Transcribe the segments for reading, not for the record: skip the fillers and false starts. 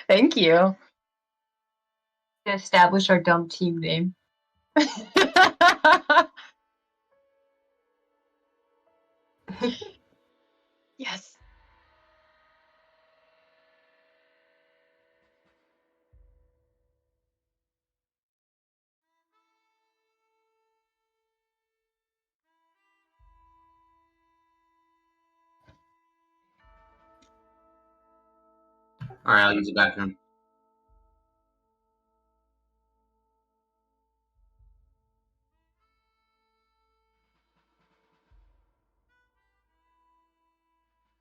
Thank you. Establish our dumb team name. Yes. All right, I'll use the bathroom.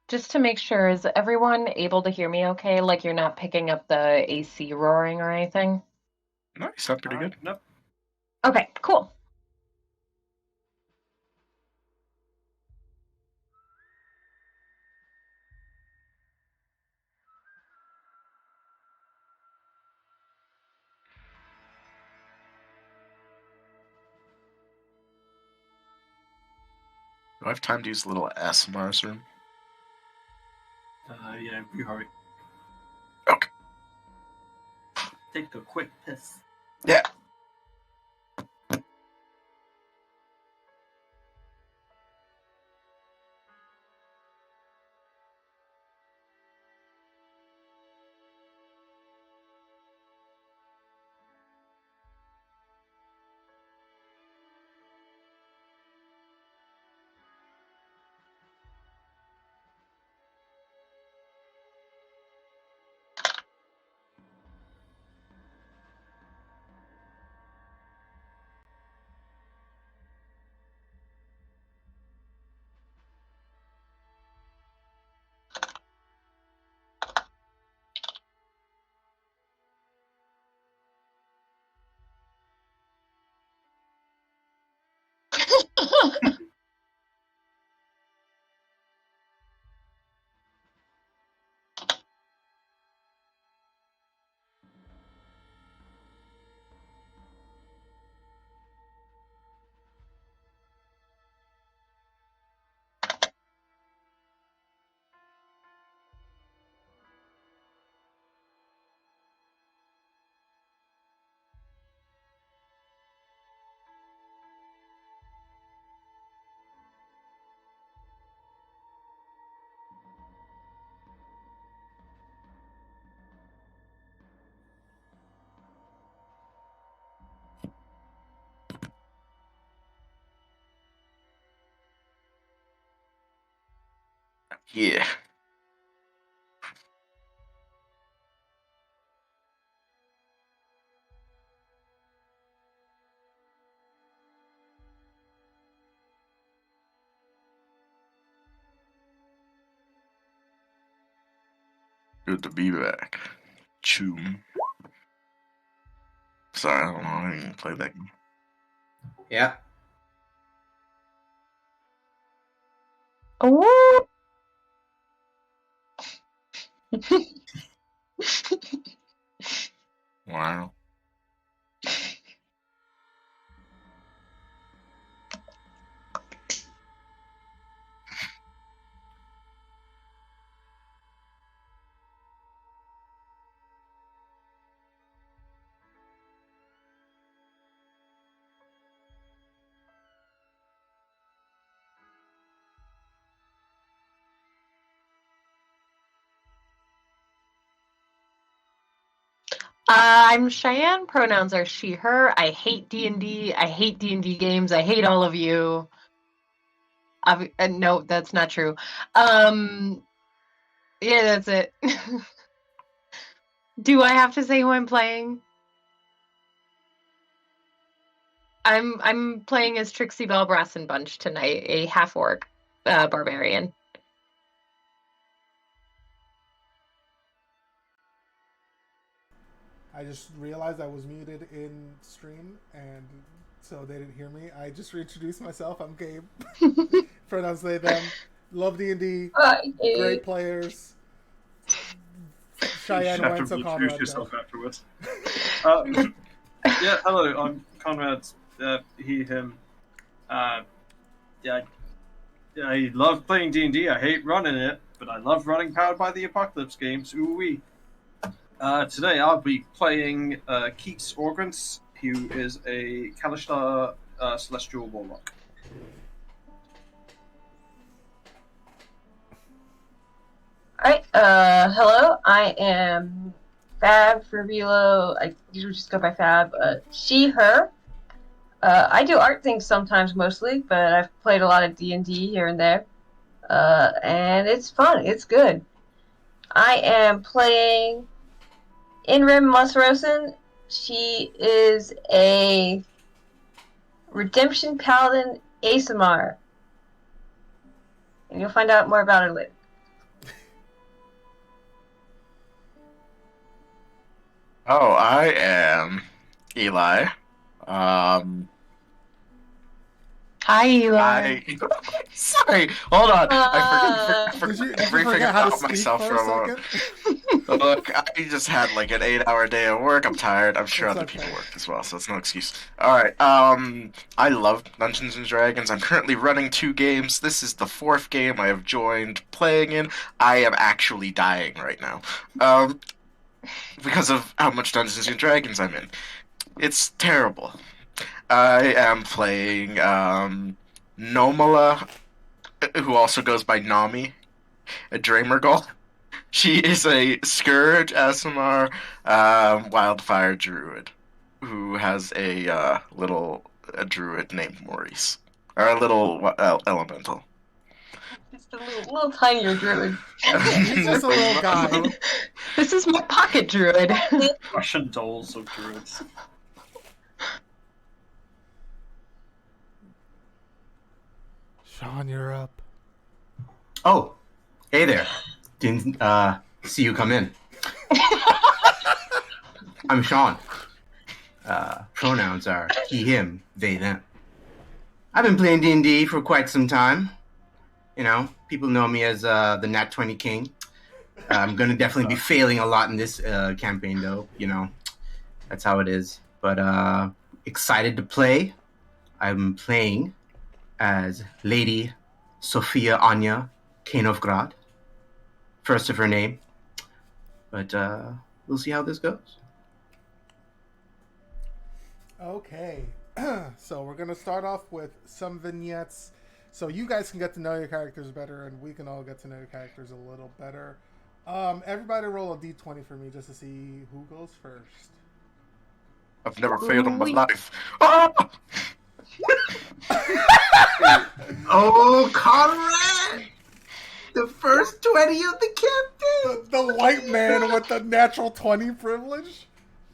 Just to make sure, is everyone able to hear me okay? Like you're not picking up the AC roaring or anything? No, you sound pretty good. Nope. Okay, cool. Do I have time to use a little ASMR room? Yeah, you hurry. Okay. Take a quick piss. Yeah. Yeah. Good to be back. Choom. Sorry, I don't know. I didn't play that game. Yeah. Oh. Wow. I'm Cheyenne. Pronouns are she, her. I hate D&D. I hate D&D games. I hate all of you. No, that's not true. Yeah, that's it. Do I have to say who I'm playing? I'm playing as Trixie Bell Brassenbunch tonight, a half-orc barbarian. I just realized I was muted in stream, and so they didn't hear me. I just reintroduced myself. I'm Gabe. Pronouns they them. Love D&D. Great players. Cheyenne you went, have to so introduce Conrad yourself go. afterwards. Yeah, hello. I'm Conrad. He, him. Yeah, I love playing D&D. I hate running it, but I love running Powered by the Apocalypse games. Ooh wee. Today I'll be playing Keats Organs, who is a Kalishtar Celestial Warlock. Alright, hello, I am Fab Fabilo. I usually just go by Fab. She, her. I do art things sometimes, mostly, but I've played a lot of D&D here and there. And it's fun, it's good. I am playing Inrim Musrosen. She is a Redemption Paladin ASMR. And you'll find out more about her later. Oh, I am Eli. Hi, Eli. Sorry, hold on. Did you forget how to speak myself for for a a moment. second? Look, I just had like an 8-hour day at work. I'm tired. I'm sure It's other okay. people work as well, so it's no excuse. All right. I love Dungeons and Dragons. I'm currently running 2 games. This is the 4th game I have joined playing in. I am actually dying right now. Because of how much Dungeons and Dragons I'm in. It's terrible. I am playing Nomala, who also goes by Nami, a Dramergol. She is a Scourge ASMR wildfire druid who has a druid named Maurice. Or a little elemental. Just a little tinier druid. He's just a little guy. This is my pocket druid. Russian dolls of druids. Sean, you're up. Oh, hey there. Didn't see you come in. I'm Sean. Pronouns are he, him, they, them. I've been playing D&D for quite some time. You know, people know me as the Nat 20 King. I'm going to definitely be failing a lot in this campaign, though. You know, that's how it is. But excited to play. I'm playing as Lady Sophia Anya Kanovgrad. First of her name. But we'll see how this goes. Okay. So we're going to start off with some vignettes so you guys can get to know your characters better and we can all get to know your characters a little better. Everybody roll a d20 for me just to see who goes first. I've never failed in my life. Ah! Oh, Conrad! The first 20 of the campaign! The white man with the natural 20 privilege?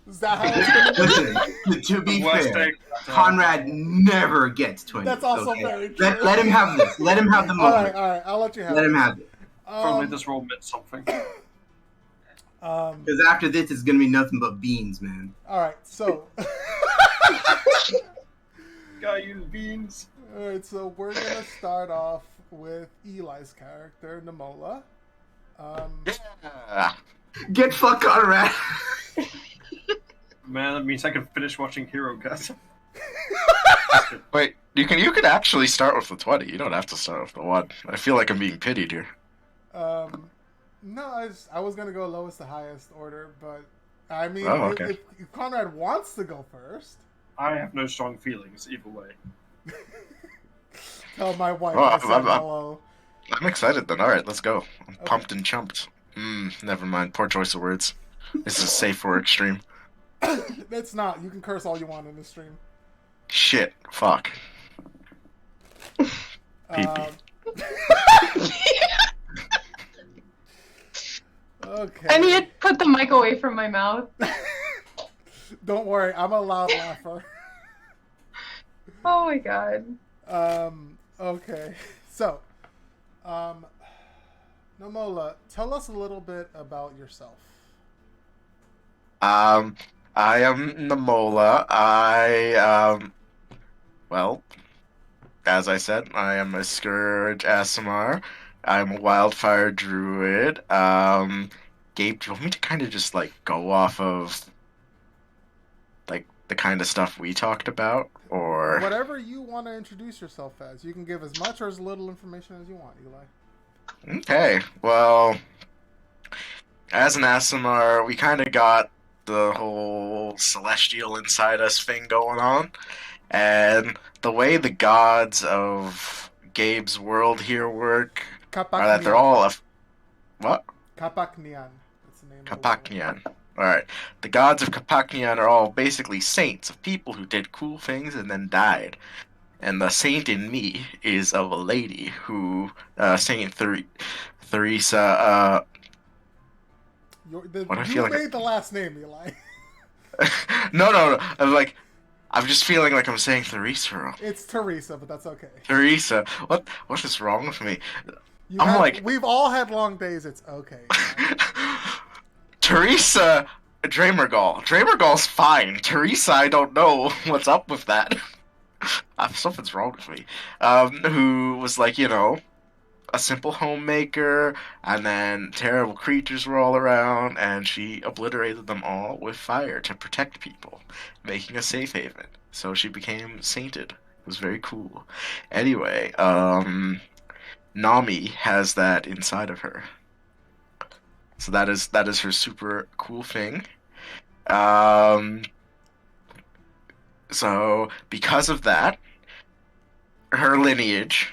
Is that how it's going to be? Listen, to be Worst fair, day. Conrad never gets 20. That's also okay? very true. Let him have this. Let him have the moment. All right. I'll let you have Let it. him have it. Probably this role meant something. Because after this, it's going to be nothing but beans, man. All right, so... Gotta use beans. All right, so we're going to start off with Eli's character, Namola. Yeah. Get fucked, Conrad. Man, that means I can finish watching Hero Cut. Wait, you can actually start with the 20. You don't have to start with the 1. I feel like I'm being pitied here. No, I was going to go lowest to highest order, but I mean, Oh, okay. if Conrad wants to go first, I have no strong feelings either way. tell my wife Oh, I said hello. I'm excited then. All right, let's go. I'm pumped and chumped. Never mind. Poor choice of words. This is safe for extreme. It's not. You can curse all you want in this stream. Shit. Fuck. Pee-pee. Okay. I need to put the mic away from my mouth. Don't worry, I'm a loud laugher. Oh my god. Okay. So, Nomola, tell us a little bit about yourself. I am Namola. Well, as I said, I am a Scourge ASMR. I'm a Wildfire Druid. Gabe, do you want me to kind of just, like, go off of, like, the kind of stuff we talked about, or... Whatever you want to introduce yourself as. You can give as much or as little information as you want, Eli. Okay, well, as an ASMR, we kind of got the whole celestial inside us thing going on, and the way the gods of Gabe's world here work are that they're Kapaknian. all what? Kapaknian. That's the name of the world. Capacnian. Alright. The gods of Capacnian are all basically saints of people who did cool things and then died. And the saint in me is of a lady who, Saint Theresa, what I feel You like. made the last name, Eli. No. I'm just feeling like I'm saying Theresa wrong. It's Teresa, but that's okay. Theresa. What is wrong with me? I'm like. We've all had long days. It's okay. Teresa Dramergall. Dramergall's fine. Teresa, I don't know what's up with that. Something's wrong with me. Who was like, a simple homemaker, and then terrible creatures were all around, and she obliterated them all with fire to protect people, making a safe haven. So she became sainted. It was very cool. Anyway, Nami has that inside of her. So that is her super cool thing. So because of that, her lineage,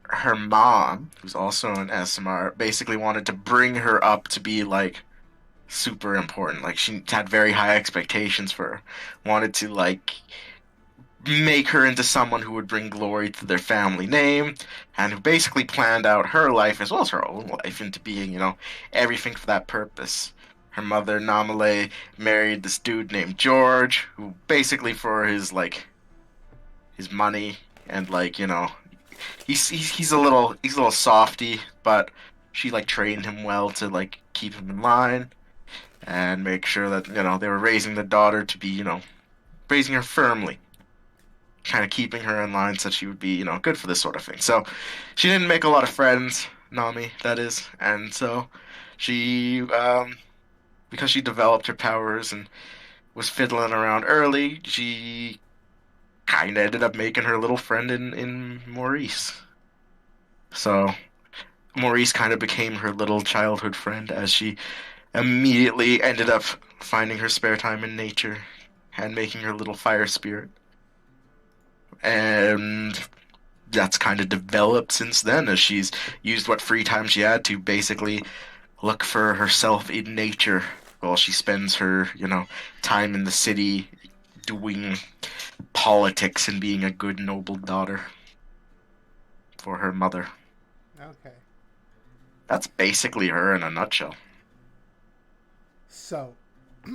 her mom, who's also an SMR, basically wanted to bring her up to be like super important. Like she had very high expectations for her. Wanted to like make her into someone who would bring glory to their family name, and who basically planned out her life as well as her own life into being, everything for that purpose. Her mother, Namale, married this dude named George, who basically for his money and he's a little softy, but she like trained him well to like keep him in line and make sure that they were raising the daughter to be raising her firmly, kind of keeping her in line so she would be, good for this sort of thing. So she didn't make a lot of friends, Nami, that is. And so she, because she developed her powers and was fiddling around early, she kind of ended up making her little friend in Maurice. So Maurice kind of became her little childhood friend as she immediately ended up finding her spare time in nature and making her little fire spirit. And that's kind of developed since then as she's used what free time she had to basically look for herself in nature while she spends her, time in the city doing politics and being a good, noble daughter for her mother. Okay. That's basically her in a nutshell. So, I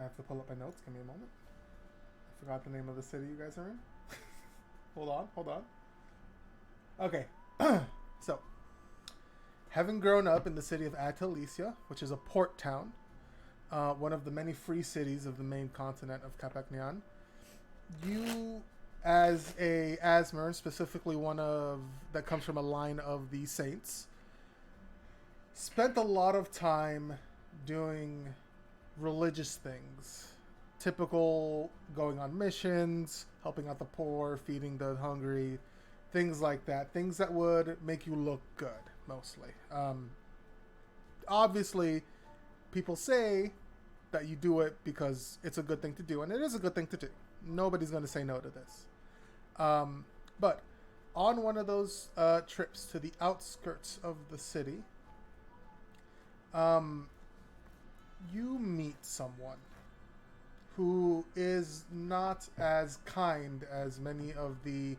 have to pull up my notes. Give me a moment. I forgot the name of the city you guys are in. Hold on. Okay. So, having grown up in the city of Atalicia, which is a port town, one of the many free cities of the main continent of Capacnian, you, as a Asmer, specifically one of that comes from a line of the saints, spent a lot of time doing religious things. Typical going on missions, helping out the poor, feeding the hungry, things like that. Things that would make you look good, mostly. Obviously, people say that you do it because it's a good thing to do, and it is a good thing to do. Nobody's going to say no to this. But on one of those trips to the outskirts of the city, you meet someone who is not as kind as many of the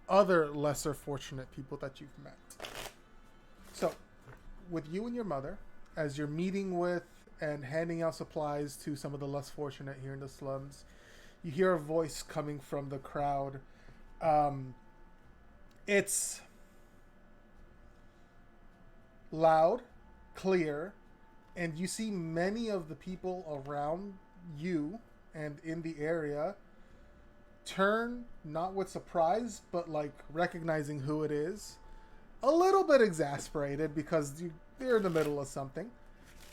other lesser fortunate people that you've met. So, with you and your mother, as you're meeting with and handing out supplies to some of the less fortunate here in the slums, you hear a voice coming from the crowd. It's loud, clear, and you see many of the people around you and in the area turn, not with surprise, but like recognizing who it is, a little bit exasperated because they're in the middle of something.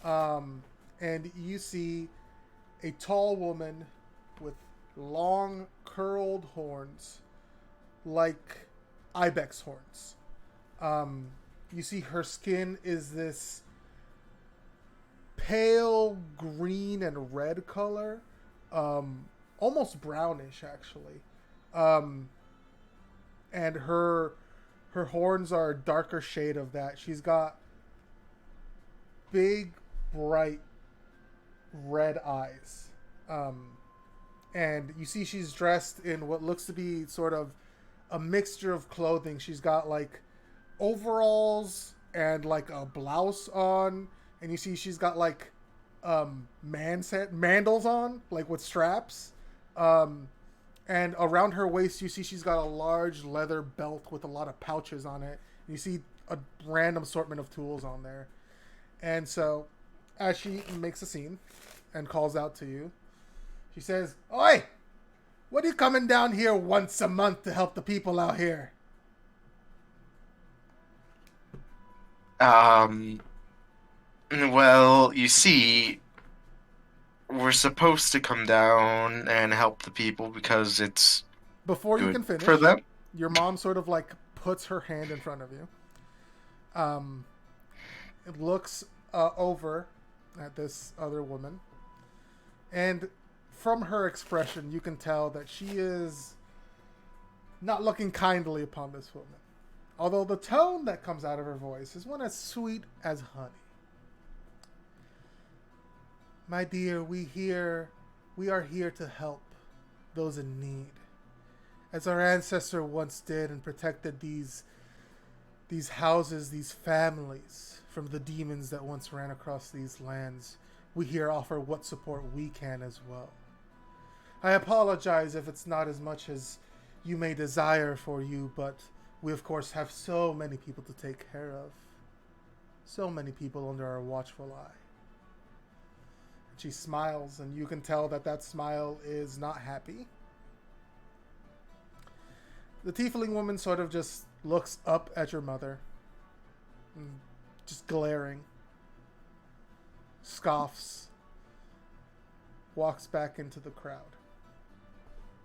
And you see a tall woman with long curled horns, like ibex horns. You see her skin is this pale green and red color, almost brownish actually, and her horns are a darker shade of that. She's got big, bright red eyes, and you see she's dressed in what looks to be sort of a mixture of clothing. She's got like overalls and like a blouse on, and you see she's got like mandals on, like with straps, and around her waist you see she's got a large leather belt with a lot of pouches on it. You see a random assortment of tools on there. And so as she makes a scene and calls out to you, she says, "Oi, what are you coming down here once a month to help the people out here?" Well, you see, we're supposed to come down and help the people because it's Before you good can finish, for them. your mom sort of like puts her hand in front of you. It looks over at this other woman, and from her expression, you can tell that she is not looking kindly upon this woman. Although the tone that comes out of her voice is one as sweet as honey. "My dear, we are here to help those in need. As our ancestor once did and protected these houses, these families from the demons that once ran across these lands, we here offer what support we can as well. I apologize if it's not as much as you may desire for you, but we of course have so many people to take care of. So many people under our watchful eye." She smiles, and you can tell that that smile is not happy. The tiefling woman sort of just looks up at your mother, just glaring, scoffs, walks back into the crowd.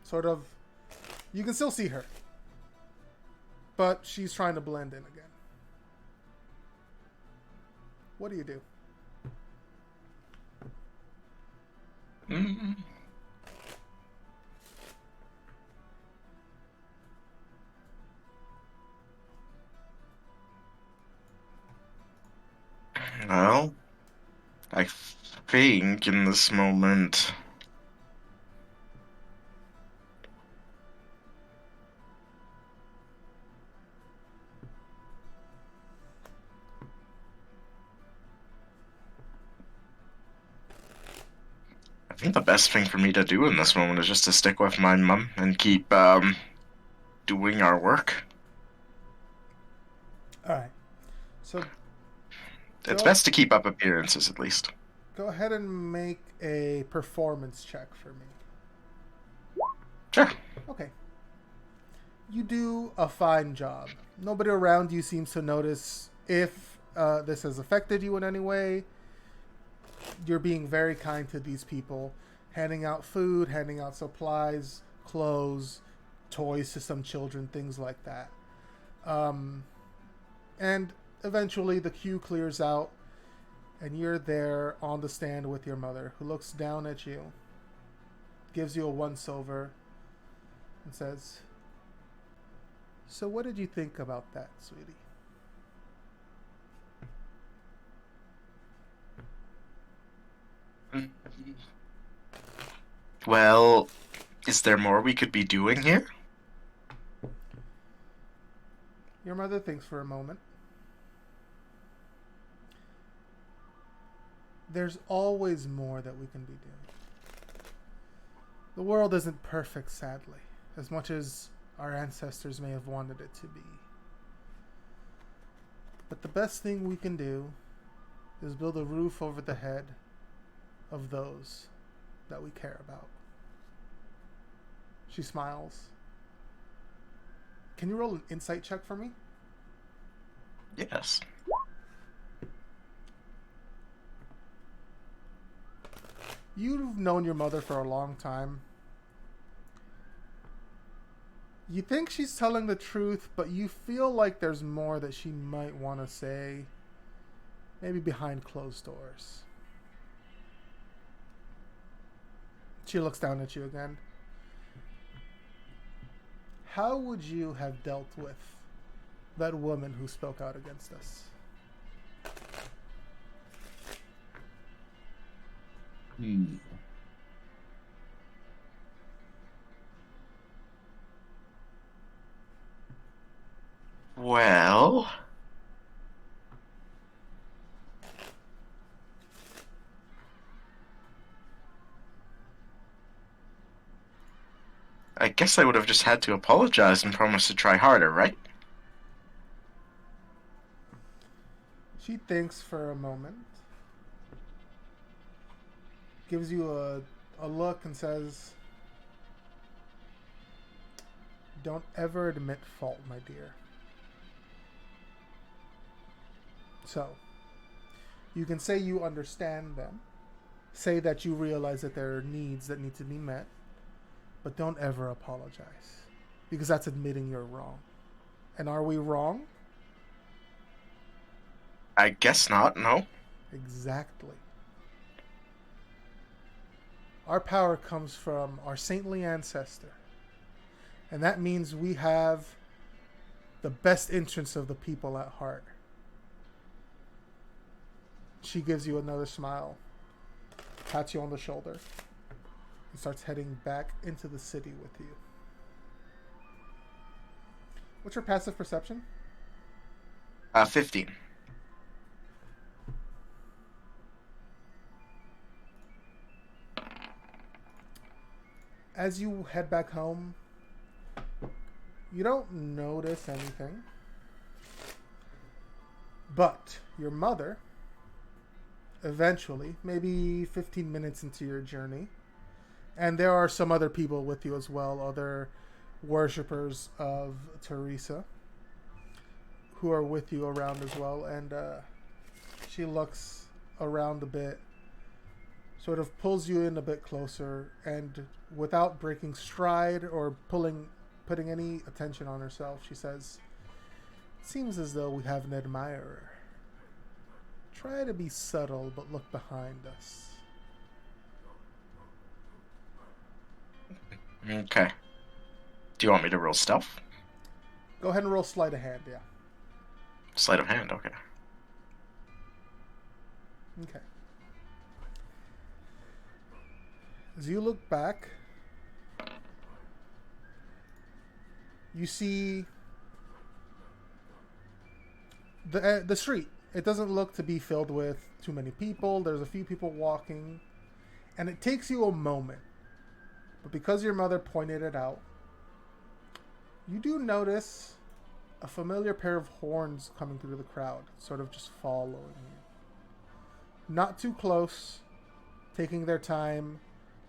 Sort of, you can still see her, but she's trying to blend in again. What do you do? Well, I think in this moment, I think the best thing for me to do in this moment is just to stick with my mum and keep doing our work. Alright. So It's best to keep up appearances, at least. go ahead and make a performance check for me. Sure. Okay. You do a fine job. Nobody around you seems to notice if this has affected you in any way. You're being very kind to these people, handing out food, handing out supplies, clothes, toys to some children, things like that. And eventually the queue clears out, and you're there on the stand with your mother, who looks down at you, gives you a once-over, and says, "So what did you think about that, sweetie?" Well, is there more we could be doing here? Your mother thinks for a moment. There's always more that we can be doing. The world isn't perfect, sadly, as much as our ancestors may have wanted it to be. But the best thing we can do is build a roof over the head of those that we care about. She smiles. Can you roll an insight check for me? Yes. You've known your mother for a long time. You think she's telling the truth, but you feel like there's more that she might want to say. Maybe behind closed doors. She looks down at you again. How would you have dealt with that woman who spoke out against us? Well, I guess I would have just had to apologize and promise to try harder, right? She thinks for a moment, gives you a look and says, "Don't ever admit fault, my dear." So, you can say you understand them, say that you realize that there are needs that need to be met, but don't ever apologize, because that's admitting you're wrong. And are we wrong? I guess not, no. Exactly. Our power comes from our saintly ancestor. And that means we have the best interests of the people at heart. She gives you another smile, pats you on the shoulder, and starts heading back into the city with you. What's your passive perception? 15. As you head back home, you don't notice anything. But your mother, eventually, maybe 15 minutes into your journey, and there are some other people with you as well, other worshippers of Teresa, who are with you around as well, and she looks around a bit, sort of pulls you in a bit closer, and without breaking stride or putting any attention on herself, she says, "It seems as though we have an admirer. Try to be subtle, but look behind us." Okay. Do you want me to roll stealth? Go ahead and roll sleight of hand, yeah. Sleight of hand, okay. Okay. As you look back, you see the street. It doesn't look to be filled with too many people. There's a few people walking, and it takes you a moment. But because your mother pointed it out, you do notice a familiar pair of horns coming through the crowd, sort of just following you. Not too close, taking their time,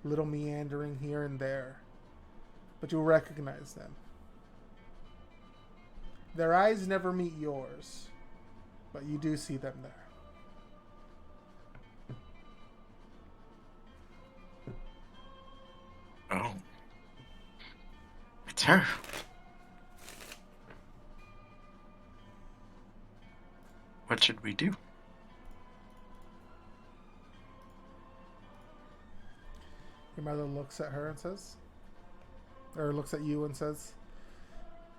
little meandering here and there, but you recognize them. Their eyes never meet yours, but you do see them there. Oh. It's her. What should we do? Your mother looks at her and says, or looks at you and says,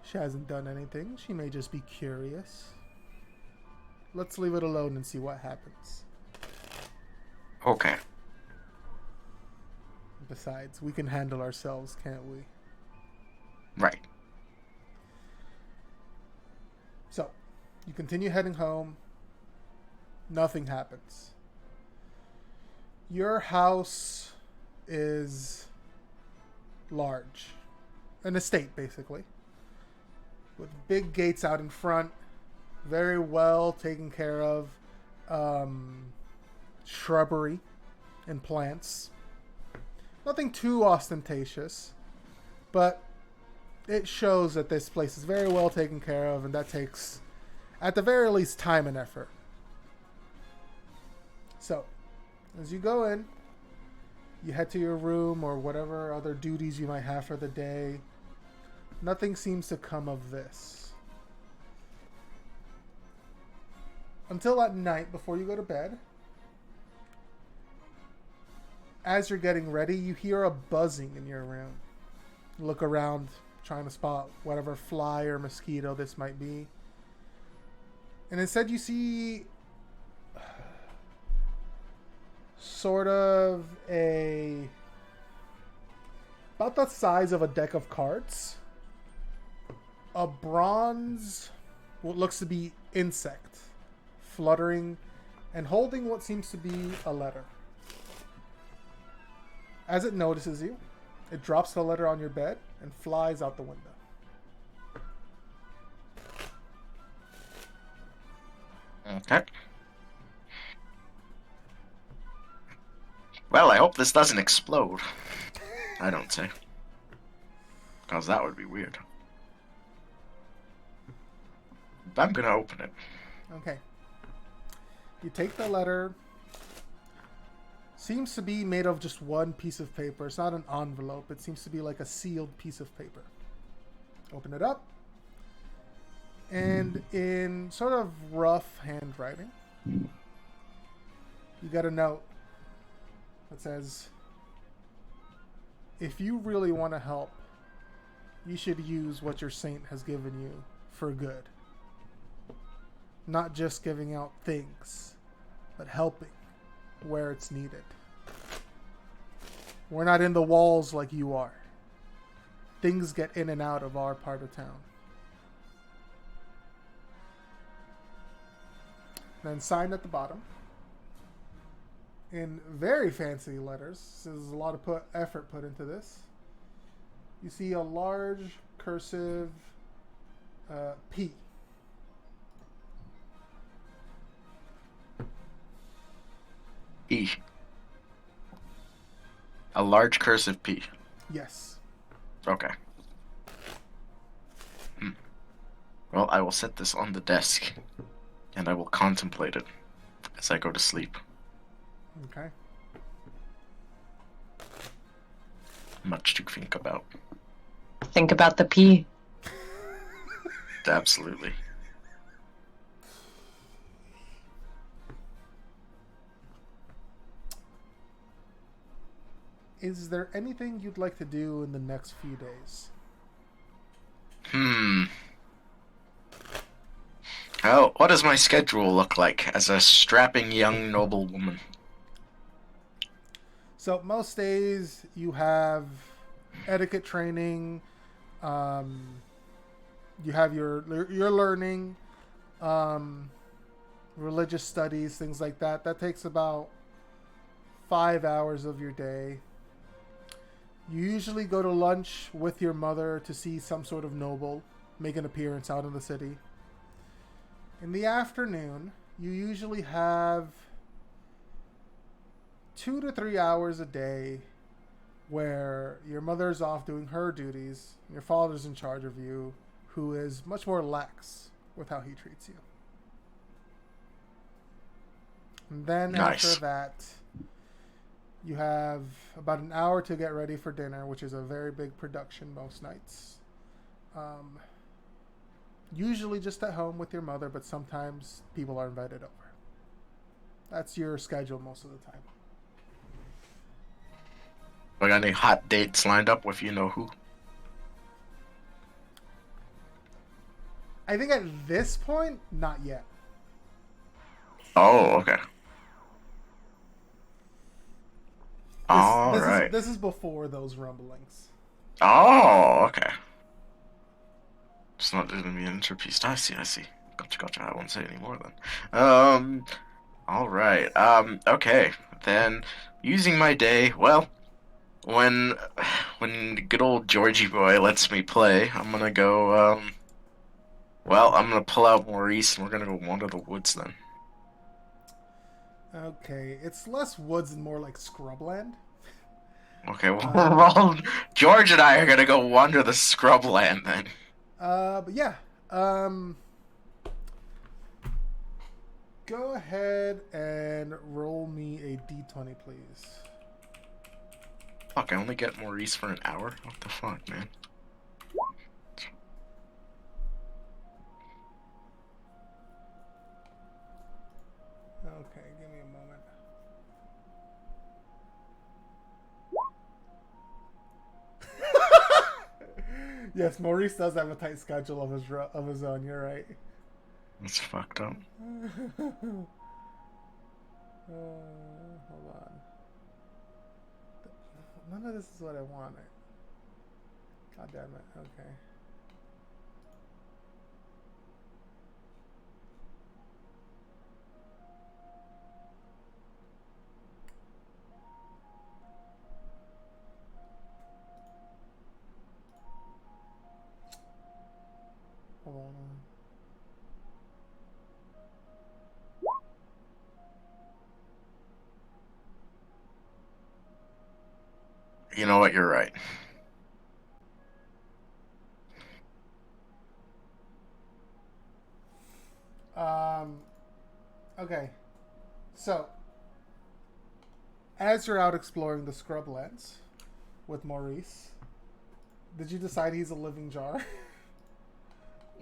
"She hasn't done anything. She may just be curious. Let's leave it alone and see what happens. Okay. Besides, we can handle ourselves, can't we?" Right. So, you continue heading home. Nothing happens. Your house is large. An estate, basically. With big gates out in front. Very well taken care of. Shrubbery and plants. Nothing too ostentatious. But it shows that this place is very well taken care of, and that takes, at the very least, time and effort. So, as you go in, you head to your room or whatever other duties you might have for the day. Nothing seems to come of this. Until at night, before you go to bed, as you're getting ready, you hear a buzzing in your room. You look around, trying to spot whatever fly or mosquito this might be. And instead you see sort of about the size of a deck of cards, a bronze, what looks to be insect, fluttering and holding what seems to be a letter. As it notices you, it drops the letter on your bed and flies out the window. Okay. Well, I hope this doesn't explode. I don't say. Because that would be weird. But I'm gonna open it. Okay. You take the letter. Seems to be made of just one piece of paper. It's not an envelope. It seems to be like a sealed piece of paper. Open it up. And in sort of rough handwriting, you got a note that says, if you really want to help, you should use what your saint has given you for good. Not just giving out things, but helping where it's needed. We're not in the walls like you are. Things get in and out of our part of town. Then signed at the bottom in very fancy letters. There's a lot of effort put into this. You see a large cursive P. E. A large cursive P. Yes. Okay. Well, I will set this on the desk, and I will contemplate it as I go to sleep. Okay. Much to think about. Think about the P. Absolutely. Is there anything you'd like to do in the next few days? Well, what does my schedule look like as a strapping young noblewoman? So most days you have etiquette training, you have your learning, religious studies, things like that. That takes about 5 hours of your day. You usually go to lunch with your mother to see some sort of noble make an appearance out in the city. In the afternoon, you usually have 2 to 3 hours a day where your mother's off doing her duties, your father's in charge of you, who is much more lax with how he treats you. And then after that, you have about an hour to get ready for dinner, which is a very big production most nights. Usually just at home with your mother, but sometimes people are invited over. That's your schedule most of the time. I got any hot dates lined up with you know who? I think at this point, not yet. Oh, okay. Alright. This is before those rumblings. Oh, okay. It's not going to be an interpiece. I see. Gotcha. I won't say any more then. Alright. Okay. Then, using my day, well, when good old Georgie boy lets me play, I'm gonna go, I'm gonna pull out Maurice and we're gonna go wander the woods then. Okay, it's less woods and more like scrubland. Okay, well, George and I are gonna go wander the scrubland then. But yeah, go ahead and roll me a d20, please. Fuck, I only get Maurice for an hour? What the fuck, man? Yes, Maurice does have a tight schedule of his own. You're right. It's fucked up. Hold on. None of this is what I wanted. God damn it. Okay. Hold on. You know what? You're right. Okay. So, as you're out exploring the scrublands with Maurice, did you decide he's a living jar?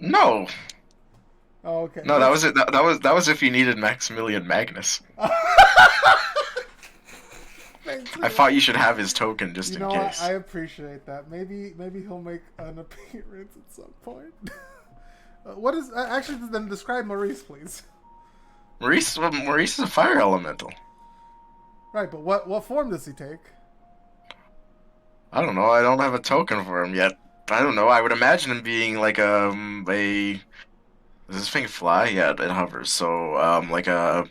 No. Oh, okay. No, that was it. That was if you needed Maximilian Magnus. I thought you should have his token just in case. I appreciate that. Maybe he'll make an appearance at some point. What is actually? Then describe Maurice, please. Maurice is a fire elemental. Right, but what form does he take? I don't know. I don't have a token for him yet. I don't know. I would imagine him being like a. Does this thing fly? Yeah, it hovers. So like a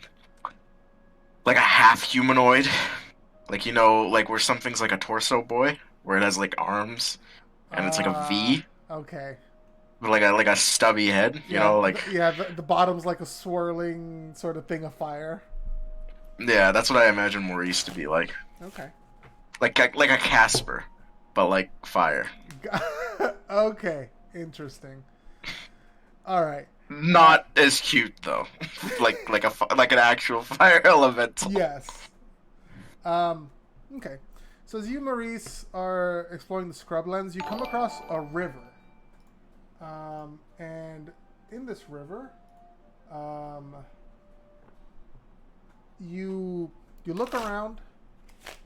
half humanoid. Like, you know, like where something's like a torso boy, where it has like arms, and it's like a V. Okay. With like a stubby head, you know, like. The bottom's like a swirling sort of thing of fire. Yeah, that's what I imagine Maurice to be like. Okay. Like a Casper, but like fire. Okay, interesting. All right. Not as cute though, like an actual fire elemental. Yes. Okay. So as you, Maurice, are exploring the scrublands, you come across a river. And in this river, you look around,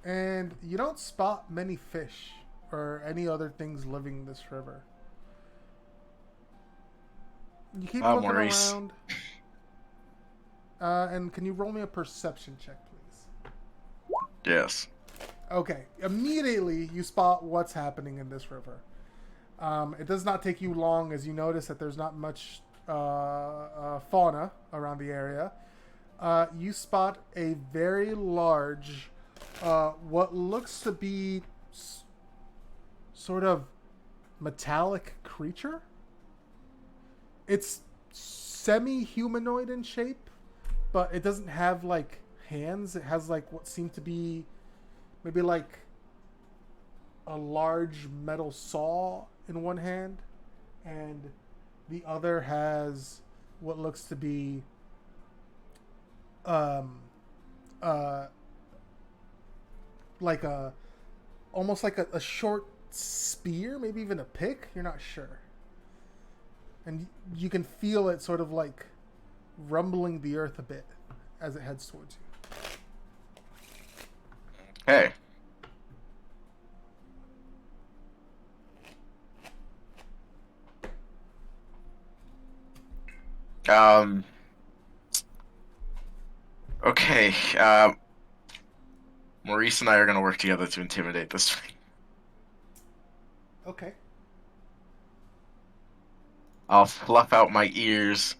and you don't spot many fish or any other things living in this river. You keep looking Maurice. around. And can you roll me a perception check, please? Yes. Okay. Immediately, you spot what's happening in this river. It does not take you long as you notice that there's not much fauna around the area. You spot a very large, what looks to be sort of metallic creature. It's semi-humanoid in shape, but it doesn't have like hands. It has like what seem to be maybe like a large metal saw in one hand, and the other has what looks to be like a almost like a short spear, maybe even a pick. You're not sure, and you can feel it sort of like rumbling the earth a bit as it heads towards you. Hey. Okay. Maurice and I are gonna work together to intimidate this thing. Okay. I'll fluff out my ears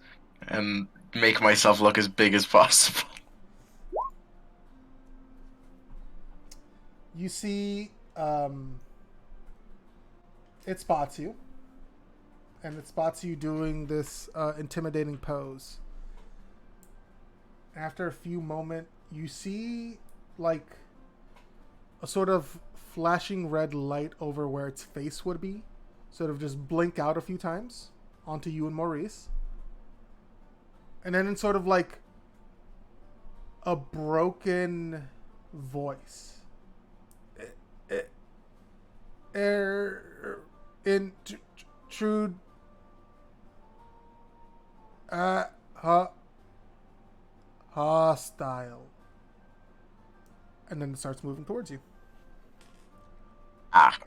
and make myself look as big as possible. You see, it spots you. And it spots you doing this intimidating pose. After a few moments, you see, like, a sort of flashing red light over where its face would be. Sort of just blink out a few times onto you and Maurice. And then in sort of like a broken voice. Intrude. Hostile. And then it starts moving towards you. Ah.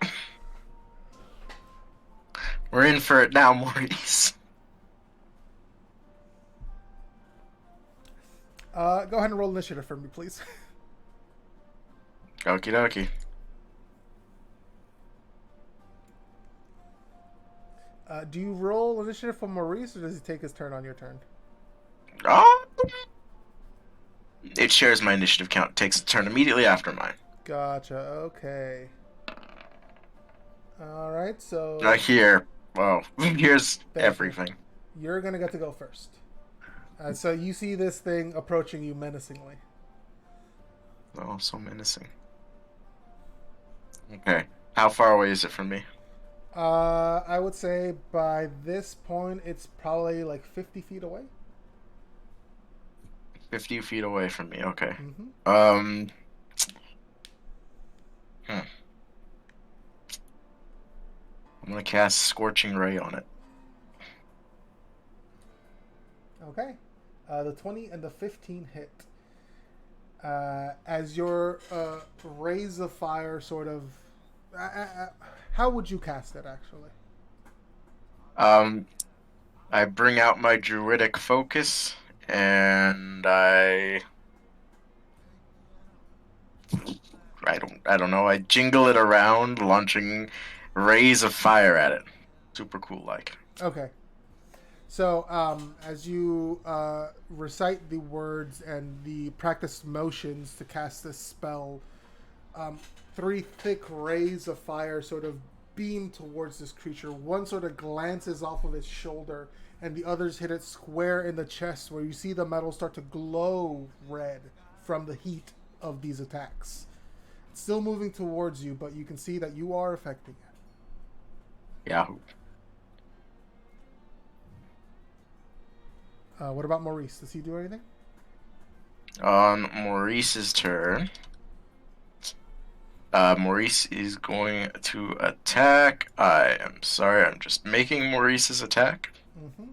We're in for it now, Maurice. Go ahead and roll initiative for me, please. Okie dokie. Do you roll initiative for Maurice, or does he take his turn on your turn? It shares my initiative count. Takes a turn immediately after mine. Gotcha. Okay. All right. So. Here. Well, here's everything. You're gonna get to go first. So you see this thing approaching you menacingly. Oh, so menacing. Okay. How far away is it from me? I would say by this point it's probably like 50 feet away. 50 feet away from me. Okay. Mm-hmm. I'm gonna cast Scorching Ray on it. Okay. The 20 and the 15 hit. As your rays of fire sort of... how would you cast it, actually? I bring out my druidic focus, and I don't know. I jingle it around, launching rays of fire at it. Super cool, like. Okay. So, as you recite the words and the practice motions to cast this spell, 3 thick rays of fire sort of beam towards this creature. One sort of glances off of its shoulder, and the others hit it square in the chest, where you see the metal start to glow red from the heat of these attacks. It's still moving towards you, but you can see that you are affecting it. Yahoo. What about Maurice? Does he do anything? On Maurice's turn, Maurice is going to attack. I am sorry, I'm just making Maurice's attack. Mm-hmm.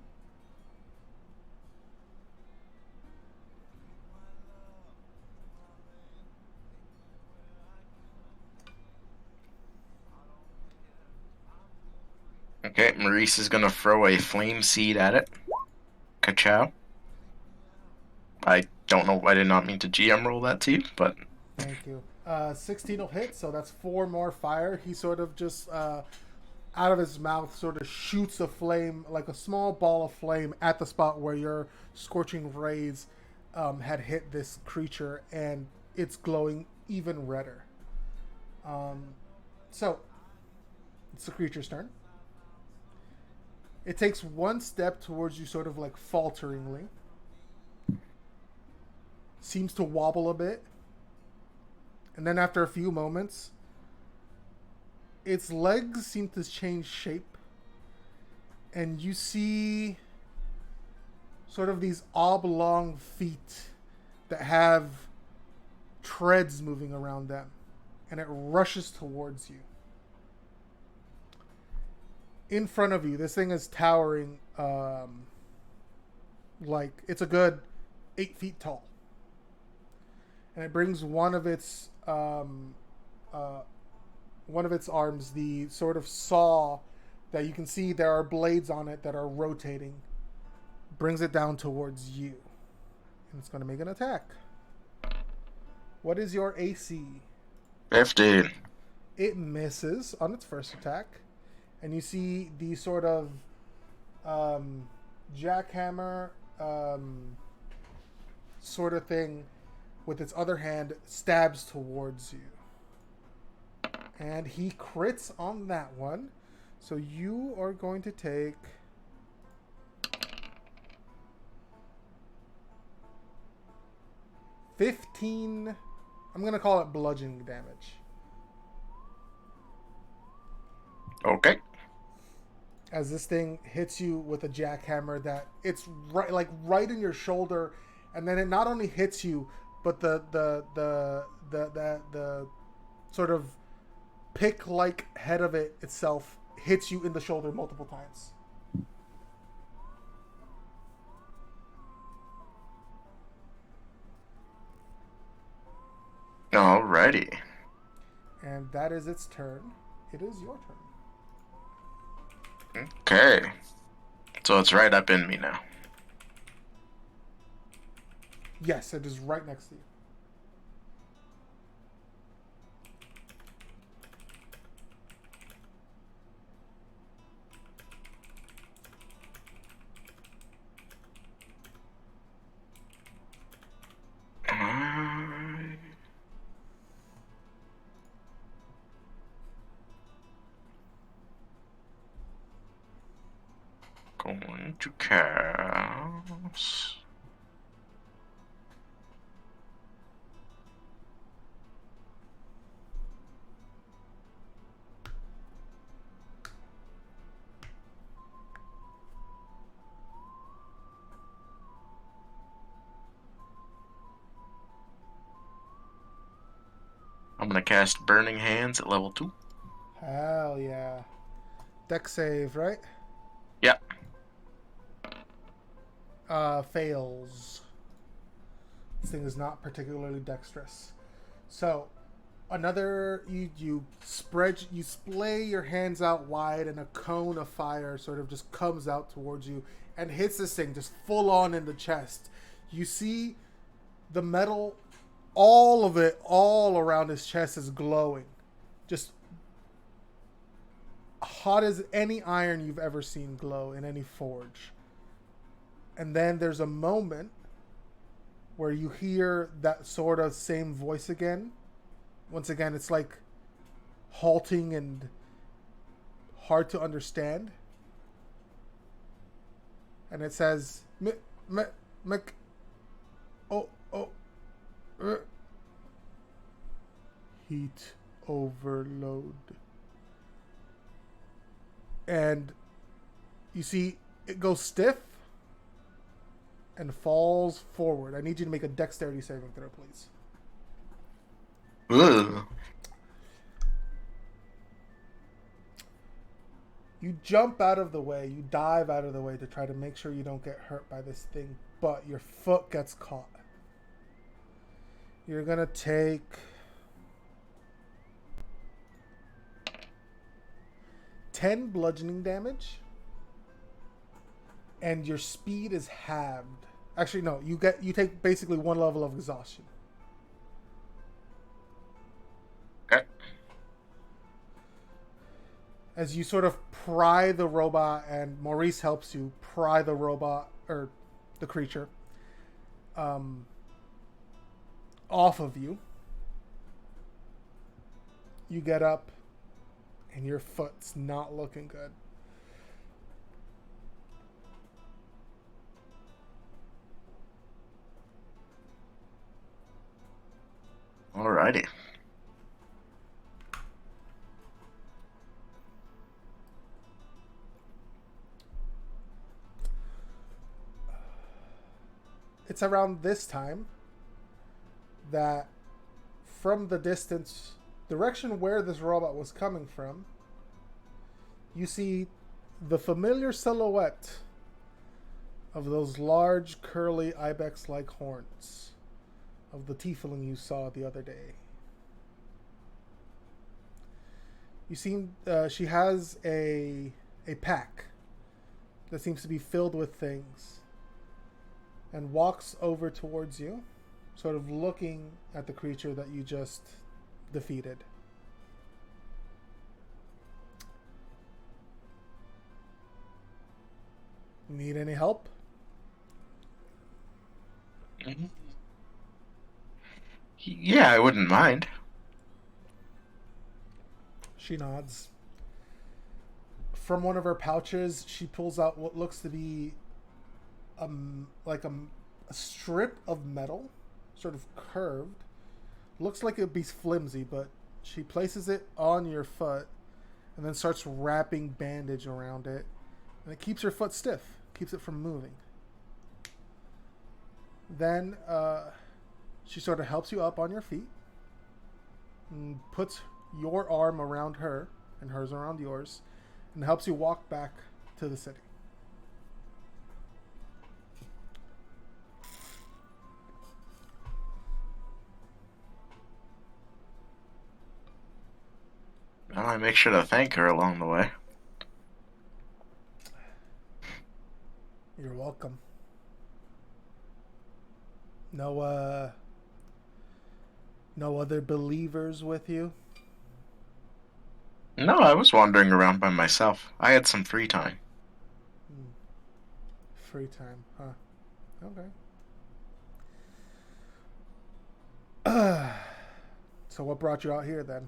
Okay, Maurice is going to throw a flame seed at it. Ka-chow. I don't know, I did not mean to GM roll that to you, but... Thank you. 16 will hit, so that's 4 more fire. He sort of just, out of his mouth, sort of shoots a flame, like a small ball of flame, at the spot where your scorching rays had hit this creature, and it's glowing even redder. So, it's the creature's turn. It takes 1 step towards you, sort of like falteringly. Seems to wobble a bit. And then after a few moments, its legs seem to change shape. And you see sort of these oblong feet that have treads moving around them. And it rushes towards you. In front of you, this thing is towering, like it's a good 8 feet tall. And it brings one of its arms, the sort of saw that you can see there are blades on it that are rotating, brings it down towards you. And it's going to make an attack. What is your AC? 15. It misses on its first attack. And you see the sort of jackhammer sort of thing with its other hand stabs towards you. And he crits on that one. So you are going to take 15, I'm going to call it bludgeoning damage. Okay. As this thing hits you with a jackhammer that it's right in your shoulder, and then it not only hits you, but the sort of pick-like head of it itself hits you in the shoulder multiple times. Alrighty. And that is its turn. It is your turn. Okay. So it's right up in me now. Yes, it is right next to you. Going to cast. I'm gonna cast Burning Hands at level 2. Hell yeah. Deck save, right? Yeah. Fails. This thing is not particularly dexterous. So, another you splay your hands out wide, and a cone of fire sort of just comes out towards you and hits this thing just full on in the chest. You see the metal, all of it, all around his chest is glowing, just hot as any iron you've ever seen glow in any forge. And then there's a moment where you hear that sort of same voice again. Once again, it's like halting and hard to understand. And it says, heat overload. And you see it goes stiff and falls forward. I need you to make a dexterity saving throw, please. Ugh. You jump out of the way, you dive out of the way to try to make sure you don't get hurt by this thing, but your foot gets caught. You're gonna take 10 bludgeoning damage, and your speed is halved. Actually, no, you take basically 1 level of exhaustion. Okay. As you sort of pry the robot, and Maurice helps you pry the robot, or the creature, off of you. You get up, and your foot's not looking good. Alrighty. It's around this time that from the distance, direction where this robot was coming from, you see the familiar silhouette of those large, curly, ibex-like horns of the tiefling you saw the other day. You see, she has a pack that seems to be filled with things, and walks over towards you, sort of looking at the creature that you just defeated. Need any help? Mm-hmm. Yeah, I wouldn't mind. She nods. From one of her pouches, she pulls out what looks to be like a strip of metal, sort of curved. Looks like it'd be flimsy, but she places it on your foot and then starts wrapping bandage around it. And it keeps your foot stiff, keeps it from moving. Then she sort of helps you up on your feet and puts your arm around her and hers around yours and helps you walk back to the city. Well, I make sure to thank her along the way. welcome. No other believers with you? No, I was wandering around by myself. I had some free time. Free time, huh? Okay. So what brought you out here then?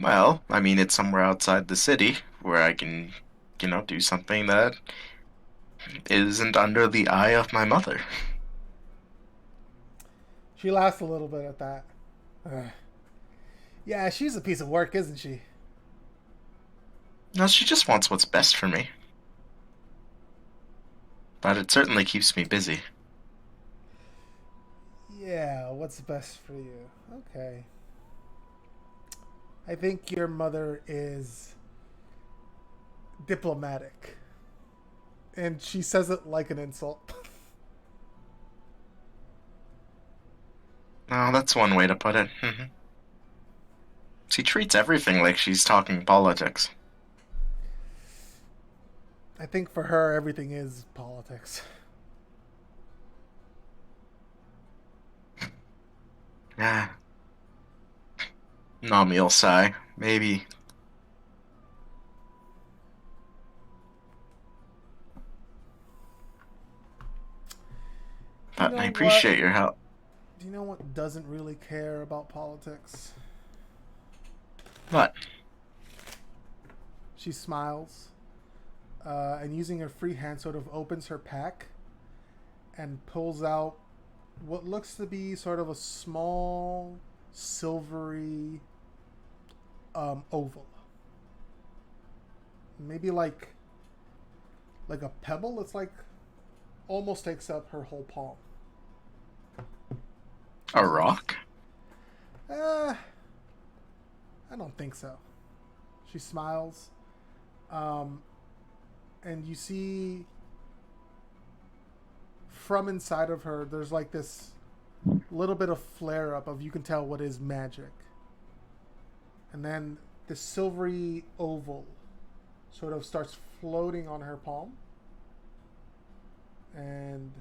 Well, I mean, it's somewhere outside the city where I can, do something that isn't under the eye of my mother. She laughs a little bit at that. Yeah, she's a piece of work, isn't she? No, she just wants what's best for me. But it certainly keeps me busy. Yeah, what's best for you? Okay. I think your mother is diplomatic. And she says it like an insult. Oh, that's one way to put it. She treats everything like she's talking politics. I think for her, everything is politics. Yeah. Nami'll sigh. Maybe. But I appreciate your help. Do you know what doesn't really care about politics? What? She smiles, and using her free hand sort of opens her pack and pulls out what looks to be sort of a small silvery oval. Maybe like a pebble. It's like almost takes up her whole palm. A rock? I don't think so. She smiles. And you see from inside of her, there's like this little bit of flare up of you can tell what is magic. And then the silvery oval sort of starts floating on her palm. And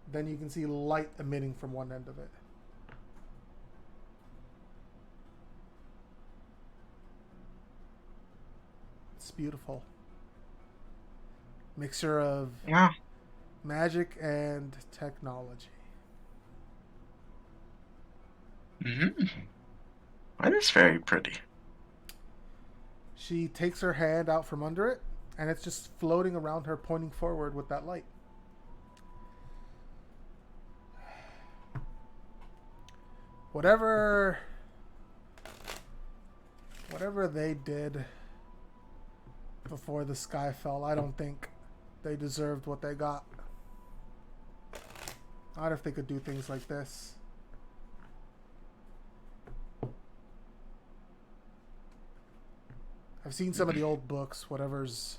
then you can see light emitting from one end of it. It's beautiful. Mixture of magic and technology. That is very pretty. She takes her hand out from under it, and it's just floating around her, pointing forward with that light. Whatever they did before the sky fell, I don't think they deserved what they got. Not if they could do things like this. I've seen some of the old books, whatever's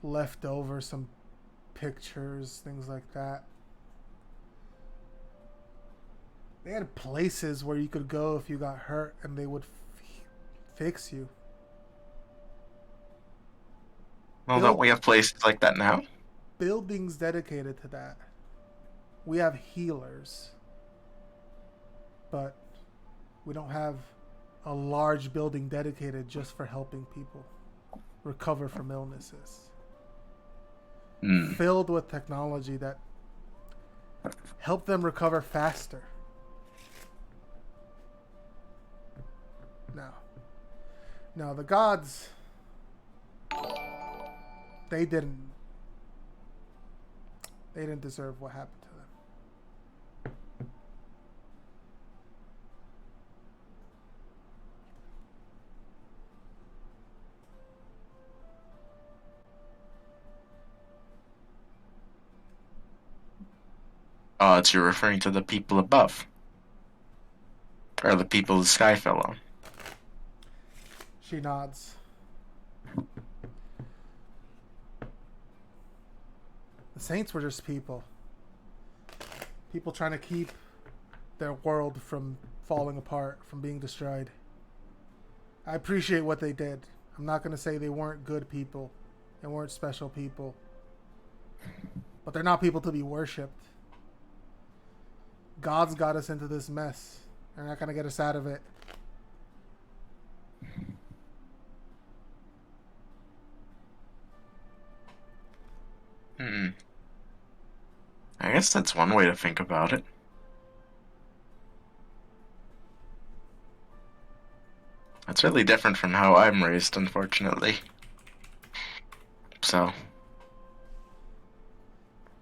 left over, some pictures, things like that. They had places where you could go if you got hurt and they would fix you. Well, don't we have places like that now? Buildings dedicated to that. We have healers. But we don't have a large building dedicated just for helping people recover from illnesses. Filled with technology that help them recover faster. Now the gods, they didn't deserve what happened to them. Odds you're referring to the people above. Or the people the sky fell on. She nods. The saints were just people. People trying to keep their world from falling apart, from being destroyed. I appreciate what they did. I'm not going to say they weren't good people and weren't special people. But they're not people to be worshipped. God's got us into this mess. They're not going to get us out of it. I guess that's one way to think about it. That's really different from how I'm raised, unfortunately. So,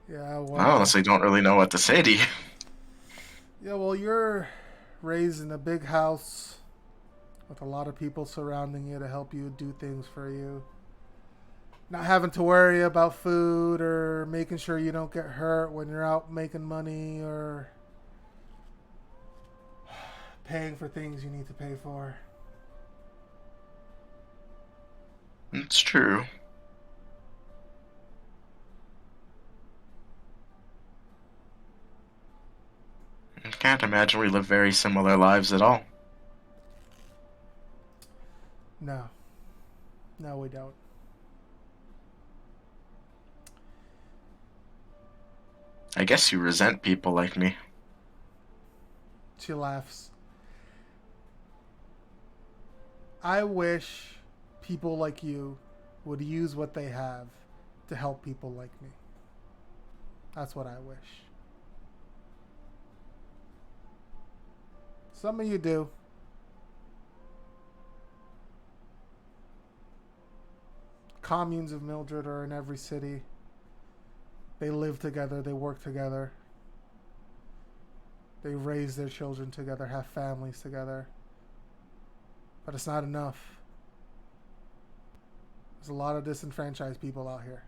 Yeah, well, I honestly don't really know what to say to you. Yeah, well, you're raised in a big house with a lot of people surrounding you to help you do things for you. Not having to worry about food or making sure you don't get hurt when you're out making money or paying for things you need to pay for. It's true. I can't imagine we live very similar lives at all. No. No, we don't. I guess you resent people like me. She laughs. I wish people like you would use what they have to help people like me. That's what I wish. Some of you do. Communes of Mildred are in every city. They live together, they work together. They raise their children together, have families together. But it's not enough. There's a lot of disenfranchised people out here.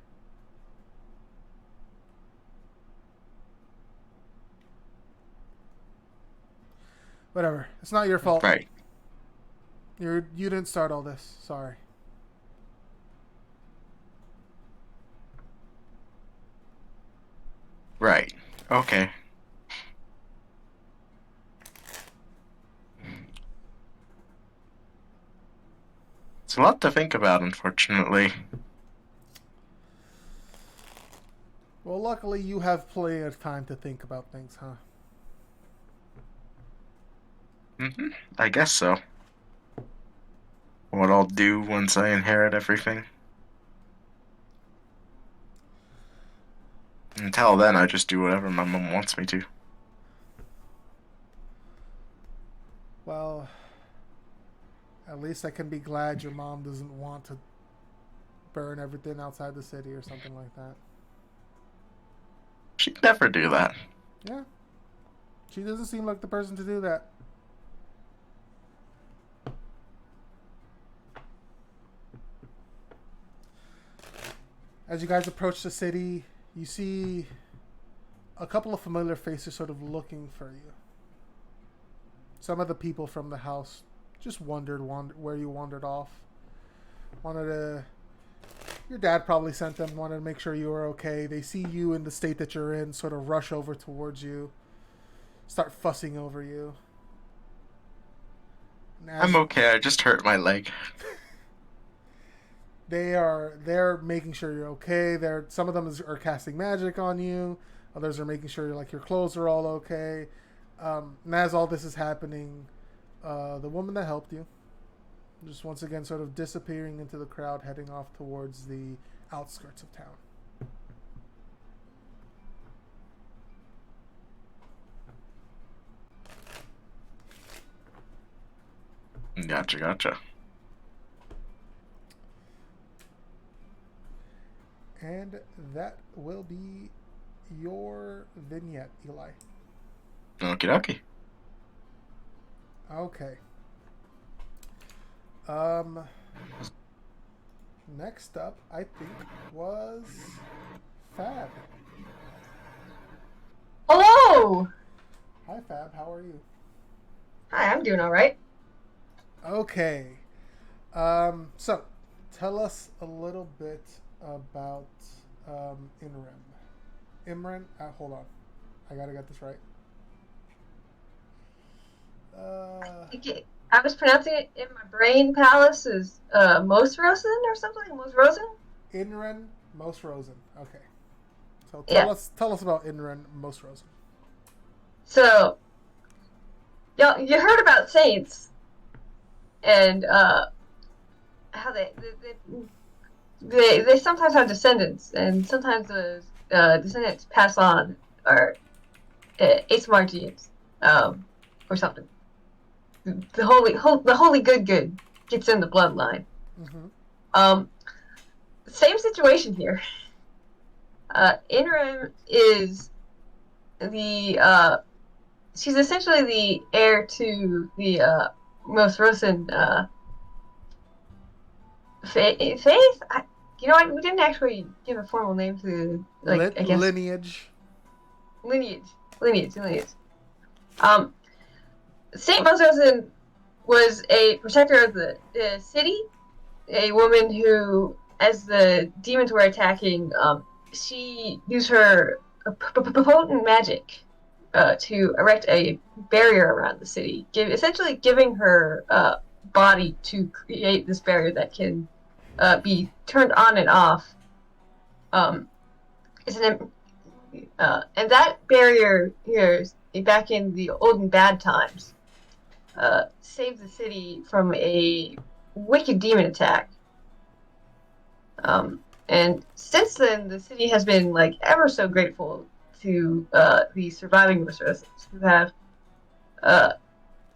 Whatever. It's not your fault. Right. You didn't start all this. Sorry. Right. Okay. It's a lot to think about, unfortunately. Well, luckily you have plenty of time to think about things, huh? I guess so. What I'll do once I inherit everything. Until then, I just do whatever my mom wants me to. Well, at least I can be glad your mom doesn't want to burn everything outside the city or something like that. She'd never do that. Yeah. She doesn't seem like the person to do that. As you guys approach the city, you see a couple of familiar faces sort of looking for you. Some of the people from the house just wondered where you wandered off. Your dad probably sent them, wanted to make sure you were okay. They see you in the state that you're in, sort of rush over towards you, start fussing over you. I'm okay, I just hurt my leg. They're making sure you're okay. Some of them are casting magic on you. Others are making sure your clothes are all okay. And as all this is happening, the woman that helped you, just once again sort of disappearing into the crowd, heading off towards the outskirts of town. Gotcha. And that will be your vignette, Eli. Okie dokie. Okay. Next up, I think, was Fab. Hello! Hi, Fab. How are you? Hi, I'm doing alright. Okay. So, tell us a little bit about Imran. Hold on. I gotta get this right. I was pronouncing it in my brain palace as Mosrosen or something. Mosrosen? Inran Mosrosen. Okay. So tell us about Inran Mosrosen. So, you heard about saints and how they sometimes have descendants, and sometimes the descendants pass on or ASMR genes, or something. The holy good gets in the bloodline. Mm-hmm. Same situation here. Inram is she's essentially the heir to the most recent faith. We didn't actually give a formal name to I guess lineage. Lineage. Saint Mosrosen was a protector of the city, a woman who, as the demons were attacking, she used her potent magic to erect a barrier around the city, essentially giving her body to create this barrier that can be turned on and off. And that barrier here, back in the old and bad times, saved the city from a wicked demon attack. And since then, the city has been ever so grateful to the surviving resources who have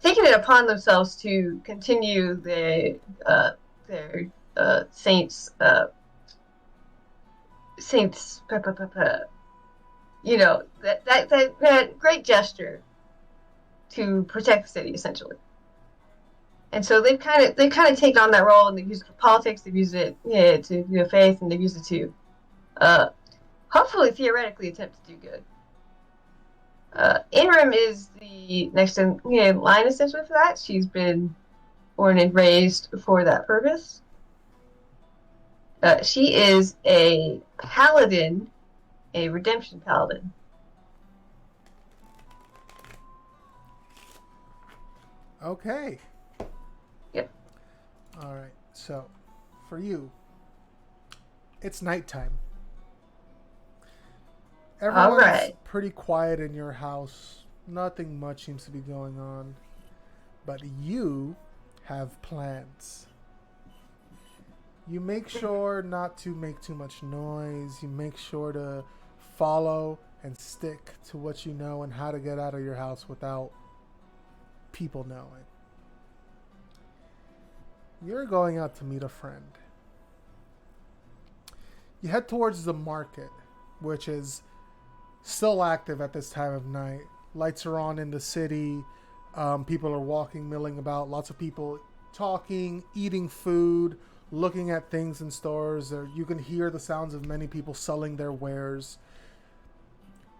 taken it upon themselves to continue their saints that great gesture to protect the city, essentially. And so they've kind of taken on that role, and they've used it for politics, they've used it to faith, and they've used it to hopefully theoretically attempt to do good. Inram is the next in line essentially for that. She's been born and raised for that purpose. She is a paladin, a redemption paladin. Okay. Yep. All right. So, for you, it's nighttime. Everyone's pretty quiet in your house. Nothing much seems to be going on. But you have plans. You make sure not to make too much noise. You make sure to follow and stick to what you know and how to get out of your house without people knowing. You're going out to meet a friend. You head towards the market, which is still active at this time of night. Lights are on in the city. People are walking, milling about. Lots of people talking, eating food, looking at things in stores. You can hear the sounds of many people selling their wares.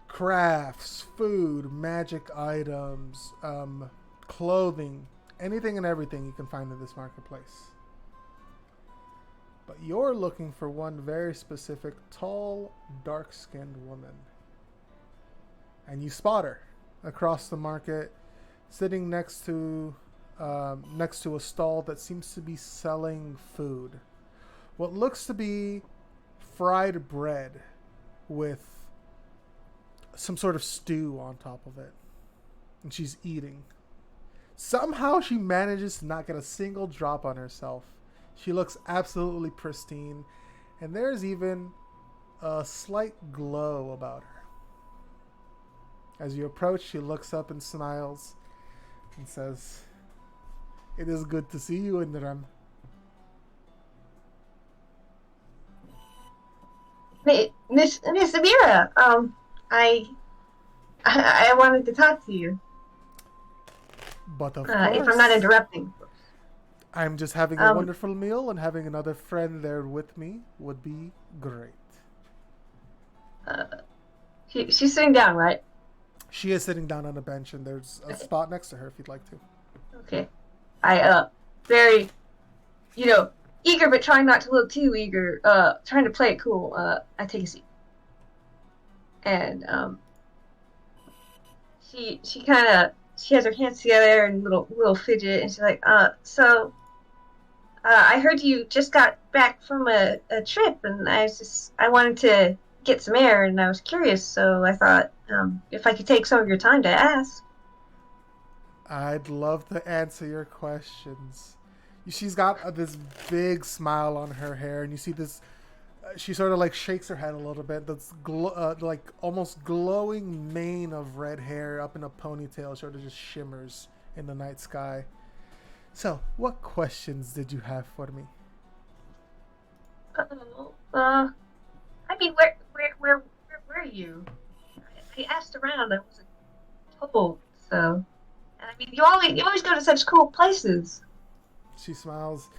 Crafts, food, magic items, clothing, anything and everything you can find in this marketplace. But you're looking for one very specific, tall, dark-skinned woman. And you spot her across the market, sitting next to a stall that seems to be selling food. What looks to be fried bread with some sort of stew on top of it. And she's eating. Somehow she manages to not get a single drop on herself. She looks absolutely pristine. And there's even a slight glow about her. As you approach, she looks up and smiles and says, "It is good to see you, Indram." Miss Amira, I wanted to talk to you. But of course, if I'm not interrupting. I'm just having a wonderful meal, and having another friend there with me would be great. She's sitting down, right? She is sitting down on a bench, and there's a spot next to her if you'd like to. Okay. I, very, eager but trying not to look too eager, trying to play it cool, I take a seat. And, she she has her hands together and little fidget, and she's like, so I heard you just got back from a trip, and I wanted to get some air, and I was curious, so I thought if I could take some of your time to ask. I'd love to answer your questions. She's got this big smile on her hair, and you see this. She sort of like shakes her head a little bit. That's like almost glowing mane of red hair up in a ponytail, sort of just shimmers in the night sky. So, what questions did you have for me? I mean, where were you? I asked around. I wasn't told. So, and I mean, you always go to such cool places. She smiles.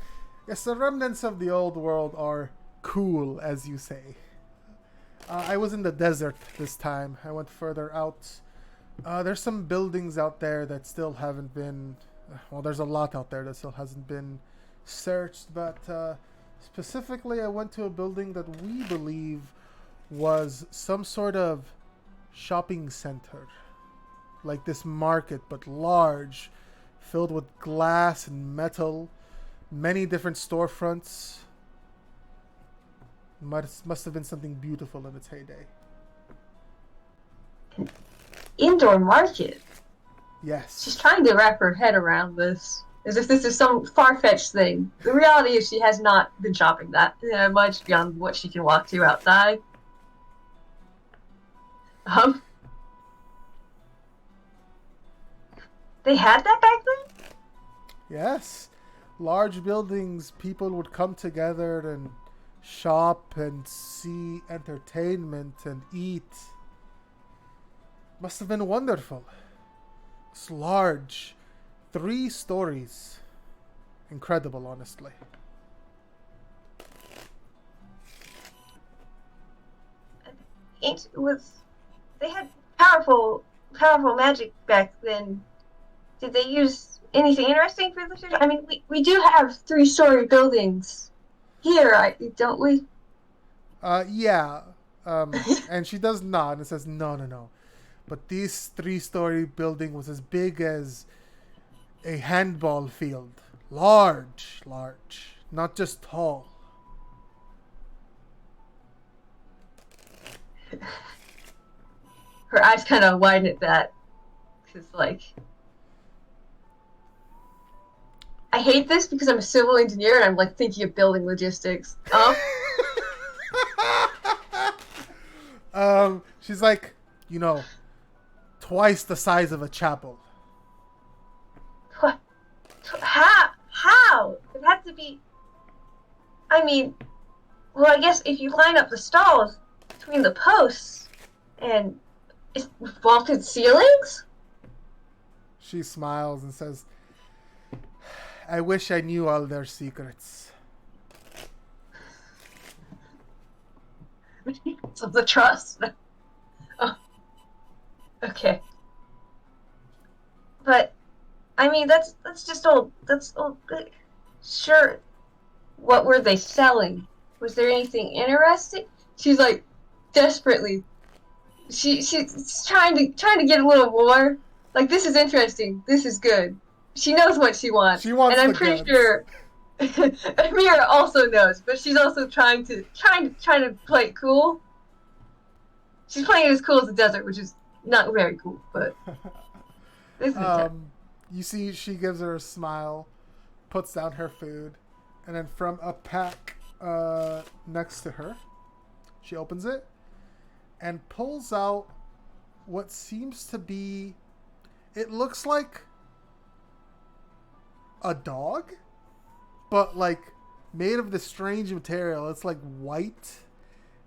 Yes, the remnants of the old world are cool, as you say. I was in the desert this time. I went further out. There's some buildings out there that still haven't been... Well, there's a lot out there that still hasn't been searched, but specifically I went to a building that we believe was some sort of shopping center. Like this market, but large, filled with glass and metal, many different storefronts. Must have been something beautiful in its heyday. Indoor market? Yes. She's trying to wrap her head around this, as if this is some far-fetched thing. The reality is she has not been shopping that much beyond what she can walk to outside. They had that back then? Yes. Large buildings, people would come together and shop and see entertainment and eat. Must have been wonderful. It's large. 3 stories. Incredible, honestly. They had powerful magic back then. Did they use anything interesting for this? I mean, we do have 3-story buildings here, don't we? Yeah. And she does nod and says, no. But this 3-story building was as big as a handball field. Large. Not just tall. Her eyes kind of widen at that. Because, I hate this because I'm a civil engineer and I'm, thinking of building logistics. She's like, twice the size of a chapel. What? How? It had to be... I mean, well, I guess if you line up the stalls between the posts and it's vaulted ceilings? She smiles and says, I wish I knew all their secrets. So the trust. Oh. Okay. But, I mean, that's just old. That's old. Sure. What were they selling? Was there anything interesting? She's desperately. She's trying to get a little more. This is interesting. This is good. She knows what she wants. She wants, and I'm the pretty goods. sure Mira also knows, but she's also trying to play it cool. She's playing it as cool as the desert, which is not very cool, but this is you see she gives her a smile, puts down her food, and then from a pack next to her, she opens it and pulls out what seems to be, it looks like a dog, but made of this strange material. It's white,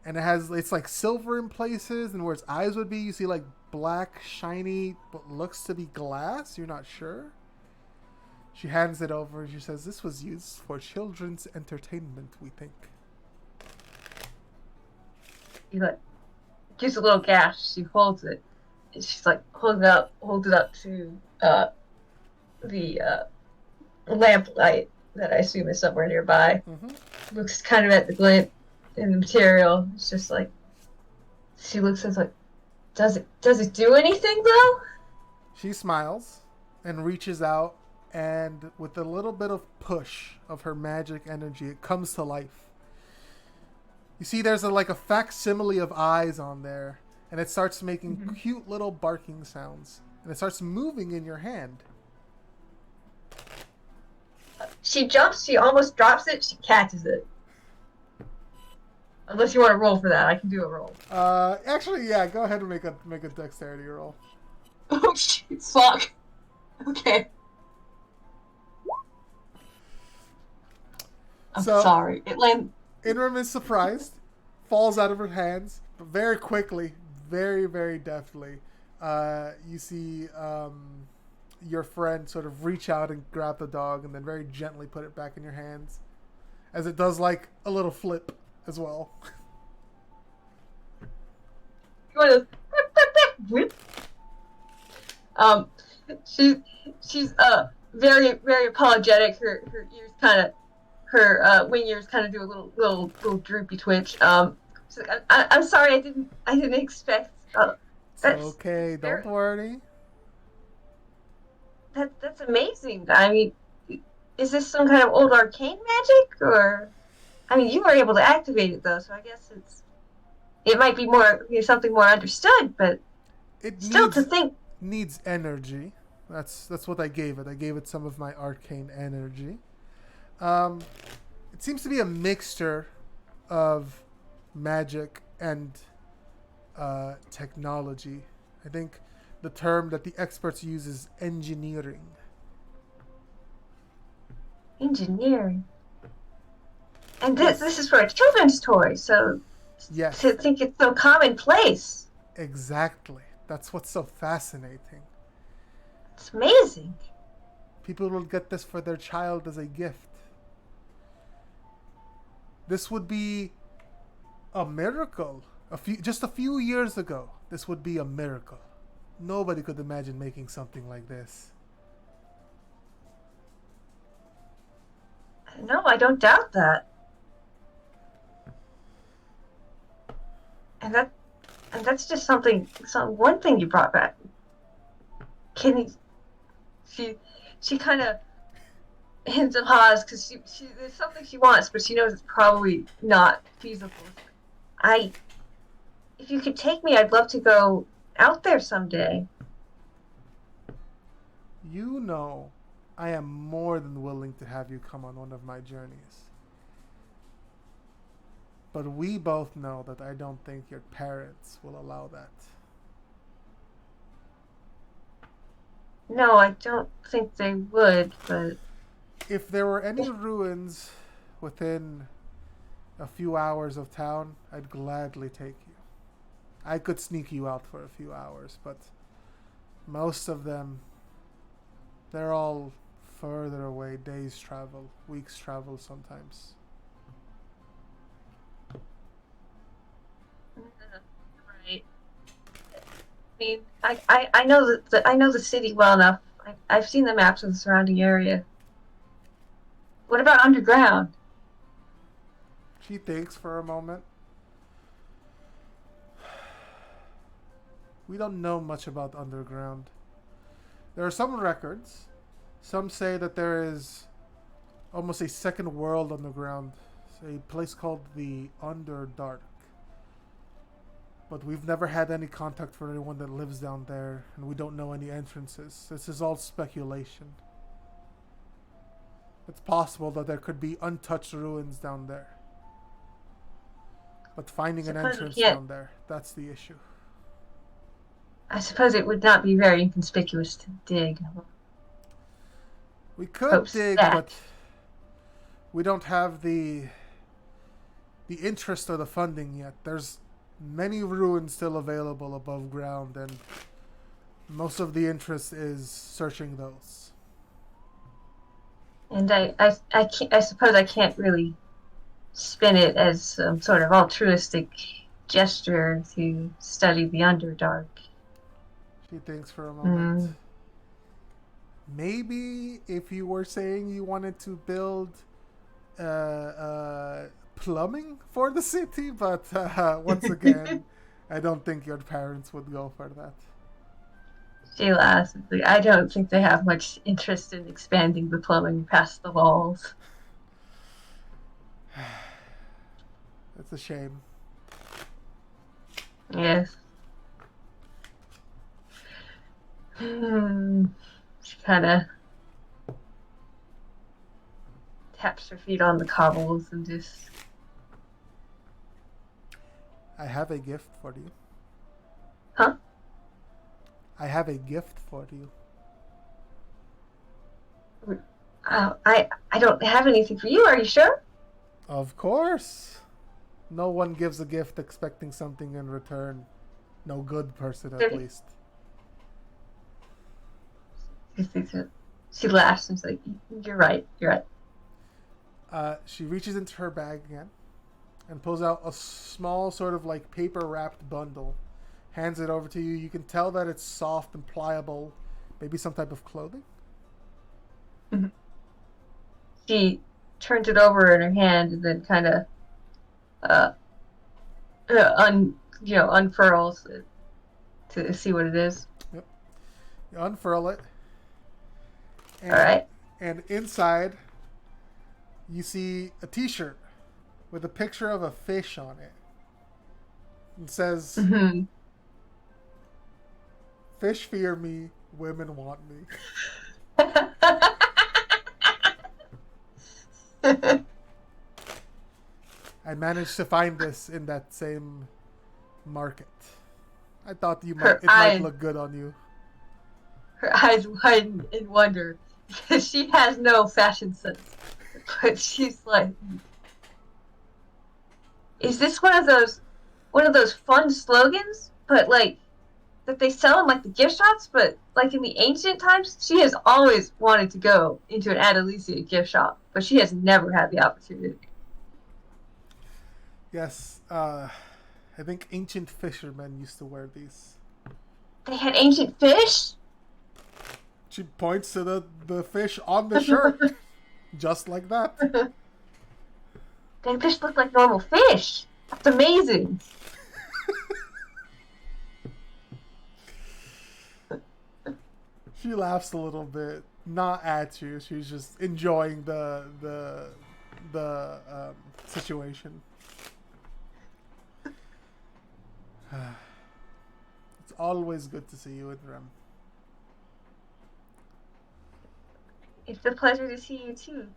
and it's silver in places, and where its eyes would be, you see black, shiny, but looks to be glass. You're not sure. She hands it over and she says, this was used for children's entertainment, we think. He gives a little gasp. She holds it, and she's holds it up to the lamplight that I assume is somewhere nearby. Mm-hmm. Looks kind of at the glint in the material. It's just she looks as does it do anything though? She smiles and reaches out, and with a little bit of push of her magic energy, it comes to life. You see there's like a facsimile of eyes on there, and it starts making cute little barking sounds, and it starts moving in your hand. She jumps, she almost drops it, she catches it. Unless you want to roll for that, I can do a roll. Actually, yeah, go ahead and make a dexterity roll. Oh shit, fuck. Okay. I'm sorry. It landed. Inram is surprised, falls out of her hands, but very quickly, very, very deftly, you see your friend sort of reach out and grab the dog and then very gently put it back in your hands, as it does like a little flip as well. She's very, very apologetic. Her ears kind of, her wing ears kind of do a little droopy twitch. She's like, I'm sorry, I didn't expect. It's okay, don't worry. That's amazing. I mean, is this some kind of old arcane magic, or? I mean, you were able to activate it though, so I guess it might be more something more understood, but it still to think needs energy. That's what I gave it. I gave it some of my arcane energy. It seems to be a mixture of magic and technology. I think the term that the experts use is engineering. Engineering. And this is for a children's toy, so yes. To think it's so commonplace. Exactly. That's what's so fascinating. It's amazing. People will get this for their child as a gift. This would be a miracle. Just a few years ago, this would be a miracle. Nobody could imagine making something like this. No, I don't doubt that. And that's just one thing you brought back. She kind of hints and haws because she there's something she wants, but she knows it's probably not feasible. If you could take me, I'd love to go out there someday. You know, I am more than willing to have you come on one of my journeys. But we both know that I don't think your parents will allow that. No, I don't think they would, but... If there were any ruins within a few hours of town, I'd gladly take you. I could sneak you out for a few hours, but most of them, they're all further away, days travel, weeks travel sometimes. Right. I mean, I know I know the city well enough. I've seen the maps of the surrounding area. What about underground? She thinks for a moment. We don't know much about underground. There are some records. Some say that there is almost a second world underground. It's a place called the Underdark. But we've never had any contact for anyone that lives down there, and we don't know any entrances. This is all speculation. It's possible that there could be untouched ruins down there. But finding an entrance down there, that's the issue. I suppose it would not be very inconspicuous to dig. We could dig, but we don't have the interest or the funding yet. There's many ruins still available above ground, and most of the interest is searching those. And I suppose I can't really spin it as some sort of altruistic gesture to study the Underdark. She thinks for a moment. Maybe if you were saying you wanted to build plumbing for the city, but once again, I don't think your parents would go for that. She laughs. I don't think they have much interest in expanding the plumbing past the walls. It's a shame. Yes. She kind of taps her feet on the cobbles and just... I have a gift for you. Huh? I have a gift for you. I don't have anything for you. Are you sure? Of course. No one gives a gift expecting something in return. No good person, at least. She laughs and is like, "You're right. You're right." She reaches into her bag again and pulls out a small, sort of like paper wrapped bundle. Hands it over to you. You can tell that it's soft and pliable. Maybe some type of clothing. Mm-hmm. She turns it over in her hand and then kind of unfurls it to see what it is. Yep. You unfurl it. And, all right. And inside, you see a T-shirt with a picture of a fish on it. It says, mm-hmm. "Fish fear me, women want me." I managed to find this in that same market. I thought it might look good on you. Her eyes widen in wonder because she has no fashion sense. But she's like, "Is this one of those fun slogans? But like that they sell in like the gift shops? But like in the ancient times, she has always wanted to go into an Andalusia gift shop, but she has never had the opportunity." Yes, I think ancient fishermen used to wear these. They had ancient fish? She points to the fish on the shirt. Just like that. They fish look like normal fish. That's amazing. She laughs a little bit, not at you. She's just enjoying the situation. It's always good to see you, Idrim. It's a pleasure to see you too.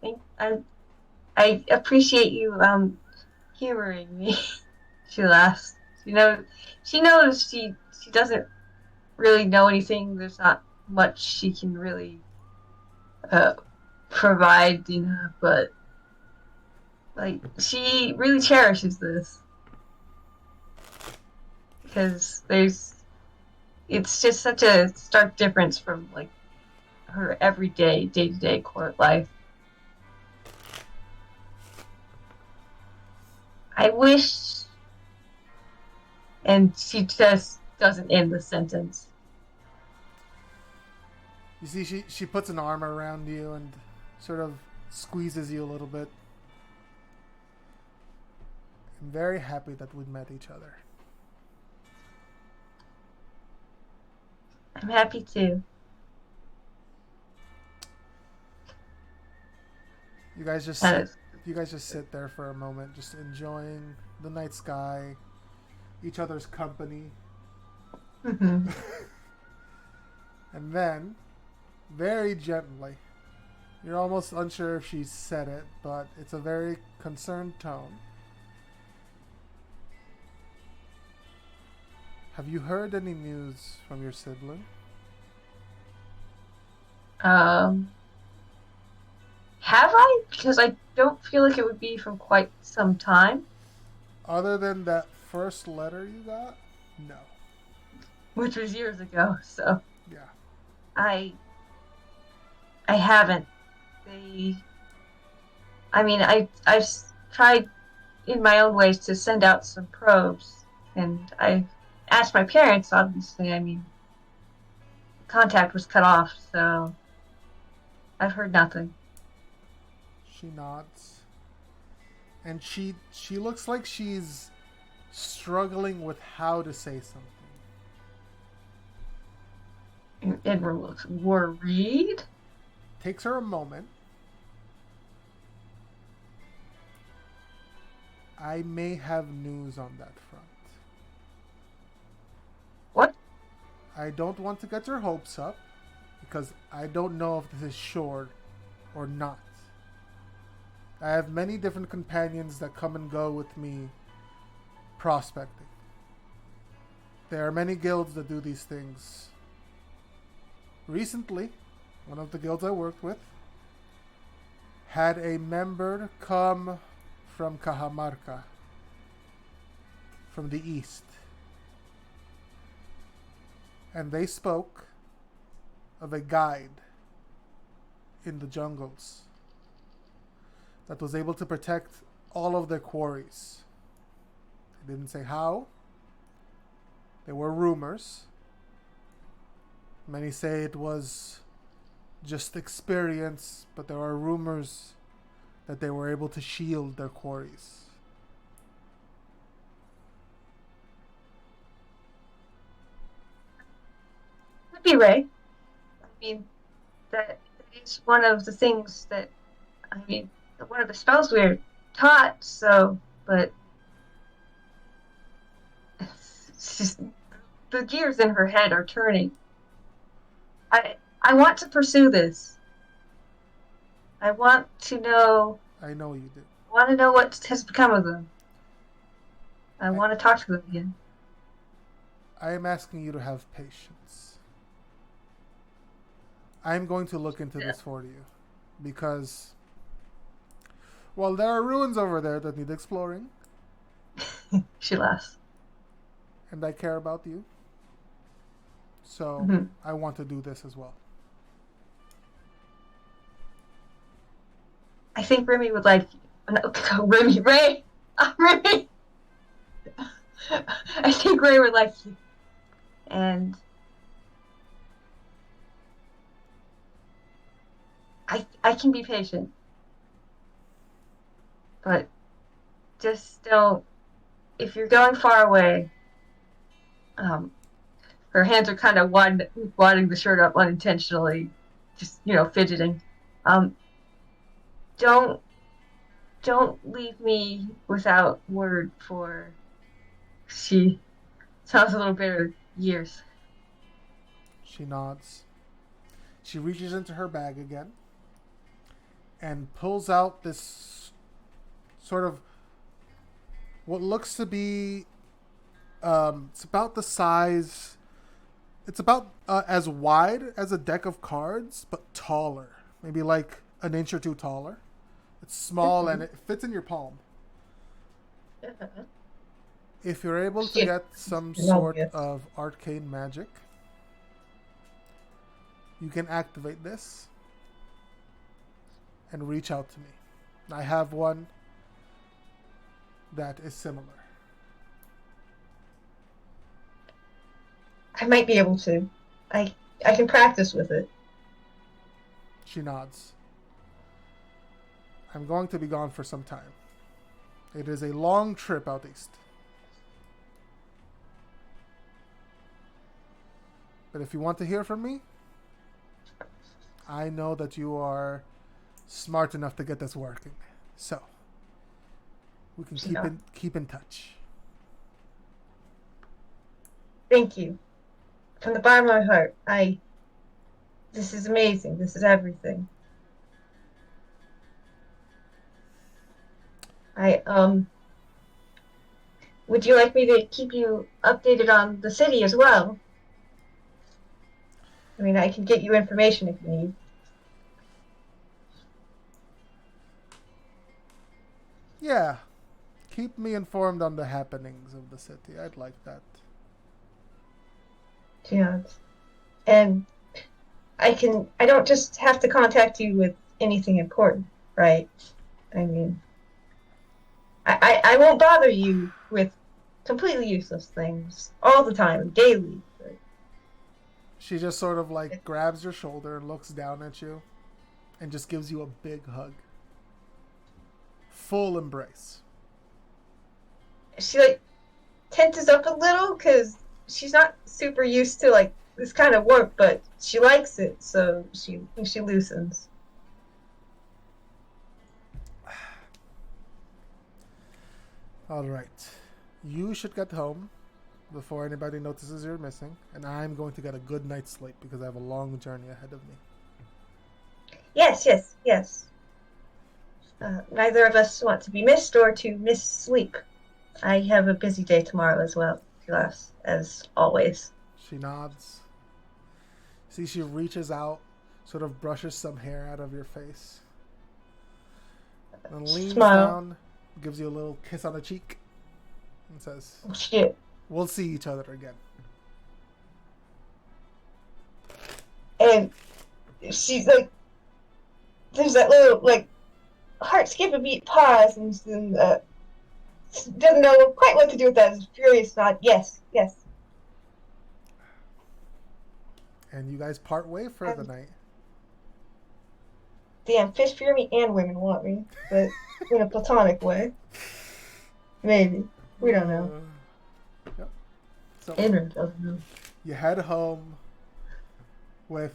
I appreciate you humoring me. She laughs. She knows she doesn't really know anything. There's not much she can really provide, but like she really cherishes this because it's just such a stark difference from like her everyday day-to-day court life. I wish, and she just doesn't end the sentence. You see, she puts an arm around you and sort of squeezes you a little bit. I'm very happy that we met each other. I'm happy too. You guys just sit there for a moment, just enjoying the night sky, each other's company. Mm-hmm. And then, very gently, you're almost unsure if she said it, but it's a very concerned tone. Have you heard any news from your sibling? Have I? Because I don't feel like it would be from quite some time. Other than that first letter you got? No. Which was years ago, so. Yeah. I haven't. I've tried in my own ways to send out some probes, and I asked my parents, obviously. Contact was cut off, so I've heard nothing. She nods. And she looks like she's struggling with how to say something. Edward looks worried. Takes her a moment. I may have news on that front. What? I don't want to get your hopes up, because I don't know if this is sure or not. I have many different companions that come and go with me prospecting. There are many guilds that do these things. Recently, one of the guilds I worked with had a member come from Cajamarca, from the east. And they spoke of a guide in the jungles that was able to protect all of their quarries. They didn't say how. There were rumors. Many say it was just experience, but there are rumors that they were able to shield their quarries. Could be Ray. I mean, that is one of the things that, one of the spells we're taught, so, but it's just, the gears in her head are turning. I want to pursue this. I want to know. I know you do. I want to know what has become of them. I want to talk to them again. I am asking you to have patience. I'm going to look into this for you, because, well, there are ruins over there that need exploring. She laughs. And I care about you. So I want to do this as well. I think Remy would like you. No, Remy, Ray! Remy! I think Ray would like you. And I can be patient. But just don't, if you're going far away, her hands are kind of wadding the shirt up unintentionally, just, fidgeting. Don't leave me without word for, she sounds a little bitter, years. She nods. She reaches into her bag again and pulls out this sort of what looks to be, it's about the size, it's about as wide as a deck of cards, but taller. Maybe like an inch or two taller. It's small and it fits in your palm. If you're able to get some sort of arcane magic, you can activate this and reach out to me. I have one that is similar. I might be able to. I can practice with it. She nods. I'm going to be gone for some time. It is a long trip out east. But if you want to hear from me, I know that you are smart enough to get this working. So, we can keep in touch. Thank you. From the bottom of my heart, this is amazing. This is everything. Would you like me to keep you updated on the city as well? I mean, I can get you information if you need. Yeah. Keep me informed on the happenings of the city. I'd like that. Yeah. And I don't just have to contact you with anything important, right? I mean, I won't bother you with completely useless things all the time, daily. But... She just sort of like grabs your shoulder and looks down at you and just gives you a big hug. Full embrace. She tenses up a little because she's not super used to this kind of work, but she likes it, so she loosens. All right. You should get home before anybody notices you're missing, and I'm going to get a good night's sleep because I have a long journey ahead of me. Yes. Neither of us want to be missed or to miss sleep. I have a busy day tomorrow as well, as always. She nods. See, she reaches out, sort of brushes some hair out of your face, and leans down, gives you a little kiss on the cheek, and says, "Oh, shit. We'll see each other again." And she's like, there's that little, like, heart skip a beat pause, and doesn't know quite what to do with that. Furious nod. Yes. And you guys part way for the night. Damn, fish fear me and women want me, but in a platonic way. Maybe. We don't know. Yep. So Aaron doesn't know. you head home with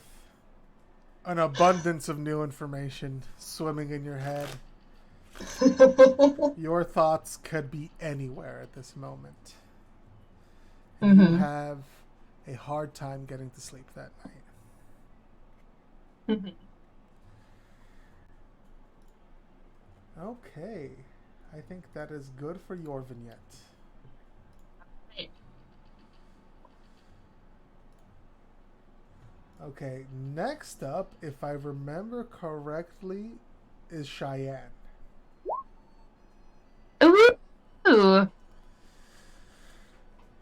an abundance of new information swimming in your head. Your thoughts could be anywhere at this moment. And you have a hard time getting to sleep that night. Okay. I think that is good for your vignette. Okay, next up, if I remember correctly, is Cheyenne. Ooh.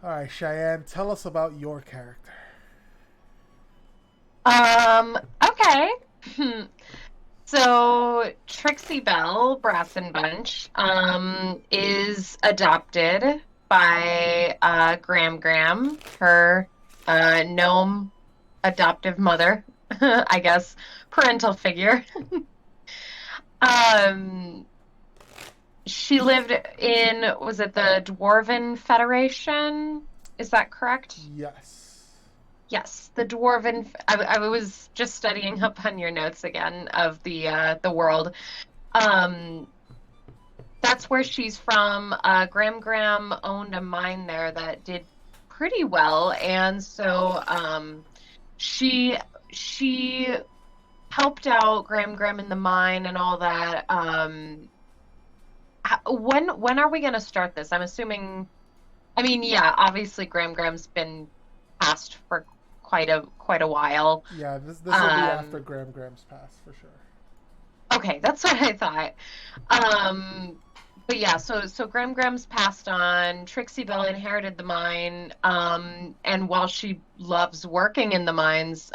Alright, Cheyenne, tell us about your character. Okay. So Trixie Belle Brasson Bunch is adopted by Graham, her gnome adoptive mother, I guess, parental figure. She lived in, was it the Dwarven Federation? Is that correct? Yes. Yes, the Dwarven. I was just studying up on your notes again of the world. That's where she's from. Graham owned a mine there that did pretty well, and so she helped out Graham in the mine and all that. When are we going to start this? I'm assuming. I mean, yeah, obviously Graham's been passed for quite a while. Yeah, this will be after Graham's pass for sure. Okay, that's what I thought. But yeah, so Graham's passed on. Trixie Belle inherited the mine, and while she loves working in the mines,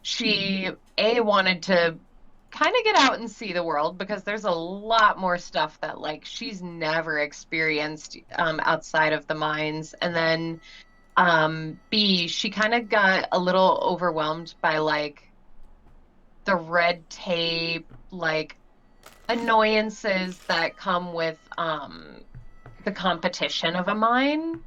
she wanted to kind of get out and see the world because there's a lot more stuff that like she's never experienced outside of the mines, and then B, she kind of got a little overwhelmed by like the red tape, like annoyances that come with the competition of a mine.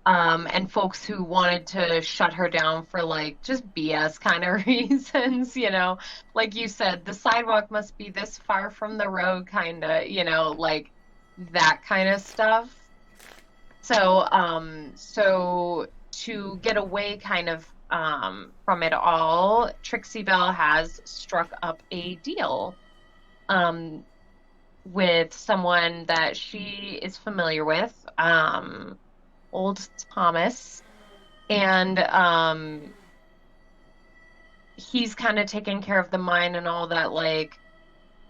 And folks who wanted to shut her down for like just BS kind of reasons, you know, like you said, the sidewalk must be this far from the road, kind of, you know, like that kind of stuff. So, so to get away kind of from it all, Trixie Belle has struck up a deal with someone that she is familiar with, old Thomas, and he's kind of taking care of the mine and all that like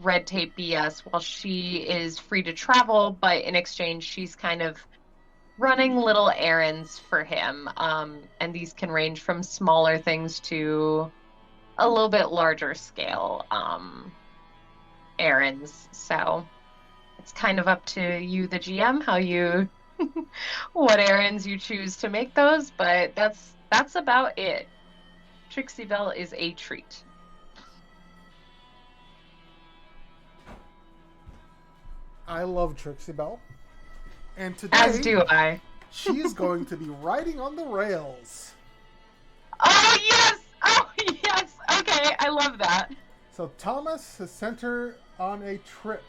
red tape BS while she is free to travel, but in exchange she's kind of running little errands for him, and these can range from smaller things to a little bit larger scale errands. So it's kind of up to you, the GM, how you what errands you choose to make those, but that's about it. Trixie Belle is a treat. I love Trixie Belle. And today, As do I. She's going to be riding on the rails. Oh, yes! Oh, yes! Okay, I love that. So Thomas has sent her on a trip.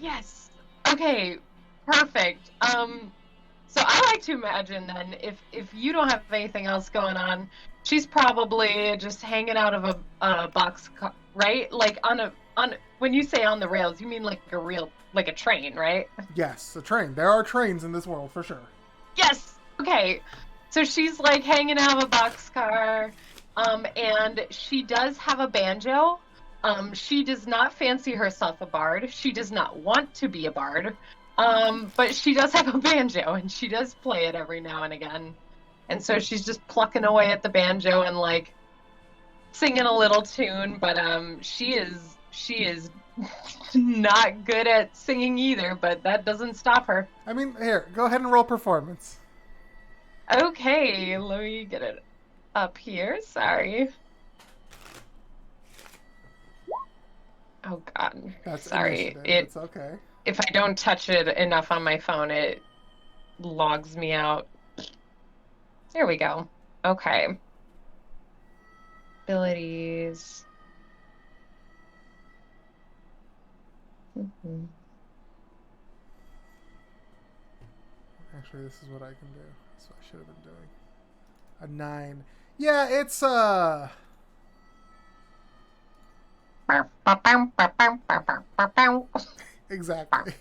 Yes. Okay, perfect. So I like to imagine then, if you don't have anything else going on, she's probably just hanging out of a box car, right? Like when you say on the rails, you mean like a train, right? Yes, a train. There are trains in this world for sure. Yes. Okay. So she's like hanging out of a boxcar, and she does have a banjo. She does not fancy herself a bard. She does not want to be a bard. But she does have a banjo, and she does play it every now and again. And so she's just plucking away at the banjo and like singing a little tune. But she is not good at singing either. But that doesn't stop her. I mean, here, go ahead and roll performance. Okay, let me get it up here. Sorry. Oh God. That's sorry. It's okay. If I don't touch it enough on my phone, it logs me out. There we go. Okay. Abilities. Actually, this is what I can do. That's what I should have been doing. A 9. Yeah, it's exactly.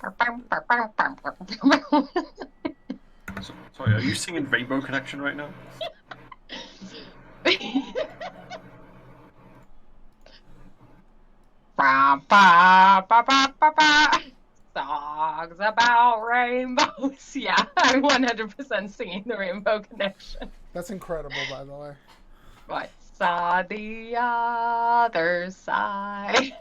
Sorry, are you singing Rainbow Connection right now? Songs about rainbows. Yeah, I'm 100% singing the Rainbow Connection. That's incredible, by the way. What's on the other side?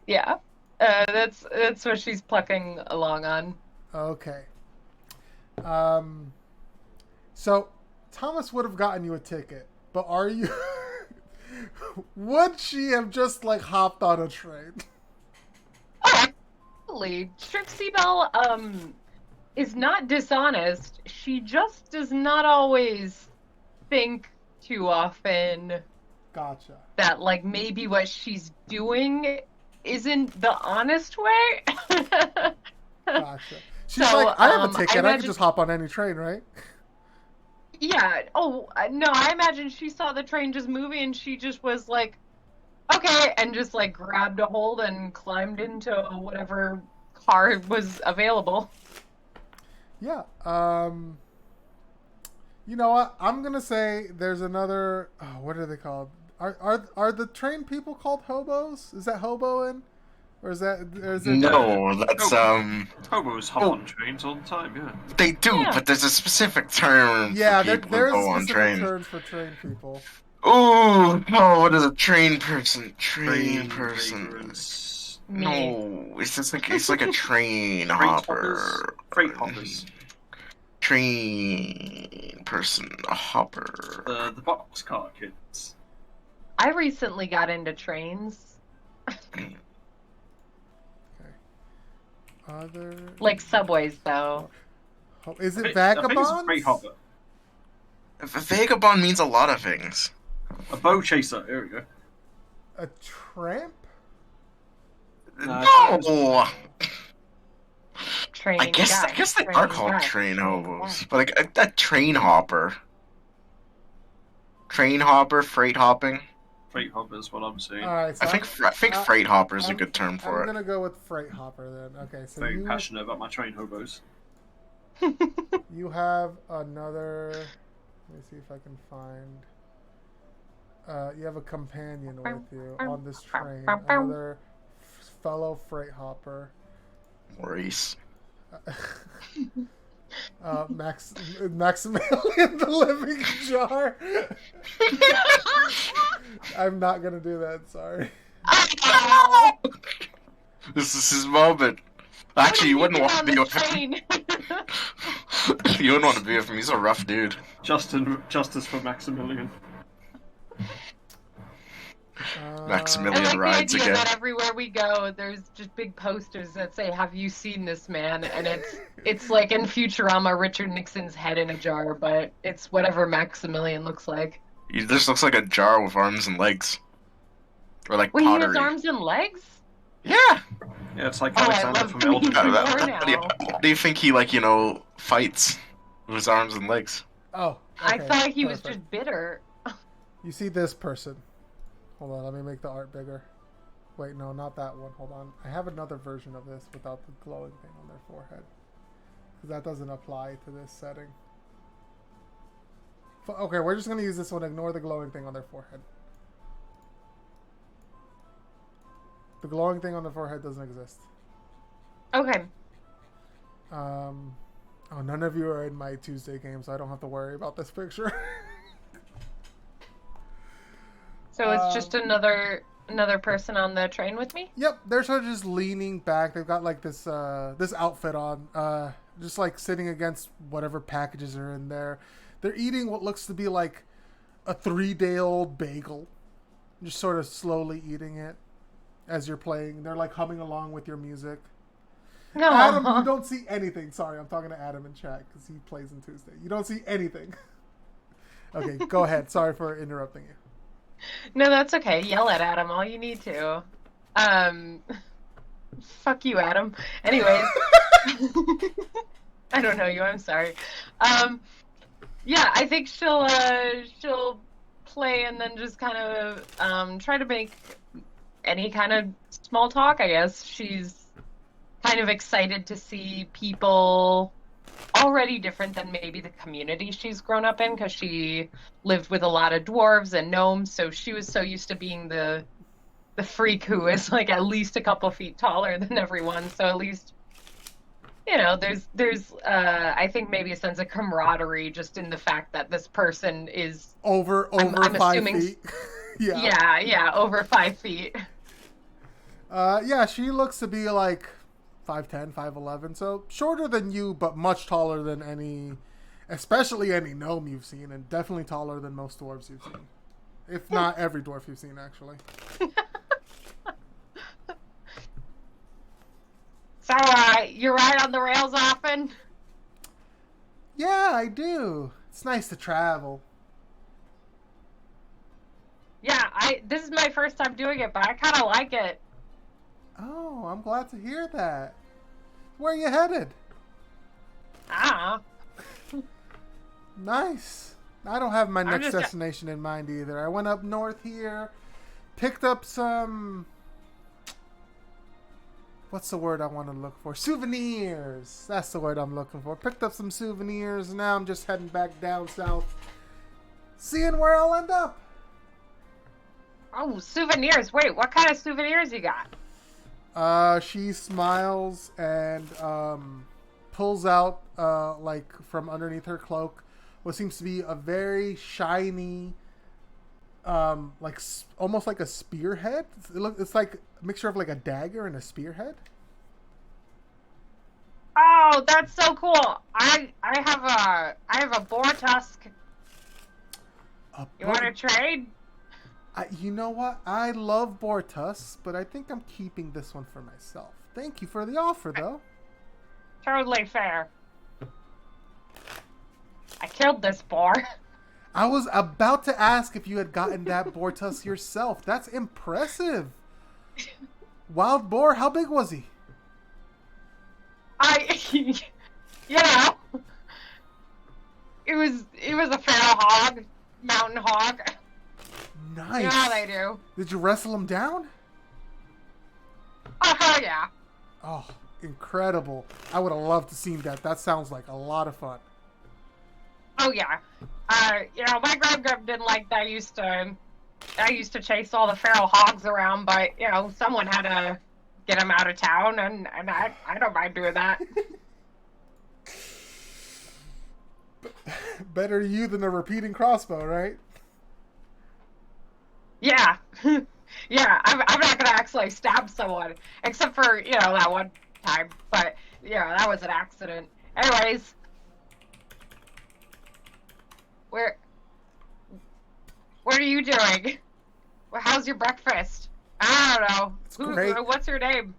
Yeah, that's what she's plucking along on. Okay. So Thomas would have gotten you a ticket, but are you? Would she have just like hopped on a train? Oh, absolutely. Trixie Belle is not dishonest. She just does not always think too often. Gotcha. That like maybe what she's doing isn't the honest way. Gotcha. She's So, like, I have a ticket. I imagine- can just hop on any train, right? Yeah. Oh, no, I imagine she saw the train just moving and she just was like, okay, and just like grabbed a hold and climbed into whatever car was available. Yeah. You know what? I'm gonna say there's another. Oh, what are they called? Are the train people called hobos? Is that hoboing? Or is that? Or is it No, that's Hobos hop on trains all the time, yeah. They do, Yeah. but there's a specific term Yeah, for people there's who go on specific trains. terms for train people. Oh, what is a train person? Train person. vagrants, Me. No, it's just like a train Freight hopper. Freight hoppers. Train person, a hopper. The boxcar kids. I recently got into trains, Other like subways though. is it I think it's a vagabonds? freight hopper. A vagabond means a lot of things. A bow chaser, there we go. A tramp? No, Train. I guess they are called train hobos, but like a train hopper. Train hopper, freight hopping. Freight hopper is what I'm saying. All right, so I think freight hopper is a good term for I'm it. gonna go with freight hopper then. Okay, so Very passionate about my train hobos. you have another. Let me see if I can find. You have a companion with you on this train. Another fellow freight hopper. Maurice. Maximilian the Living Jar. I'm not gonna do that. Sorry. This is his moment. Actually, you wouldn't want to be with him. You wouldn't want to be with him. He's a rough dude. Justice for Maximilian. I Maximilian like the rides idea again. that everywhere we go, there's just big posters that say, "Have you seen this man?" And it's like in Futurama, Richard Nixon's head in a jar, but it's whatever Maximilian looks like. He just looks like a jar with arms and legs. Or like Wait, he has pottery. arms and legs? Yeah! Yeah, it's like Oh, I Alexander love from him Elden even Ring. more now. What do you think he, fights with his arms and legs? Oh, I okay, thought he was perfect. just bitter. You see this person. Hold on, let me make the art bigger. Wait, no, not that one. Hold on. I have another version of this without the glowing thing on their forehead. Because that doesn't apply to this setting. Okay, we're just going to use this one. Ignore the glowing thing on their forehead. The glowing thing on the forehead doesn't exist. Okay. Oh, none of you are in my Tuesday game, so I don't have to worry about this picture. So it's just another person on the train with me? Yep, they're sort of just leaning back. They've got like this this outfit on, just like sitting against whatever packages are in there. They're eating what looks to be like a 3-day-old bagel, just sort of slowly eating it as you're playing. They're like humming along with your music. No. Adam, you don't see anything. Sorry, I'm talking to Adam in chat because he plays on Tuesday. You don't see anything. Okay, go ahead. Sorry for interrupting you. No, that's okay. Yell at Adam all you need to. Fuck you, Adam. Anyways. I don't know you, I'm sorry. Yeah, I think she'll play and then just kind of try to make any kind of small talk, I guess. She's kind of excited to see people already different than maybe the community she's grown up in, because she lived with a lot of dwarves and gnomes, so she was so used to being the freak who is like at least a couple feet taller than everyone. So at least, you know, there's I think maybe a sense of camaraderie just in the fact that this person is over I'm 5 assuming, feet. Yeah. Yeah, over 5 feet. Yeah, she looks to be like 5'10", 5'11", so shorter than you, but much taller than any, especially any gnome you've seen, and definitely taller than most dwarves you've seen. If not every dwarf you've seen, actually. So, you ride on the rails often? Yeah, I do. It's nice to travel. Yeah, this is my first time doing it, but I kind of like it. Oh, I'm glad to hear that. Where are you headed? Ah. Nice. I don't have my next just- destination in mind either. I went up north here, picked up some... What's the word I want to look for? Souvenirs. That's the word I'm looking for. Picked up some souvenirs, and now I'm just heading back down south, seeing where I'll end up. Oh, souvenirs. Wait, what kind of souvenirs you got? She smiles and pulls out, like from underneath her cloak, what seems to be a very shiny, like almost like a spearhead. It's like a mixture of like a dagger and a spearhead. Oh, that's so cool. I have a boar tusk. You want to trade? You know what? I love boar tusks, but I think I'm keeping this one for myself. Thank you for the offer, though. Totally fair. I killed this boar. I was about to ask if you had gotten that boar tusk yourself. That's impressive. Wild boar, how big was he? Yeah. It was a feral hog, mountain hog. Nice. You know how they do. Did you wrestle him down? Oh, hell yeah. Oh, incredible. I would have loved to see that. That sounds like a lot of fun. Oh, yeah. You know, my grandmother didn't like that. I used to chase all the feral hogs around, but, you know, someone had to get them out of town, and I don't mind doing that. Better you than a repeating crossbow, right? Yeah. Yeah, I'm not gonna actually stab someone, except for, you know, that one time, but, yeah, that was an accident. Anyways. What are you doing? how's your breakfast? I don't know. It's great. What's your name?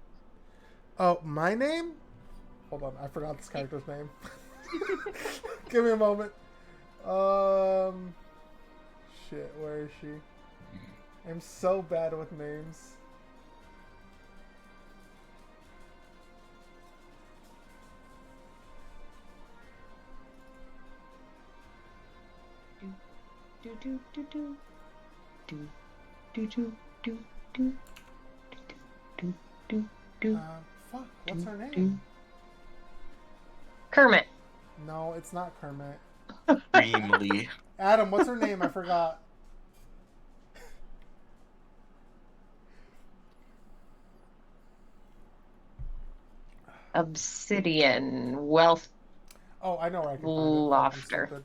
Oh, my name? Hold on, I forgot this character's name. Give me a moment. Shit, where is she? I'm so bad with names. Do do do do do do do do do do do do. Fuck, what's her name? Kermit. No, it's not Kermit. Extremely. Adam, what's her name? I forgot. Obsidian Wealth Oh, I know where I can find it. Lofter.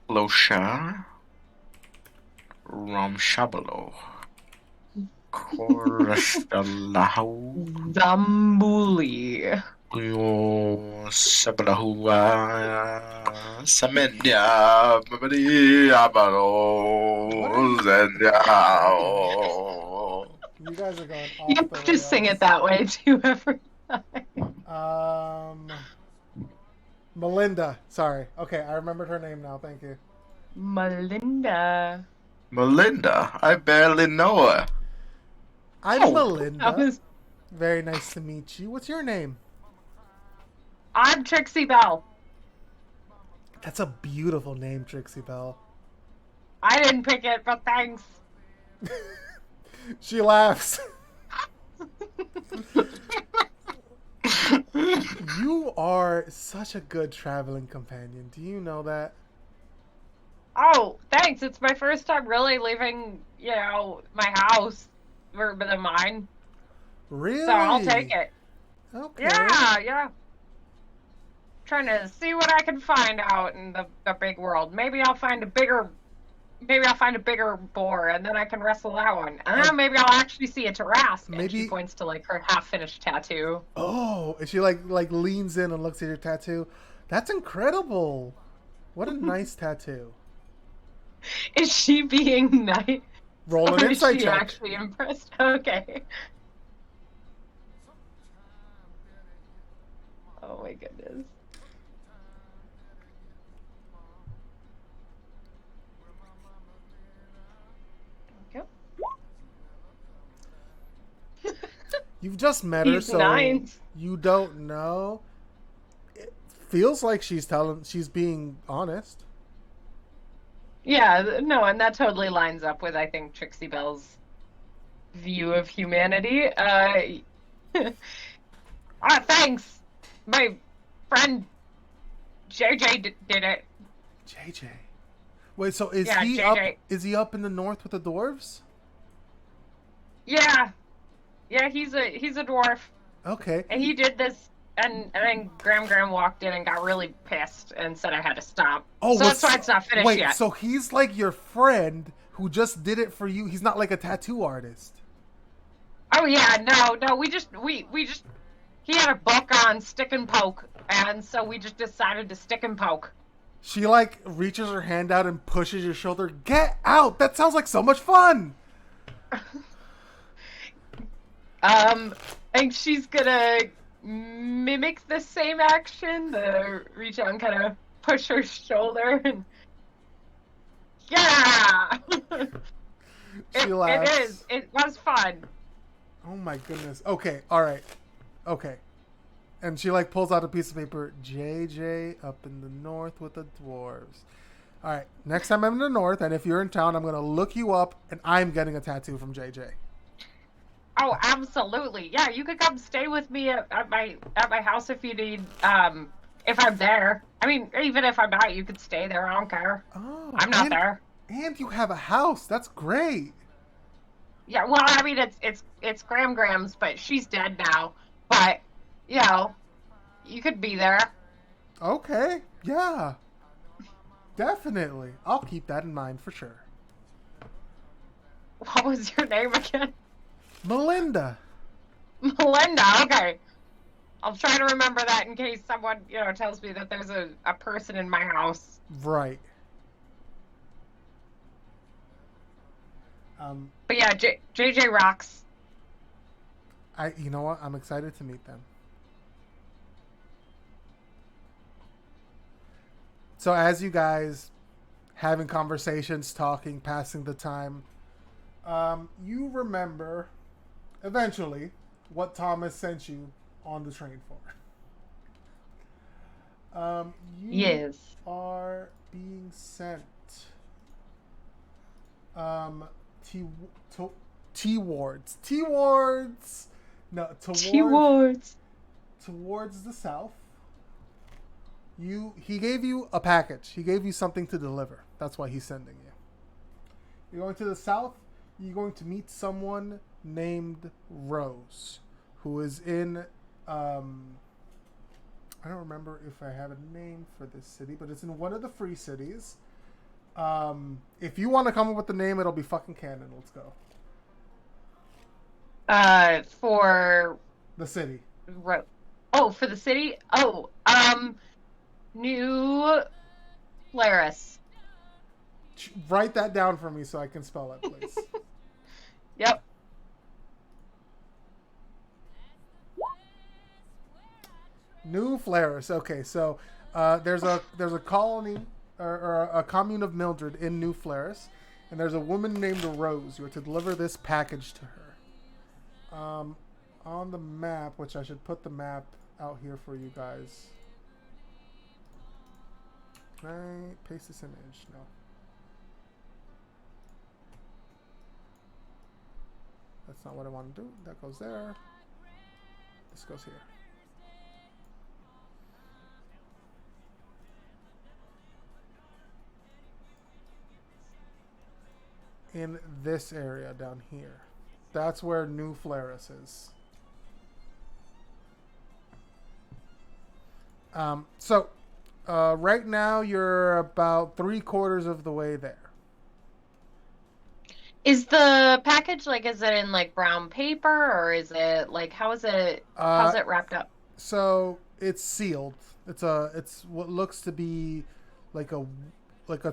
Losha. Ramshabalo. Korastalahu. Zambuli. Sabalahua. Samenya. Babadi. Abalo. Zendao. You guys are going off You the can just sing rails. it that way too every time. Melinda. Sorry. Okay, I remembered her name now. Thank you. Melinda. Melinda. I barely know her. I'm Melinda. That was... Very nice to meet you. What's your name? I'm Trixie Belle. That's a beautiful name, Trixie Belle. I didn't pick it, but thanks. She laughs. You are such a good traveling companion. Do you know that? Oh, thanks. It's my first time really leaving, my house for the mine. Really? So I'll take it. Okay. Yeah. Trying to see what I can find out in the big world. Maybe I'll find a bigger boar, and then I can wrestle that one. Maybe I'll actually see a Tarrasque. And she points to like her half-finished tattoo. Oh, and she like leans in and looks at your tattoo. That's incredible. What a nice tattoo. Is she being nice? Roll an Or is insight she check. actually impressed? Okay. Oh my goodness. You've just met her, He's so 9. you don't know. It feels like she's being honest. Yeah, no, and that totally lines up with, I think, Trixie Belle's view of humanity. Thanks. My friend JJ did it. JJ. Wait, so is Yeah, he JJ. up? Is he up in the north with the dwarves? Yeah, he's a dwarf, Okay. and he did this, and then Graham walked in and got really pissed and said I had to stop. Oh, so that's why it's not finished wait, yet. so he's like your friend who just did it for you. He's not like a tattoo artist. Oh yeah, no, we just he had a book on stick and poke, and so we just decided to stick and poke. She like reaches her hand out and pushes your shoulder. Get out! That sounds like so much fun. And she's gonna mimic the same action, the reach out and kind of push her shoulder, and yeah, She laughs. It was fun. Oh my goodness. Okay, all right. Okay. And she like pulls out a piece of paper. JJ up in the north with the dwarves. All right. Next time I'm in the north, and if you're in town, I'm gonna look you up, and I'm getting a tattoo from JJ. Oh, absolutely. Yeah, you could come stay with me at my house if you need. If I'm there. I mean, even if I'm not, you could stay there. I don't care. Oh, I'm not there. And you have a house. That's great. Yeah, well, I mean, it's Graham's, but she's dead now. But you could be there. Okay. Yeah. Definitely. I'll keep that in mind for sure. What was your name again? Melinda. Melinda. Okay. I'll try to remember that in case someone, tells me that there's a person in my house. Right. But yeah, JJ rocks. You know what? I'm excited to meet them. So as you guys having conversations, talking, passing the time, you remember eventually what Thomas sent you on the train for. You Yes. are being sent T-wards. No, towards the south. He gave you a package. He gave you something to deliver. That's why he's sending you. You're going to the south. You're going to meet someone named Rose, who is in I don't remember if I have a name for this city, but it's in one of the free cities. If you want to come up with the name, it'll be fucking canon. Let's go. For the city. For the city? New Flaris. Write that down for me so I can spell it, please. Yep. New Flaris. Okay, so there's a colony or a commune of Mildred in New Flaris, and there's a woman named Rose. You are to deliver this package to her. On the map, which I should put the map out here for you guys. Can I paste this image? No. That's not what I want to do. That goes there. This goes here. In this area down here. That's where New Flaris is. Right now you're about 3/4 of the way there. Is the package is it in brown paper, or is it how's it wrapped up? So it's sealed. It's what looks to be like a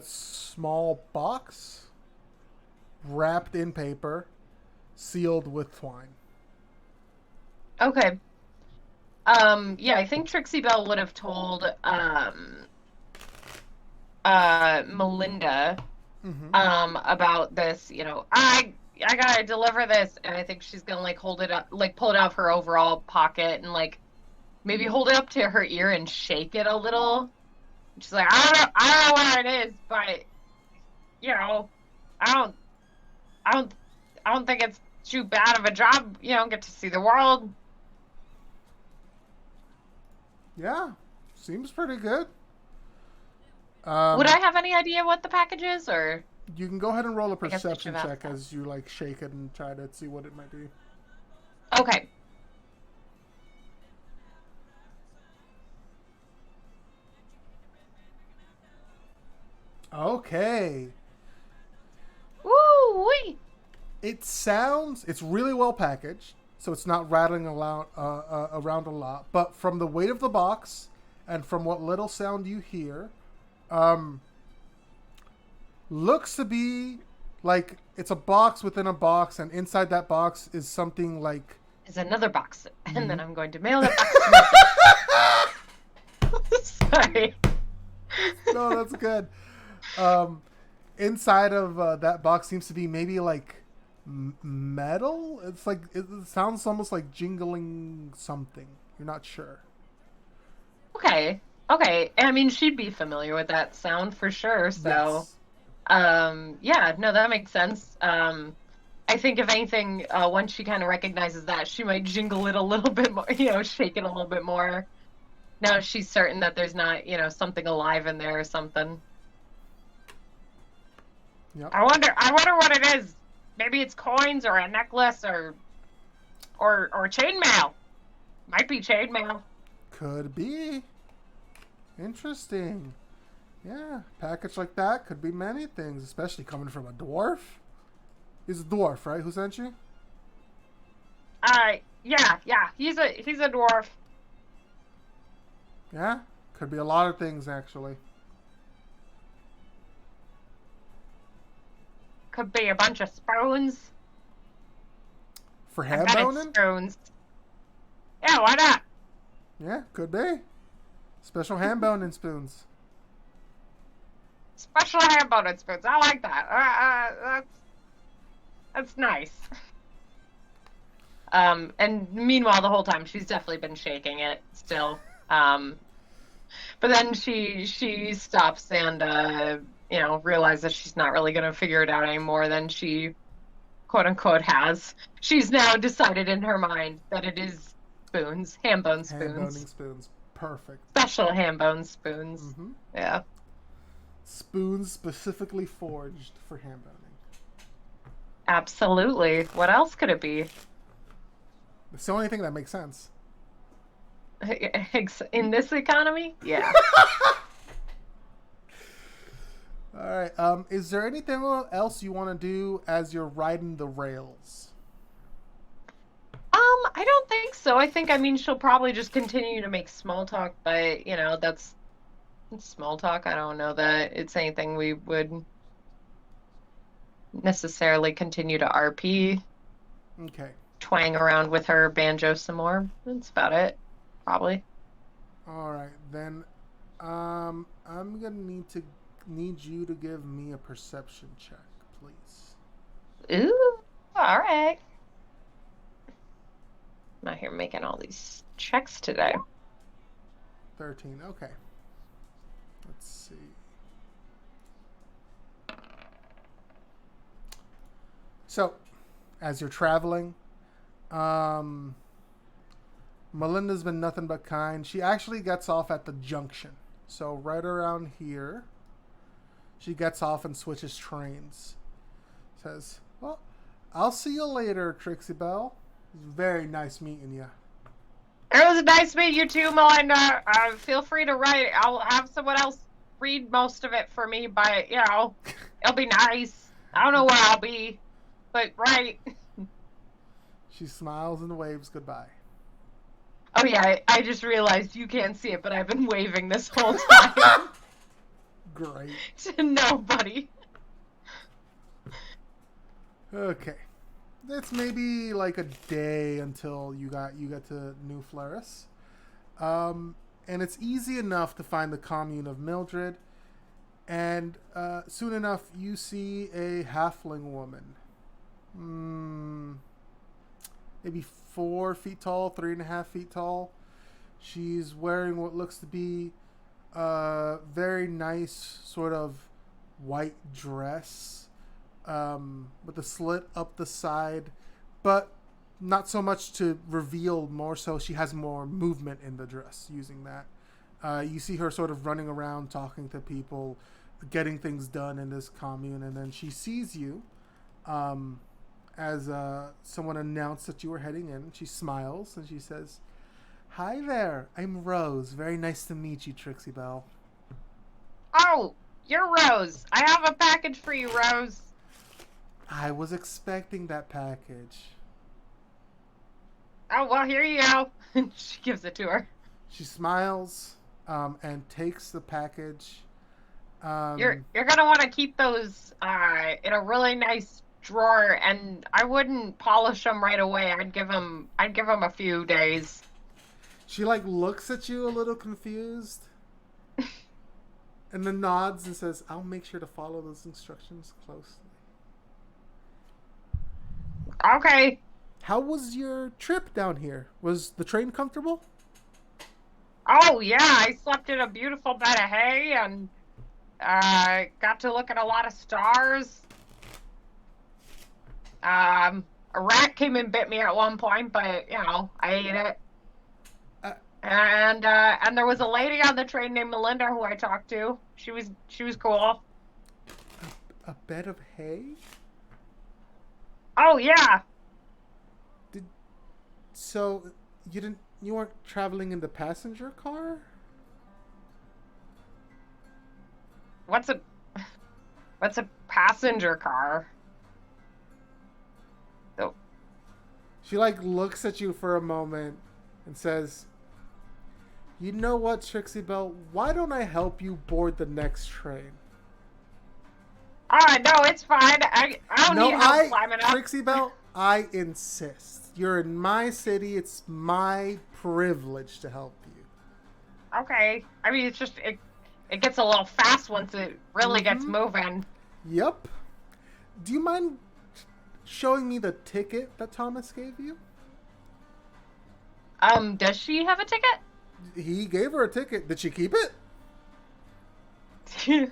small box wrapped in paper, sealed with twine. Okay. Yeah, I think Trixie Belle would have told Melinda about this, I gotta deliver this, and I think she's gonna hold it up, pull it out of her overall pocket and maybe hold it up to her ear and shake it a little. She's like, I don't know what it is, but I don't think it's too bad of a job, get to see the world. Yeah, seems pretty good. Would I have any idea what the package is, or? You can go ahead and roll a perception check as you shake it and try to see what it might be. Okay. Okay. Woo-wee! It's really well packaged, so it's not rattling around a lot. But from the weight of the box and from what little sound you hear, looks to be it's a box within a box, and inside that box is something is another box, and then I'm going to mail that box to myself. Sorry. No, that's good. Inside of that box seems to be maybe metal. It's it sounds almost like jingling something. You're not sure. Okay. I mean, she'd be familiar with that sound for sure. So, yes. Yeah, no, that makes sense. I think if anything, once she kind of recognizes that, she might jingle it a little bit more, shake it a little bit more. Now she's certain that there's not, something alive in there or something. Yep. I wonder what it is. Maybe it's coins or a necklace or chainmail. Might be chainmail. Could be. Interesting. Yeah, package like that could be many things, especially coming from a dwarf. He's a dwarf, right? Who sent you? Yeah. He's a dwarf. Yeah, could be a lot of things actually. could be a bunch of spoons. For I ham bet it's boning? spoons. Yeah, why not? Yeah, could be. Special ham boning spoons. Special ham boning spoons. I like that. That's nice. And meanwhile, the whole time she's definitely been shaking it still. But then she stops and realizes she's not really gonna figure it out anymore than she quote unquote has. She's now decided in her mind that it is spoons, ham bone spoons. Ham boning spoons. Perfect. Special ham bone spoons. Mm-hmm. Yeah. Spoons specifically forged for ham boning. Absolutely. What else could it be? It's the only thing that makes sense. In this economy? Yeah. All right. Is there anything else you want to do as you're riding the rails? I don't think so. I mean, she'll probably just continue to make small talk, but, that's small talk. I don't know that it's anything we would necessarily continue to RP. Okay. Twang around with her banjo some more. That's about it. Probably. All right. Then I'm going to need you to give me a perception check, please. Ooh. All right. I'm out here making all these checks today. 13. Okay. Let's see. So, as you're traveling, Melinda's been nothing but kind. She actually gets off at the junction. So, right around here, she gets off and switches trains. Says, well, I'll see you later, Trixie Belle. It was very nice meeting you. It was nice meeting you too, Melinda. Feel free to write. I'll have someone else read most of it for me, but, it'll be nice. I don't know where I'll be, but right. She smiles and waves goodbye. Oh, yeah, I just realized you can't see it, but I've been waving this whole time. Great. To nobody. Okay. It's maybe like a day until you get to New Flaris. And it's easy enough to find the commune of Mildred. And soon enough, you see a halfling woman. Maybe 4 feet tall, 3.5 feet tall. She's wearing what looks to be a very nice sort of white dress. With a slit up the side, but not so much to reveal, more so she has more movement in the dress using that. You see her sort of running around talking to people, getting things done in this commune, and then she sees you as someone announced that you were heading in. She smiles and she says, "Hi there, I'm Rose. Very nice to meet you, Trixie Belle." Oh, you're Rose. I have a package for you, Rose. I was expecting that package. Oh, well, here you go. She gives it to her. She smiles and takes the package. You're gonna want to keep those in a really nice drawer, and I wouldn't polish them right away. I'd give them a few days. She looks at you a little confused, and then nods and says, "I'll make sure to follow those instructions closely." Okay. How was your trip down here? Was the train comfortable? Oh, yeah. I slept in a beautiful bed of hay and got to look at a lot of stars. A rat came and bit me at one point, but, I ate it. And there was a lady on the train named Melinda who I talked to. She was cool. A bed of hay? Oh, yeah. So you weren't traveling in the passenger car? What's a passenger car? Oh. She looks at you for a moment and says, "You know what, Trixie Belle? Why don't I help you board the next train?" No, it's fine. I don't need help climbing up. Trixie Belle, I insist. You're in my city. It's my privilege to help you. Okay. I mean, it's just, it gets a little fast once it really gets moving. Yep. Do you mind showing me the ticket that Thomas gave you? Does she have a ticket? He gave her a ticket. Did she keep it? Good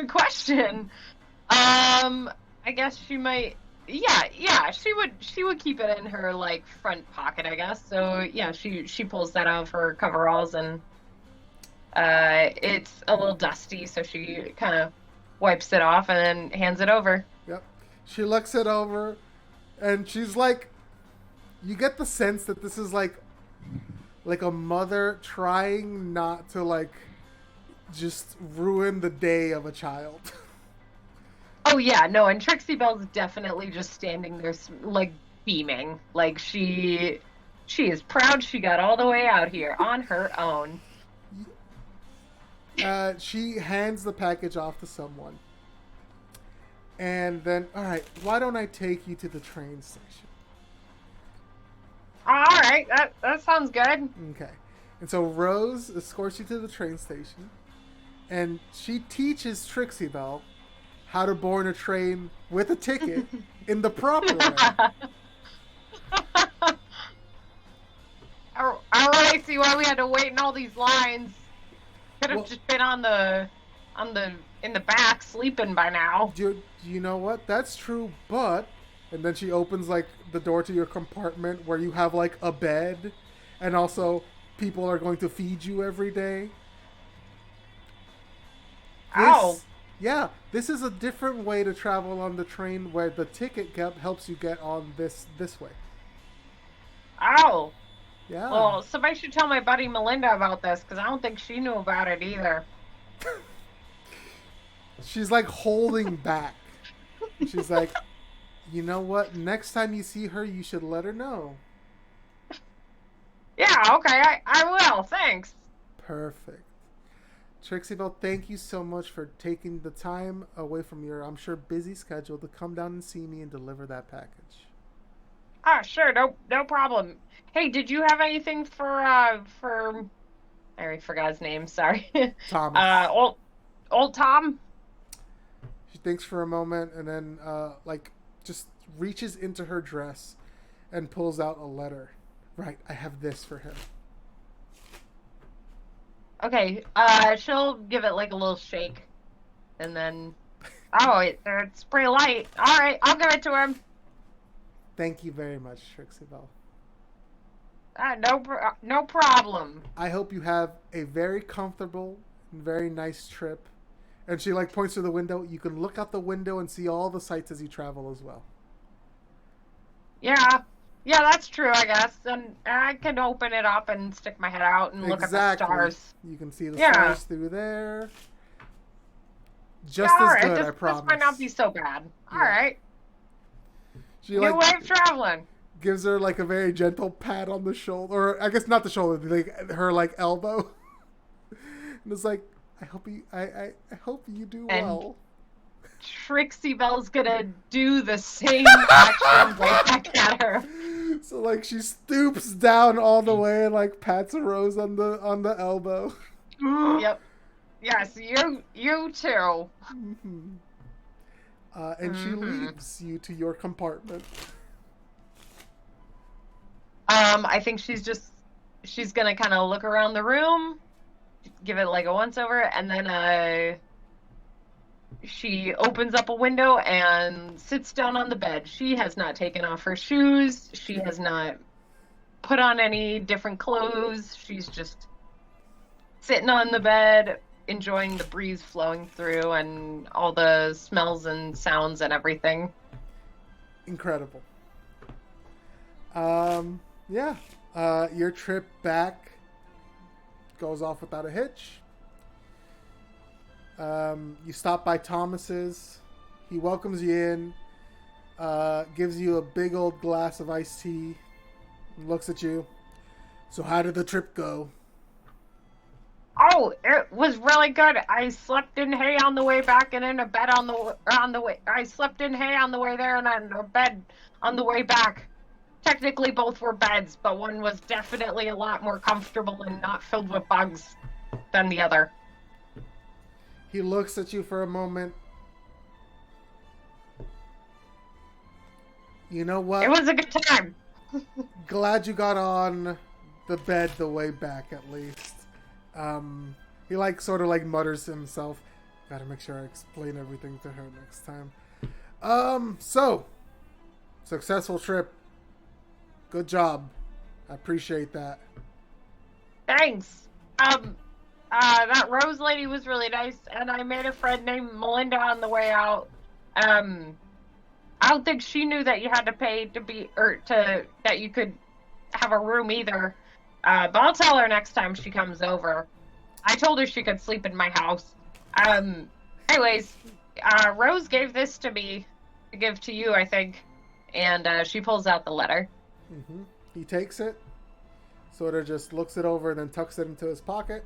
question. I guess she might. Yeah, she would keep it in her like front pocket, I guess. So yeah, she pulls that out of her coveralls, and it's a little dusty, so she kind of wipes it off and then hands it over. Yep. She looks it over, and she's like, you get the sense that this is like a mother trying not to like just ruin the day of a child. Oh yeah, no, and Trixie Belle's definitely just standing there, like beaming, like she is proud she got all the way out here on her own. She hands the package off to someone, and then, all right, why don't I take you to the train station? All right, that sounds good. Okay, and so Rose escorts you to the train station, and she teaches Trixie Belle how to board a train with a ticket in the proper way. I don't really see why we had to wait in all these lines. Could have just been in the back sleeping by now. You know what? That's true, but... And then she opens, like, the door to your compartment where you have, like, a bed. And also, people are going to feed you every day. Yeah, this is a different way to travel on the train where the ticket helps you get on this way. Oh. Yeah. Well, somebody should tell my buddy Melinda about this, because I don't think she knew about it either. She's, like, holding back. She's like, you know what? Next time you see her, you should let her know. Yeah, okay, I will. Thanks. Perfect. Trixie Belle, thank you so much for taking the time away from your, I'm sure, busy schedule to come down and see me and deliver that package. Ah, sure, no problem. Hey, did you have anything for I already forgot his name, sorry. Thomas. Old Tom? She thinks for a moment and then, just reaches into her dress and pulls out a letter. Right, I have this for him. Okay, she'll give it like a little shake, and then, it's pretty light. All right, I'll give it to him. Thank you very much, Trixie Belle. No problem. I hope you have a very comfortable and very nice trip. And she like points to the window. You can look out the window and see all the sights as you travel as well. Yeah, that's true, I guess. And I can open it up and stick my head out and look at the stars. You can see the stars through there. Just as right. good, I promise. This might not be so bad. Yeah. All right. She New way of traveling. Gives her like a very gentle pat on the shoulder, or I guess not the shoulder, like her like elbow. And it's like, I hope you do well. Trixie Belle's gonna do the same action right back at her. So like she stoops down all the way and like pats a Rose on the elbow. Yep. Yes, you too. Mm-hmm. And she leaves you to your compartment. I think she's gonna kind of look around the room, give it like a once over, and then she opens up a window and sits down on the bed. She has not taken off her shoes. She has not put on any different clothes. She's just sitting on the bed, enjoying the breeze flowing through and all the smells and sounds and everything. Incredible. Yeah. Your trip back goes off without a hitch. You stop by Thomas's. He welcomes you in, gives you a big old glass of iced tea, and looks at you. So how did the trip go? Oh, it was really good. I slept in hay on the way back and in a bed on the way. I slept in hay on the way there and in a bed on the way back. Technically, both were beds, but one was definitely a lot more comfortable and not filled with bugs than the other. He looks at you for a moment. You know what? It was a good time. Glad you got on the bed the way back, at least. He sort of mutters to himself. Gotta make sure I explain everything to her next time. So successful trip. Good job. I appreciate that. Thanks. That Rose lady was really nice, and I made a friend named Melinda on the way out. I don't think she knew that you had to pay that you could have a room either. But I'll tell her next time she comes over. I told her she could sleep in my house. Anyways, Rose gave this to me to give to you, I think. And she pulls out the letter. Mm-hmm. He takes it, sort of just looks it over, and then tucks it into his pocket.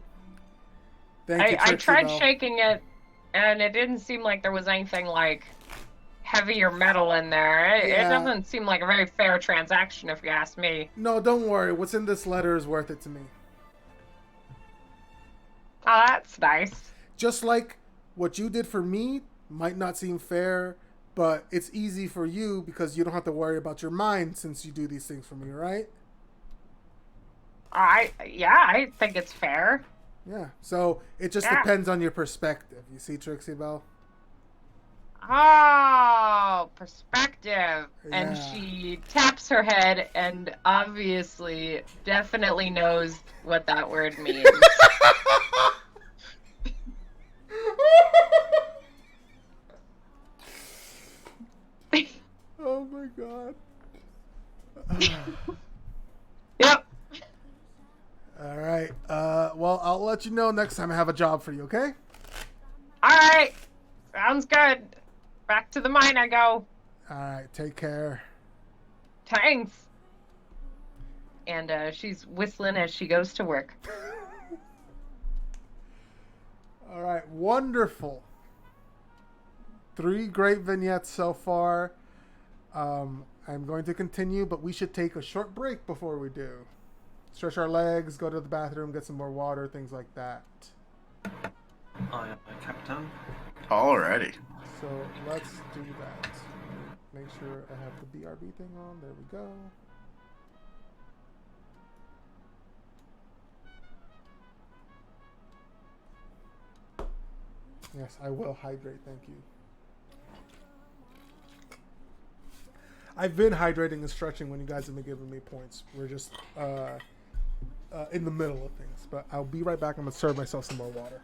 Thank you, Trixie I tried Belle. shaking it, and it didn't seem like there was anything heavy or metal in there. It doesn't seem like a very fair transaction, if you ask me. No, don't worry. What's in this letter is worth it to me. Oh, that's nice. Just like what you did for me might not seem fair, but it's easy for you because you don't have to worry about your mind since you do these things for me, right? I think it's fair. Yeah. So it just depends on your perspective. You see, Trixie Belle? Oh, perspective. Yeah. And she taps her head and obviously definitely knows what that word means. Oh my god. Yep. All right. Well, I'll let you know next time I have a job for you, okay? All right. Sounds good. Back to the mine I go. All right. Take care. Thanks. And she's whistling as she goes to work. All right. Wonderful. 3 great vignettes so far. I'm going to continue, but we should take a short break before we do. Stretch our legs, go to the bathroom, get some more water, things like that. I am a Captain. Alrighty. So let's do that. Make sure I have the BRB thing on. There we go. Yes, I will hydrate. Thank you. I've been hydrating and stretching when you guys have been giving me points. We're just in the middle of things. But I'll be right back. I'm going to serve myself some more water.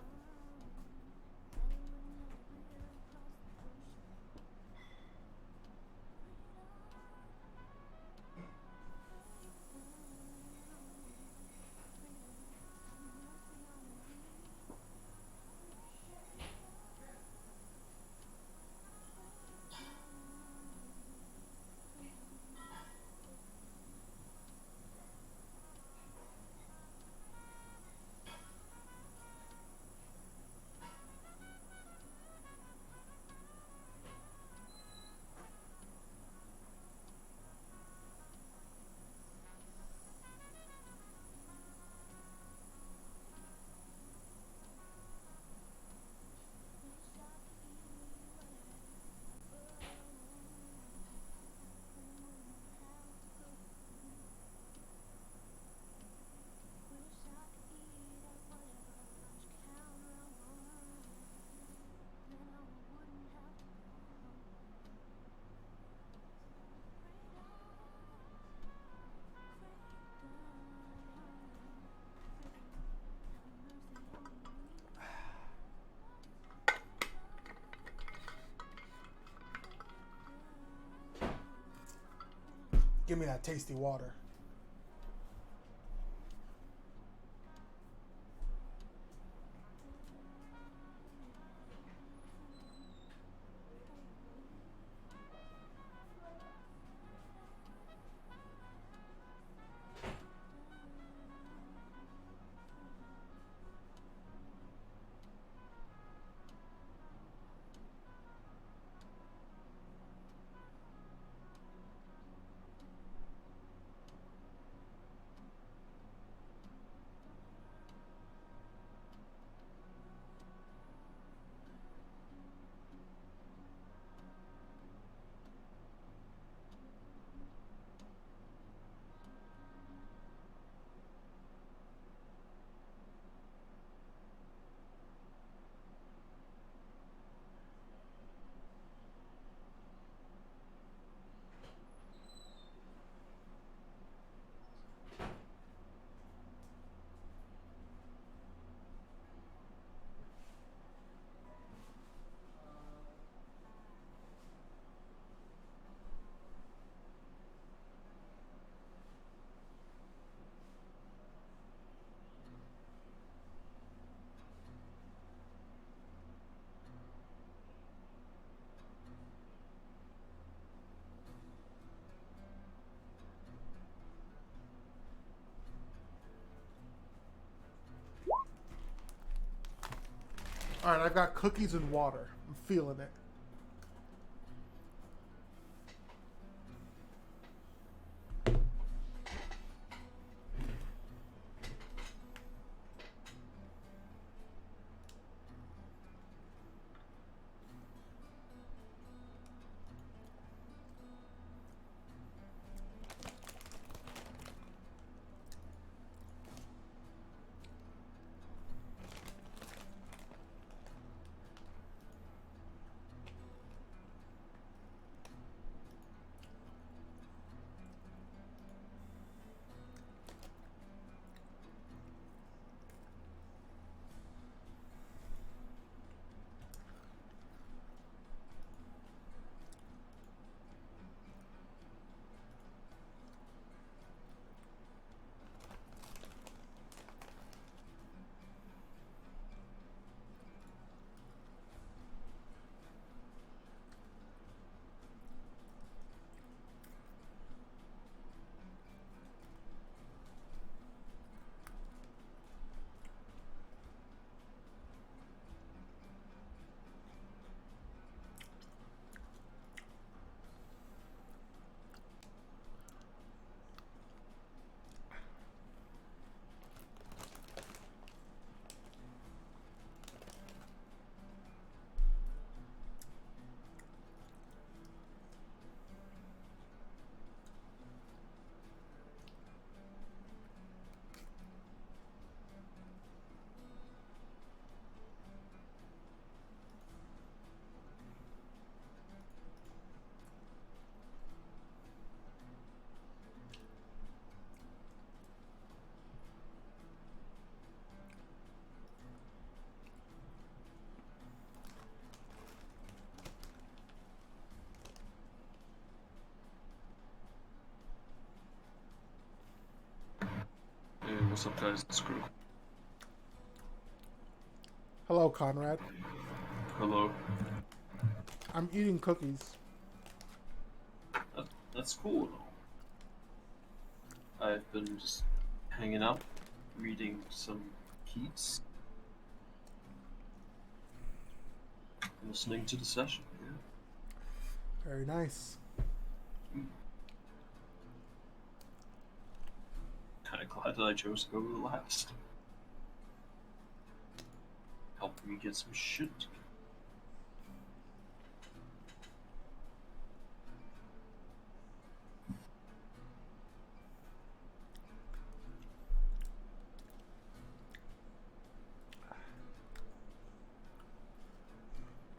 Give me that tasty water. All right, I've got cookies and water. I'm feeling it. Hey, what's up, guys? It's Screw. Hello, Conrad. Hello. I'm eating cookies. That's cool. I've been just hanging out, reading some Keats, listening to the session. Yeah. Very nice. Kind of glad that I chose to go last. Helped me get some shit together.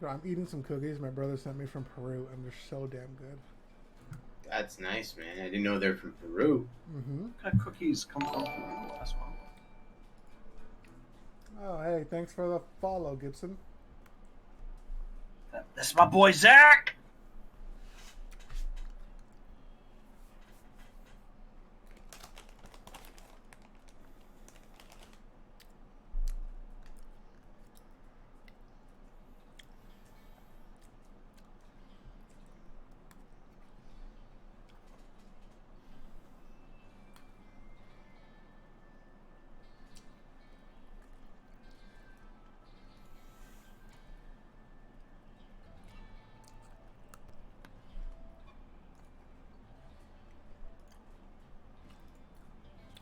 I'm eating some cookies my brother sent me from Peru, and they're so damn good. That's nice, man. I didn't know they're from Peru. Mm-hmm. What kind of cookies come from Peru as well? Oh, hey, thanks for the follow, Gibson. That's my boy Zach!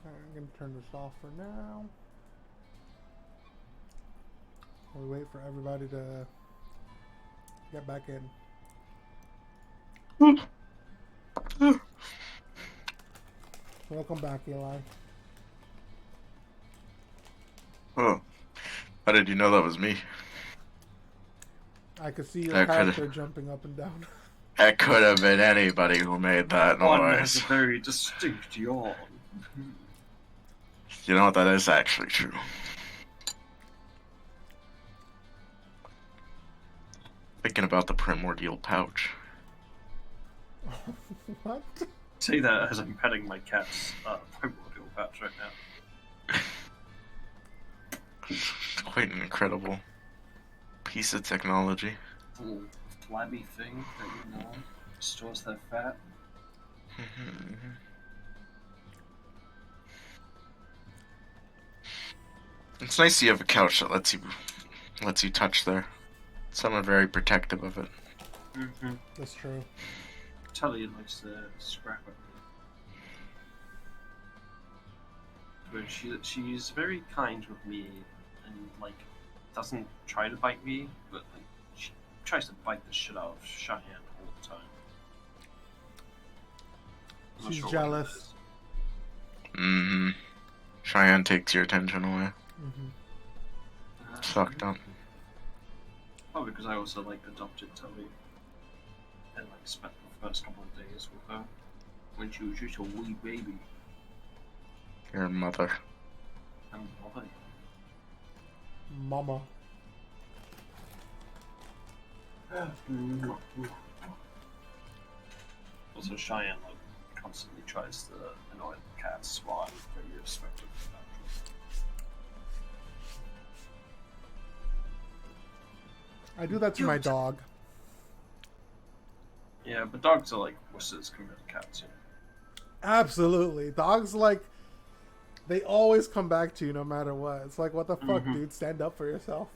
I'm going to turn this off for now. While we wait for everybody to get back in. Welcome back, Eli. Oh, how did you know that was me? I could see your That character could've- jumping up and down. That could have been anybody who made that One has noise. a very distinct yawn. You know what? That is actually true. Thinking about the primordial pouch. What? Say that as I'm petting my cat's primordial pouch right now. It's quite an incredible piece of technology. Little flabby thing that stores that fat. It's nice you have a couch that lets you lets you touch there. Some are very protective of it. Mm-hmm. That's true. Tully likes to scrap at me. But she's very kind with me and like doesn't try to bite me, but like she tries to bite the shit out of Cheyenne all the time. I'm not She's sure what jealous. it is. Mm-hmm. Cheyenne takes your attention away. Mm-hmm. Sucked up. Probably because I also like adopted Tully and like spent the first couple of days with her when she was just a wee baby. Your mother. And mother. Mama. Also, Cheyenne like constantly tries to annoy the cats while I'm very respectful of that. I do that to my dog. Yeah, but dogs are like wusses compared to cats. You know? Absolutely. Dogs, like, they always come back to you no matter what. It's like, what the fuck, Mhm. dude? Stand up for yourself.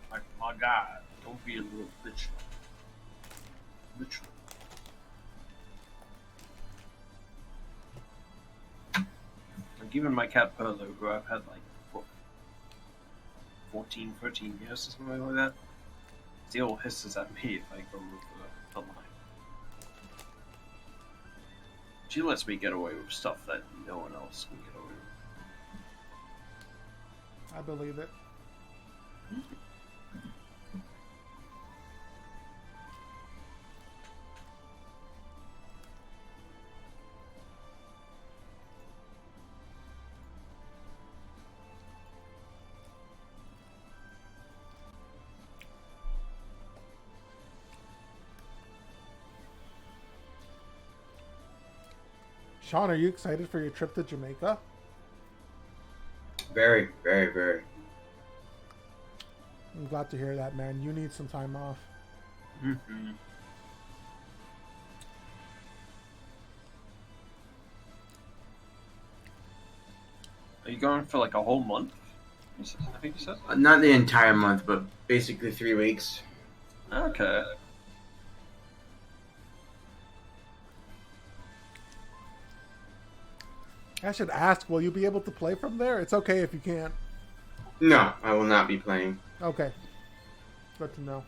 Like, my God, don't be a little bitch. Literally. Like, even my cat Perlo, who I've had like, what, 14, 13 years or something like that, still hisses at me if I go over the line. She lets me get away with stuff that no one else can get away with. I believe it. Sean, are you excited for your trip to Jamaica? Very, very, very. I'm glad to hear that, man. You need some time off. Mm-hmm. Are you going for like a whole month? I think you said. Not the entire month, but basically 3 weeks. Okay. I should ask, will you be able to play from there? It's okay if you can't. No, I will not be playing. Okay. Good to know.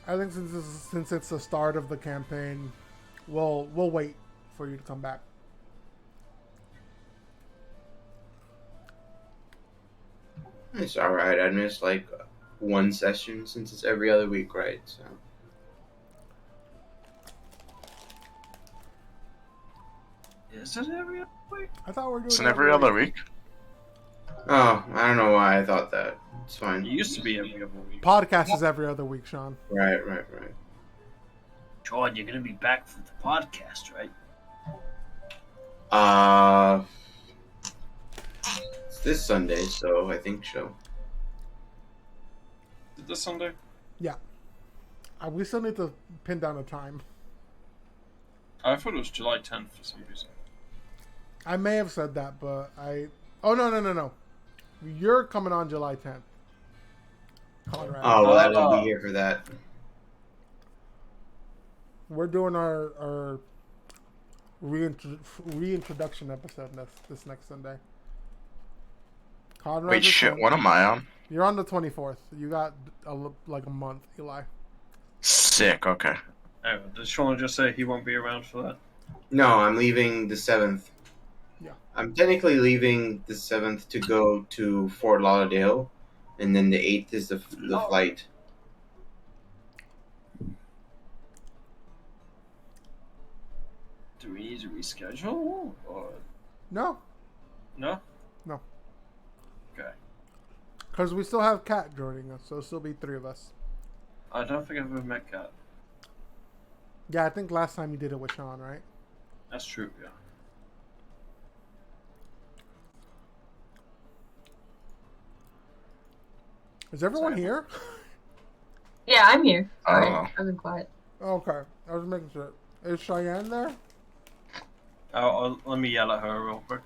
I think since it's the start of the campaign, we'll wait for you to come back. It's alright. I missed like one session since it's every other week, right? So. Is it every other week? I thought we were doing It's it in every other week. Oh, I don't know why I thought that. It's fine. It used to be every other week. Podcast is every other week, Sean. Right. John, you're gonna be back for the podcast, right? It's this Sunday, so I think so. Is it this Sunday? Yeah. We still need to pin down a time. I thought it was July 10th for some reason. I may have said that, but I... Oh, no. You're coming on July 10th. Conrad. Oh, well, I won't be here for that. We're doing our reintroduction episode this next Sunday. Conrad, Wait, shit, what am I on? You're on the 24th. You got like a month, Eli. Sick, okay. Oh, did Sean just say he won't be around for that? No, I'm leaving the 7th. Yeah. I'm technically leaving the 7th to go to Fort Lauderdale, and then the 8th is the flight. Do we need to reschedule? Or No. no? No. Okay. Because we still have Kat joining us, so it'll still be 3 of us. I don't think I've ever met Kat. Yeah, I think last time you did it with Sean, right? That's true, yeah. Is everyone here? Yeah, I'm here. Sorry, Oh. I've been quiet. Okay, I was making sure. Is Cheyenne there? Let me yell at her real quick.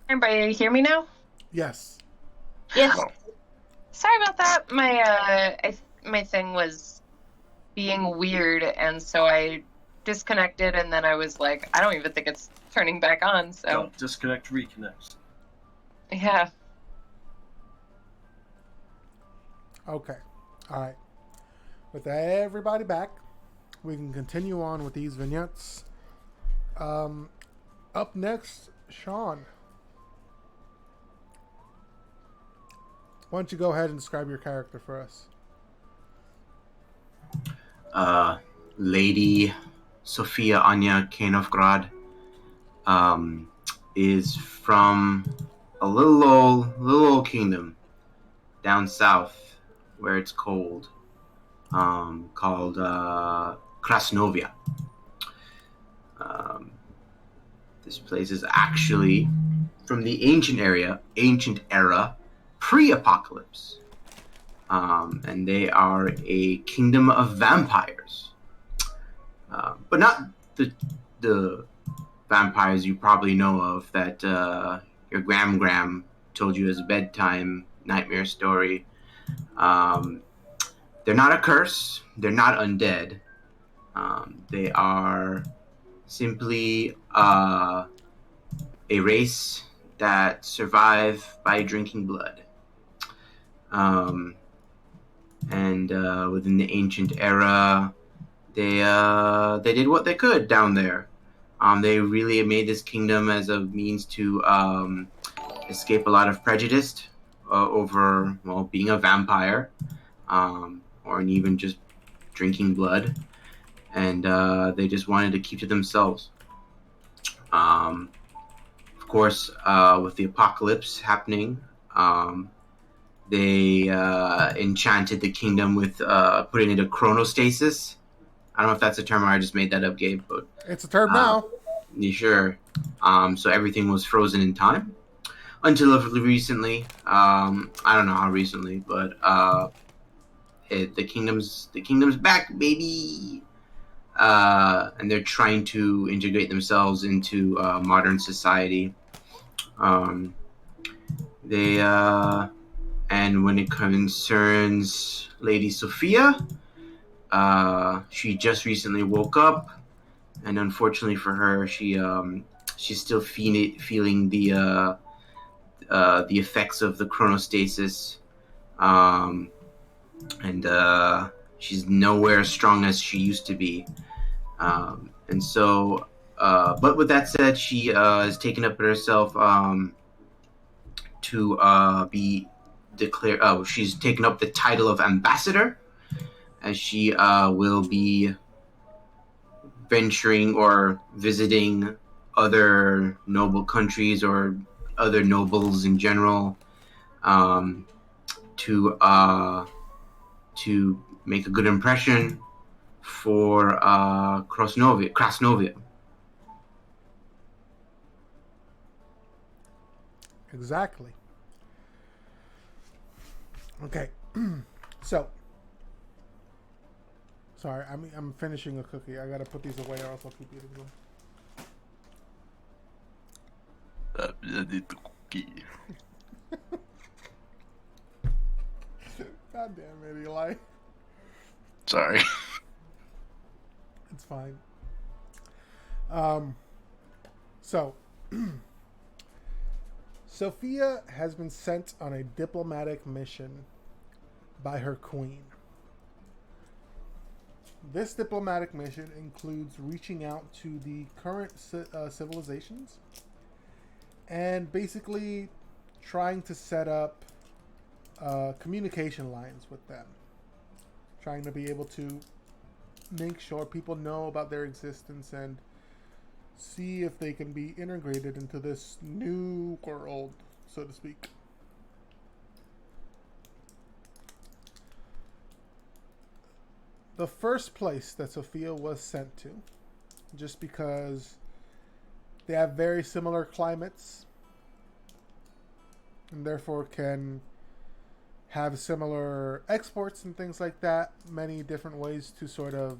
Everybody hear me now? Yes. Yes. Oh. Sorry about that. My thing was being weird, and so I disconnected, and then I was like, I don't even think it's turning back on. So Got disconnect, reconnect. yeah. Okay. All right. With everybody back, we can continue on with these vignettes. Up next, Sean. Why don't you go ahead and describe your character for us? Lady Sophia Anya Kanovgrad is from a little old kingdom down south where it's cold, called Krasnovia. This place is actually from the ancient era, pre-apocalypse, and they are a kingdom of vampires, but not the vampires you probably know of that your Gram told you as a bedtime nightmare story. They're not a curse. They're not undead. They are simply a race that survive by drinking blood. And within the ancient era, they did what they could down there. They really made this kingdom as a means to escape a lot of prejudice over, well, being a vampire, or even just drinking blood. And they just wanted to keep to themselves. Of course, with the apocalypse happening, they enchanted the kingdom with putting it into chronostasis. I don't know if that's a term or I just made that up, Gabe, but It's a term now. you sure? So everything was frozen in time until recently. I don't know how recently, but the kingdom's back, baby. And they're trying to integrate themselves into modern society. And when it concerns Lady Sophia, she just recently woke up, and unfortunately for her, she's still feeling the effects of the chronostasis, and she's nowhere as strong as she used to be. And so, but with that said, she has taken up herself to be declared. She's taken up the title of ambassador, as she will be venturing or visiting other noble countries or other nobles in general, to make a good impression for Krasnovia. Exactly. Okay. So, sorry, I'm finishing a cookie. I gotta put these away, or else I'll keep eating them. God damn it, Eli. Sorry. It's fine. So, Sophia has been sent on a diplomatic mission by her queen. This diplomatic mission includes reaching out to the current civilizations and basically trying to set up communication lines with them. Trying to be able to make sure people know about their existence and see if they can be integrated into this new world, so to speak. The first place that Sophia was sent to, just because they have very similar climates and therefore can have similar exports and things like that, many different ways to sort of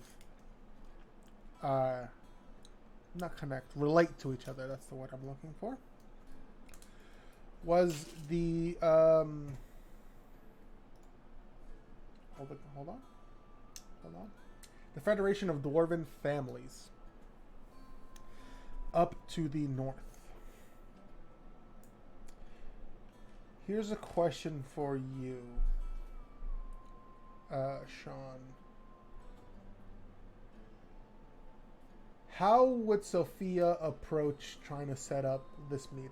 relate to each other. That's the word I'm looking for. was the hold on. The Federation of Dwarven Families up to the north. Here's a question for you, Sean. How would Sophia approach trying to set up this meeting?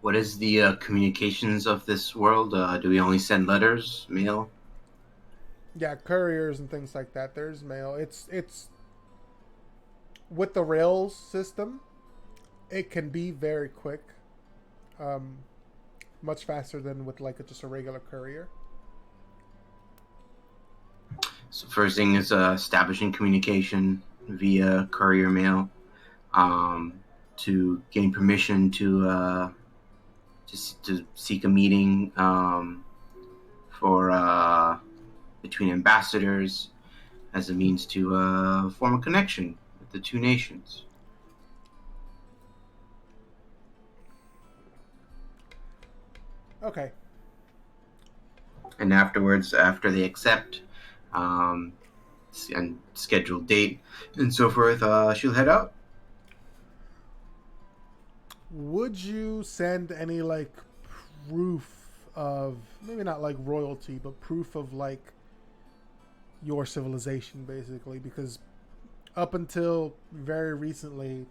What is the communications of this world? Do we only send letters, mail? Yeah, couriers and things like that. There's mail. It's with the rails system. It can be very quick, much faster than with like just a regular courier. So first thing is establishing communication via courier mail, to gain permission to seek a meeting for between ambassadors as a means to form a connection with the two nations. Okay. And afterwards, after they accept and schedule date and so forth, she'll head out. Would you send any like proof of, maybe not like royalty, but proof of like your civilization, basically? Because up until very recently,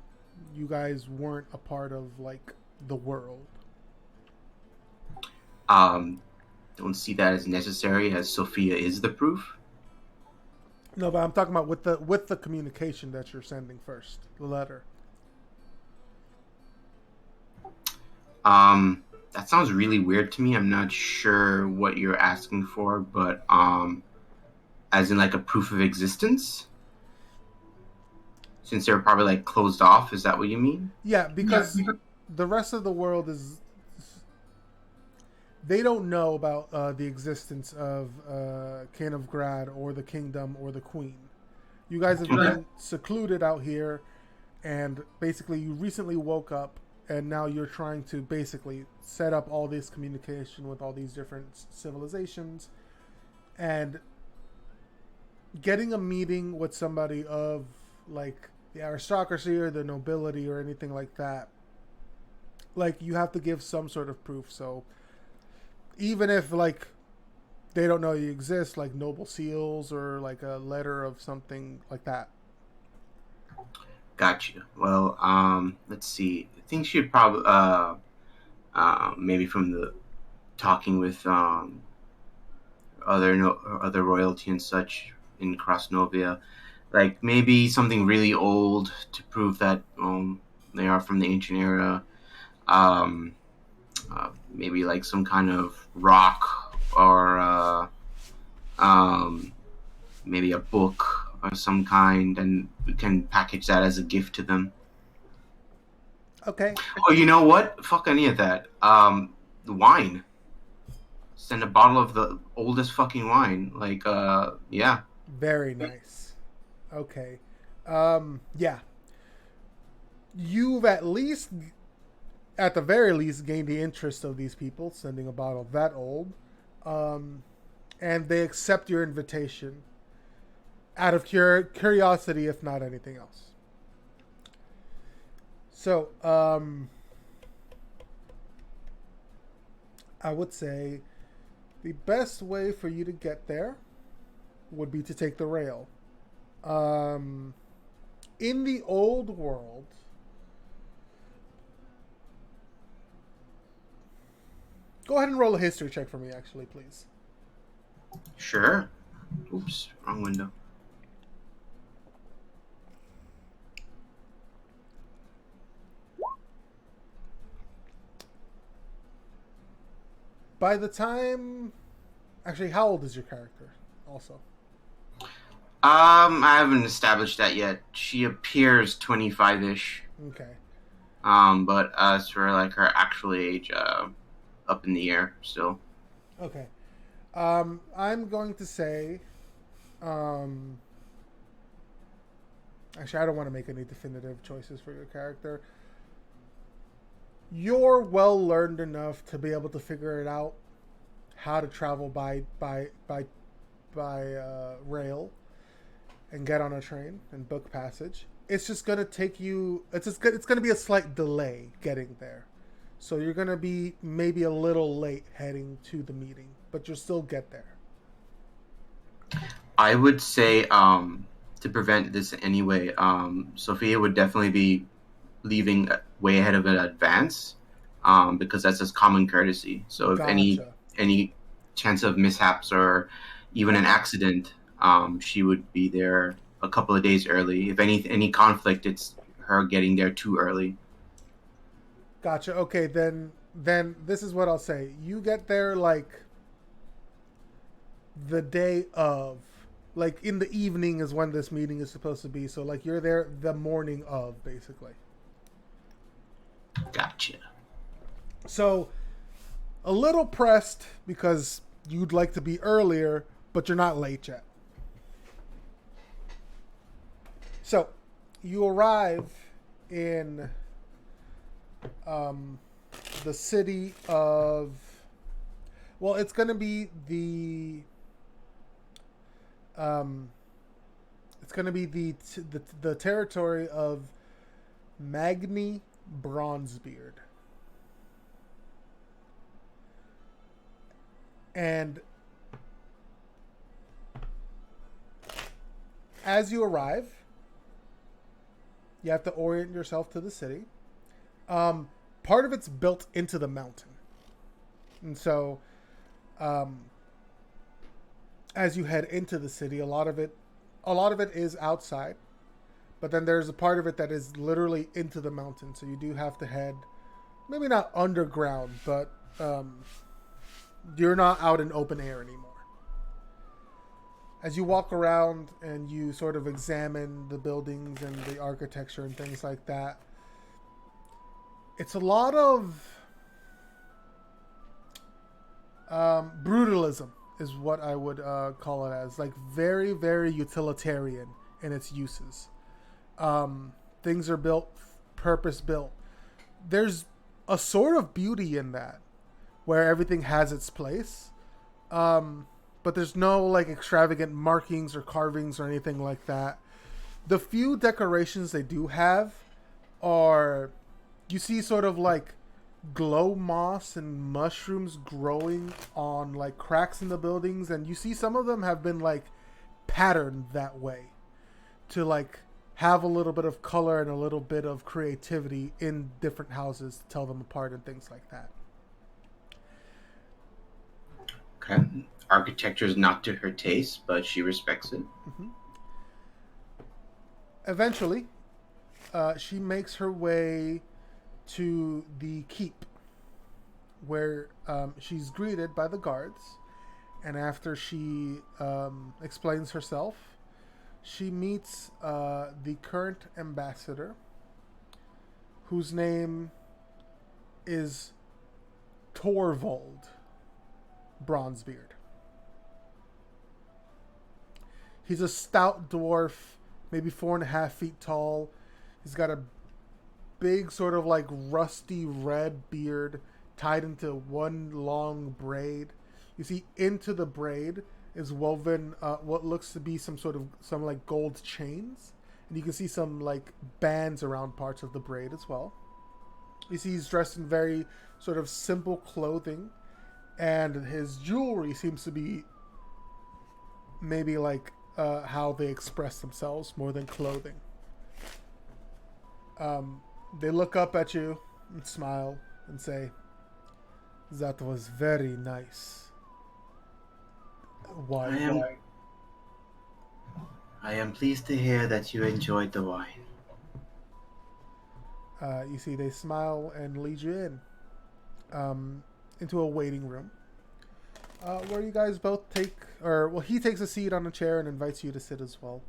you guys weren't a part of like the world. Don't see that as necessary, as Sophia is the proof. No, but I'm talking about with the communication that you're sending first, the letter. That sounds really weird to me. I'm not sure what you're asking for, but as in like a proof of existence? Since they're probably like closed off, is that what you mean? Yeah, because the rest of the world is, they don't know about the existence of King of Grad or the kingdom or the queen. You guys have been secluded out here, and basically you recently woke up, and now you're trying to basically set up all this communication with all these different civilizations, and getting a meeting with somebody of like the aristocracy or the nobility or anything like that. Like, you have to give some sort of proof. So even if like they don't know you exist, like noble seals or like a letter of something like that. Gotcha. Well, let's see. I think she'd probably, maybe from the talking with other royalty and such in Krasnovia, like maybe something really old to prove that they are from the ancient era. Maybe like some kind of rock or maybe a book of some kind, and we can package that as a gift to them. Okay. Oh, you know what? Fuck any of that. The wine. Send a bottle of the oldest fucking wine. Like, yeah. Very nice. Okay. Yeah. You've at the very least, gained the interest of these people, sending a bottle that old. And they accept your invitation out of curiosity, if not anything else. So, I would say the best way for you to get there would be to take the rail. In the old world, go ahead and roll a history check for me, actually, please. Sure. Oops, wrong window. By the time... Actually, how old is your character, also? I haven't established that yet. She appears 25-ish. Okay. But as for like her actual age, up in the air still. Okay. I'm going to say... Actually, I don't want to make any definitive choices for your character. You're well learned enough to be able to figure it out how to travel by rail and get on a train and book passage. It's just gonna take you. It's gonna be a slight delay getting there, so you're gonna be maybe a little late heading to the meeting, but you'll still get there. I would say to prevent this anyway, Sophia would definitely be leaving way ahead of an advance because that's just common courtesy. So if Gotcha. any chance of mishaps or even an accident, she would be there a couple of days early. If any conflict, it's her getting there too early. Gotcha. Okay, then this is what I'll say. You get there like the day of, like in the evening is when this meeting is supposed to be. So like you're there the morning of, basically. Gotcha. So a little pressed because you'd like to be earlier, but you're not late yet. So you arrive in the city of, well, it's going to be the territory of Magni Bronzebeard. And as you arrive, you have to orient yourself to the city. Part of it's built into the mountain. And so, as you head into the city, a lot of it is outside, but then there's a part of it that is literally into the mountain. So you do have to head, maybe not underground, but you're not out in open air anymore. As you walk around and you sort of examine the buildings and the architecture and things like that, it's a lot of brutalism is what I would call it as. Like very, very utilitarian in its uses. Things are built, purpose-built. There's a sort of beauty in that, where everything has its place. But there's no like extravagant markings or carvings or anything like that. The few decorations they do have are, you see sort of like glow moss and mushrooms growing on like cracks in the buildings, and you see some of them have been like patterned that way to like have a little bit of color and a little bit of creativity in different houses to tell them apart and things like that. Okay. Architecture is not to her taste, but she respects it. Mm-hmm. Eventually, she makes her way to the keep, where she's greeted by the guards, and after she explains herself, she meets the current ambassador, whose name is Torvald Bronzebeard. He's a stout dwarf, maybe 4.5 feet tall. He's got a big sort of like rusty red beard tied into one long braid. You see into the braid is woven what looks to be some like gold chains. And you can see some like bands around parts of the braid as well. You see he's dressed in very sort of simple clothing. And his jewelry seems to be maybe like how they express themselves more than clothing. They look up at you and smile and say, "That was very nice." Why? I am pleased to hear that you enjoyed the wine. You see, they smile and lead you in into a waiting room. Where you guys both he takes a seat on a chair and invites you to sit as well.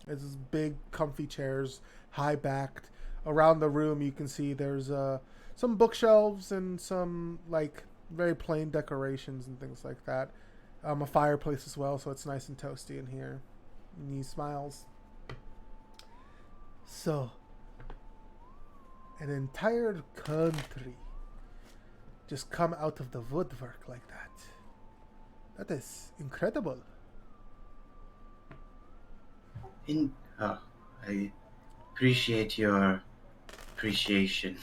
It's this big, comfy chairs, high-backed. Around the room, you can see there's some bookshelves and some, like, very plain decorations and things like that. A fireplace as well, so it's nice and toasty in here. And he smiles. So, an entire country just come out of the woodwork like that. That is incredible. I appreciate your appreciation.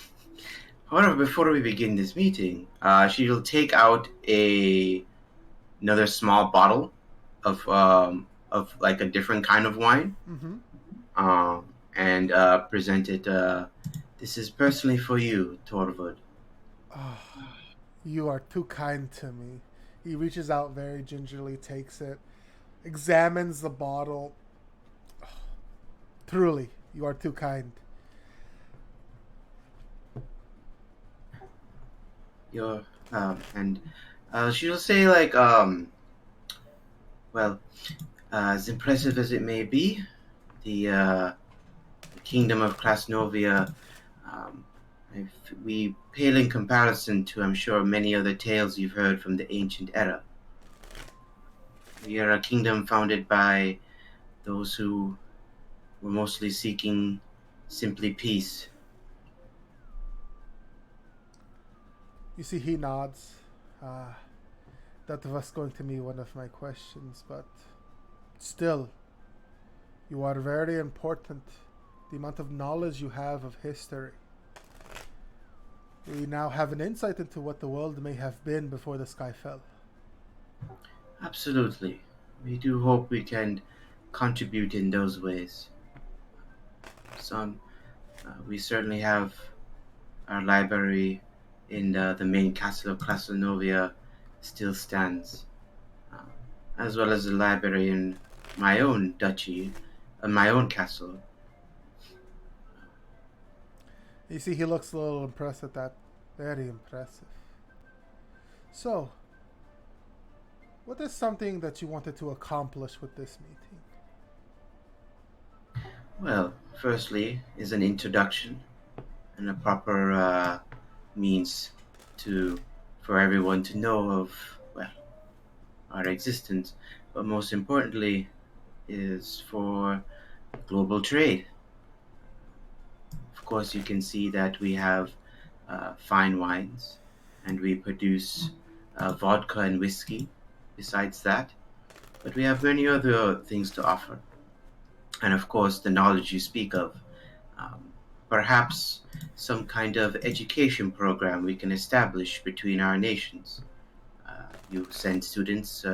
However, before we begin this meeting, she'll take out another small bottle of like a different kind of wine, and present it. This is personally for you, Torvald. Oh, you are too kind to me. He reaches out very gingerly, takes it, examines the bottle. Oh, truly, you are too kind. And she'll say like, well, as impressive as it may be, the kingdom of Krasnovia, we pale in comparison to, I'm sure, many other tales you've heard from the ancient era. We are a kingdom founded by those who were mostly seeking simply peace. You see, he nods. That was going to be one of my questions, but still, you are very important. The amount of knowledge you have of history. We now have an insight into what the world may have been before the sky fell. Absolutely. We do hope we can contribute in those ways. We certainly have our library in the main castle of Krasnovia still stands, as well as the library in my own duchy, my own castle. You see, he looks a little impressed at that. Very impressive. So, what is something that you wanted to accomplish with this meeting? Well, firstly, is an introduction and a proper means for everyone to know of, well, our existence, but most importantly is for global trade. Of course, you can see that we have fine wines, and we produce vodka and whiskey besides that, but we have many other things to offer. And of course, the knowledge you speak of. Perhaps some kind of education program we can establish between our nations. You send students,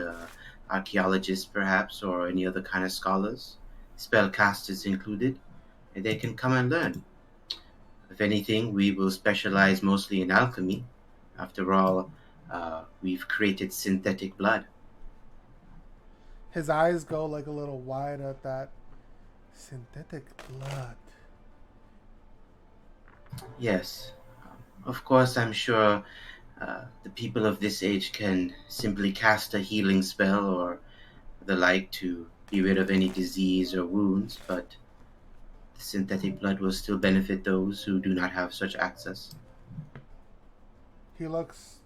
archaeologists perhaps, or any other kind of scholars, spellcasters included, and they can come and learn. If anything, we will specialize mostly in alchemy. After all, we've created synthetic blood. His eyes go like a little wide at that. Synthetic blood. Yes. Of course, I'm sure the people of this age can simply cast a healing spell or the like to be rid of any disease or wounds, but the synthetic blood will still benefit those who do not have such access. He looks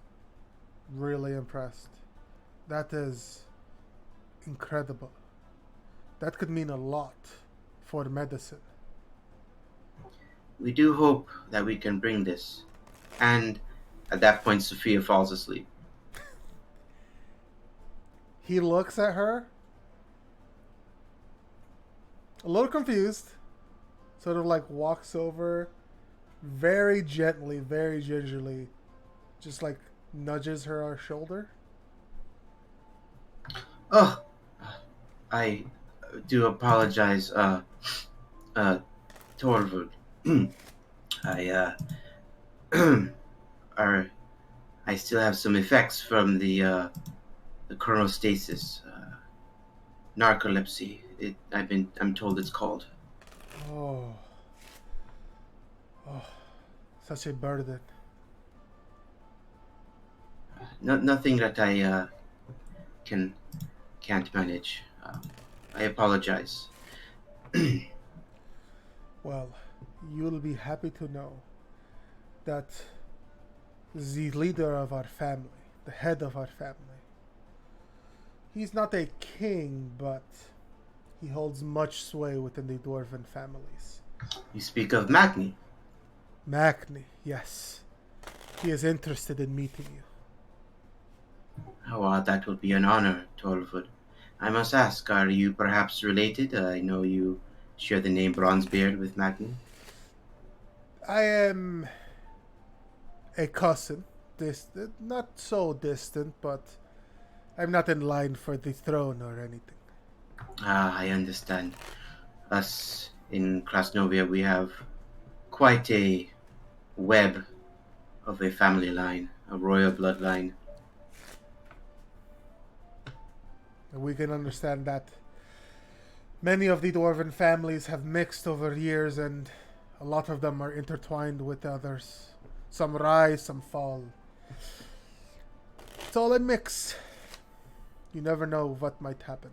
really impressed. That is incredible. That could mean a lot for medicine. We do hope that we can bring this. And at that point, Sophia falls asleep. He looks at her, a little confused, sort of like walks over, very gently, very gingerly, just like nudges her shoulder. Oh, I do apologize, Torvald. I I still have some effects from the chronostasis, narcolepsy. I'm told it's called. Oh, such a burden. Nothing that I can't manage. I apologize. Well, you'll be happy to know that the leader of our family, the head of our family, he's not a king, but he holds much sway within the dwarven families. You speak of Magni. Magni, yes. He is interested in meeting you. Oh, that would be an honor, Torvald. I must ask, are you perhaps related? I know you share the name Bronzebeard with Magni. I am a cousin. Distant, not so distant, but I'm not in line for the throne or anything. Ah, I understand. Us in Krasnovia, we have quite a web of a family line, a royal bloodline. We can understand that. Many of the dwarven families have mixed over years, and a lot of them are intertwined with others. Some rise, some fall. It's all a mix. You never know what might happen.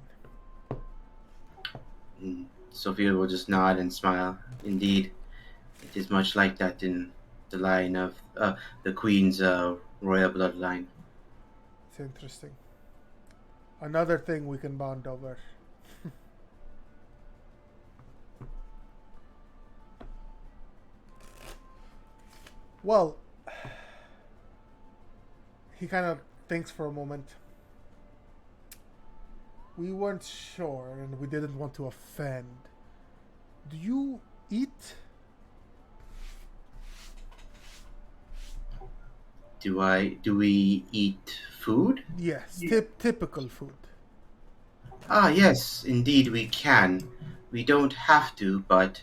Sophia will just nod and smile. Indeed, it is much like that in the line of the Queen's royal bloodline. It's interesting. Another thing we can bond over. Well, he kind of thinks for a moment. We weren't sure and we didn't want to offend. Do you eat? Do we eat food? Yes, typical food. Ah, yes, indeed we can. We don't have to, but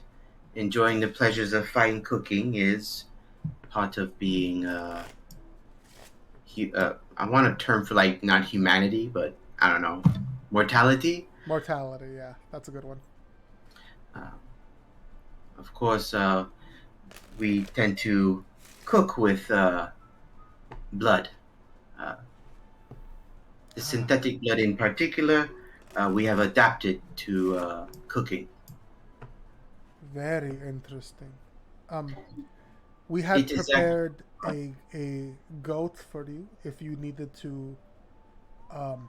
enjoying the pleasures of fine cooking is part of being, I want a term for, like, not humanity, but I don't know, mortality? Mortality, yeah, that's a good one. Of course, we tend to cook with blood. The synthetic blood in particular, we have adapted to cooking. Very interesting. We had prepared a goat for you if you needed to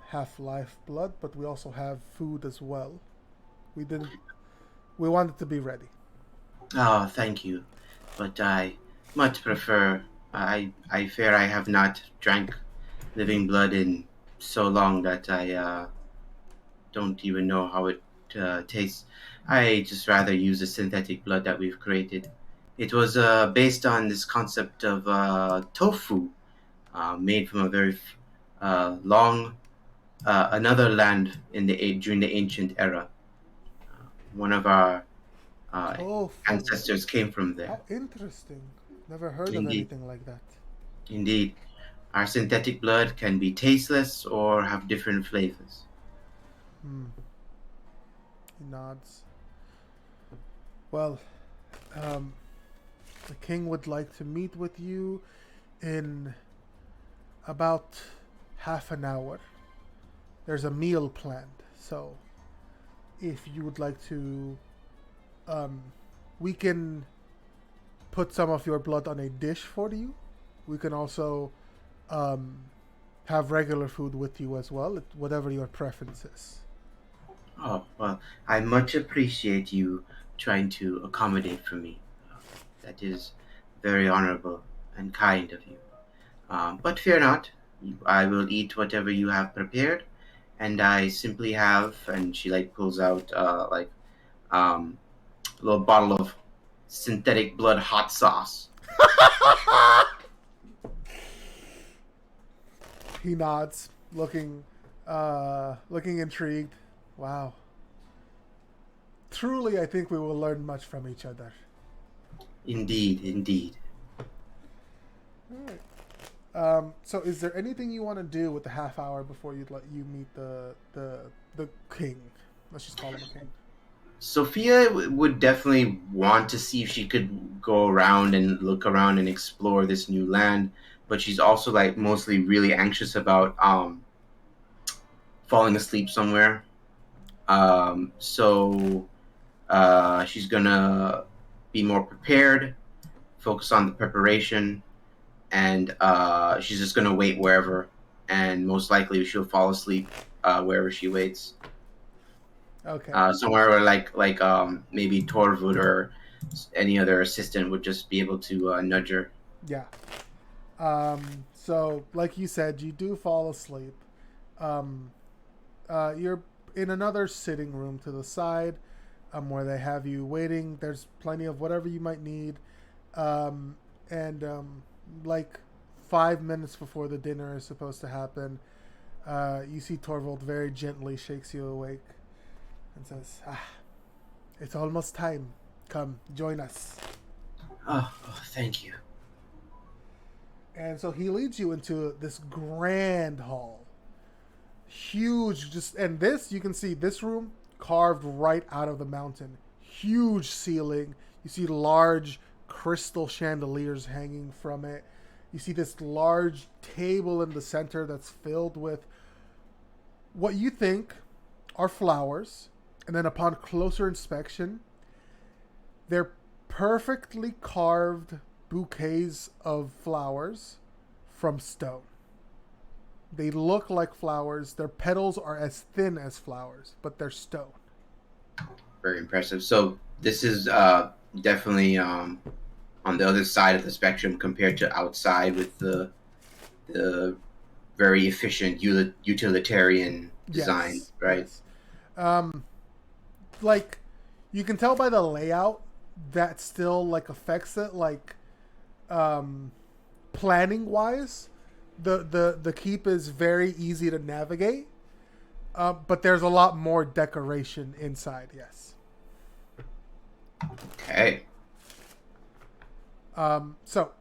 have lifeblood, but we also have food as well. We wanted to be ready. Oh, thank you. But I much prefer. I fear I have not drank living blood in so long that I don't even know how it tastes. I just rather use the synthetic blood that we've created. It was based on this concept of tofu, made from a very long another land in during the ancient era. One of our ancestors came from there. How interesting. Never heard Indeed. of anything like that. Indeed. Our synthetic blood can be tasteless or have different flavors. He nods. Well, the king would like to meet with you in about half an hour. There's a meal planned, so if you would like to, we can put some of your blood on a dish for you. We can also have regular food with you as well, whatever your preference is. Oh, well, I much appreciate you trying to accommodate for me. That is very honorable and kind of you. But fear not, I will eat whatever you have prepared, and I simply have, and she pulls out a little bottle of synthetic blood hot sauce. He nods, looking intrigued. Wow. Truly, I think we will learn much from each other. Indeed. All right. So, is there anything you want to do with the half hour before you meet the king? Let's just call him a king. Sophia would definitely want to see if she could go around and look around and explore this new land, but she's also mostly really anxious about falling asleep somewhere. So she's gonna be more prepared, focus on the preparation, and she's just gonna wait wherever, and most likely she'll fall asleep wherever she waits. Okay. Somewhere where maybe Torvald or any other assistant would just be able to nudge her. Yeah. So, like you said, you do fall asleep. You're in another sitting room to the side, where they have you waiting. There's plenty of whatever you might need. Like 5 minutes before the dinner is supposed to happen, you see Torvald very gently shakes you awake and says, it's almost time. Come, join us. Oh, thank you. And so he leads you into this grand hall. Huge, you can see this room carved right out of the mountain. Huge ceiling. You see large crystal chandeliers hanging from it. You see this large table in the center that's filled with what you think are flowers. And then upon closer inspection, they're perfectly carved bouquets of flowers from stone. They look like flowers. Their petals are as thin as flowers, but they're stone. Very impressive. So this is definitely on the other side of the spectrum compared to outside with the very efficient utilitarian design, Yes, right? yes. Like you can tell by the layout that still like affects it. Like planning wise, the keep is very easy to navigate, but there's a lot more decoration inside. Yes. Okay. So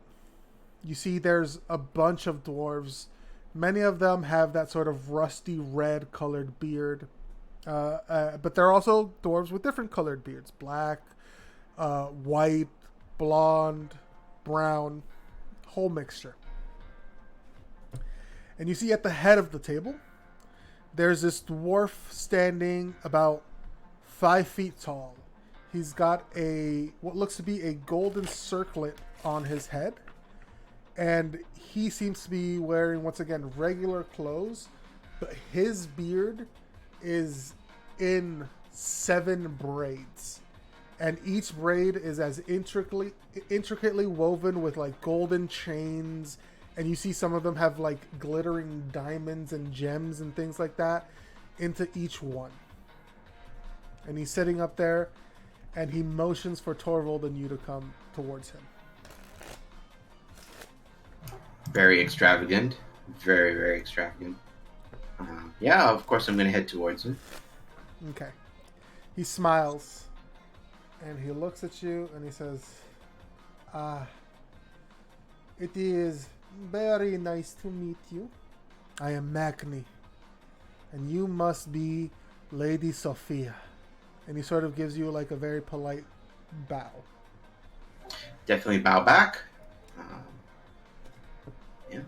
you see there's a bunch of dwarves. Many of them have that sort of rusty red colored beard. But there are also dwarves with different colored beards. Black, white, blonde, brown, whole mixture. And you see at the head of the table, there's this dwarf standing about 5 feet tall. He's got what looks to be a golden circlet on his head. And he seems to be wearing, once again, regular clothes. But his beard is in 7 braids. And each braid is as intricately woven with like golden chains. And you see some of them have like glittering diamonds and gems and things like that into each one. And he's sitting up there and he motions for Torvald and you to come towards him. Very extravagant. Very, very extravagant. Yeah, of course I'm going to head towards him. Okay. He smiles. And he looks at you and he says, it is very nice to meet you. I am Magni. And you must be Lady Sophia. And he sort of gives you like a very polite bow. Definitely bow back. Yeah.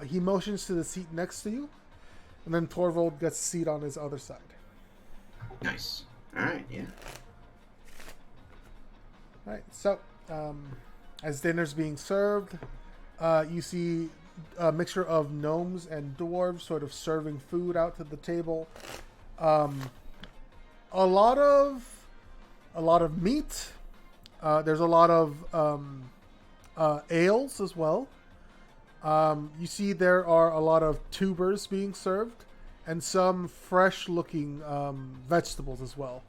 He motions to the seat next to you. And then Torvald gets a seat on his other side. Nice. All right, yeah. All right, so as dinner's being served, you see a mixture of gnomes and dwarves sort of serving food out to the table. A lot of meat. There's a lot of ales as well. You see there are a lot of tubers being served and some fresh-looking vegetables as well.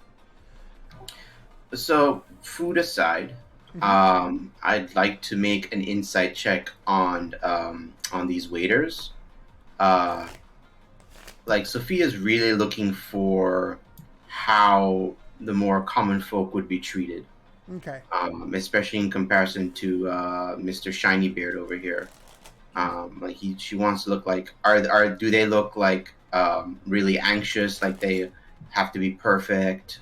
So, food aside, I'd like to make an insight check on these waiters. Like, Sophia's really looking for how the more common folk would be treated. Okay. Especially in comparison to Mr. Shiny Beard over here. She wants to look like do they look like really anxious, like they have to be perfect?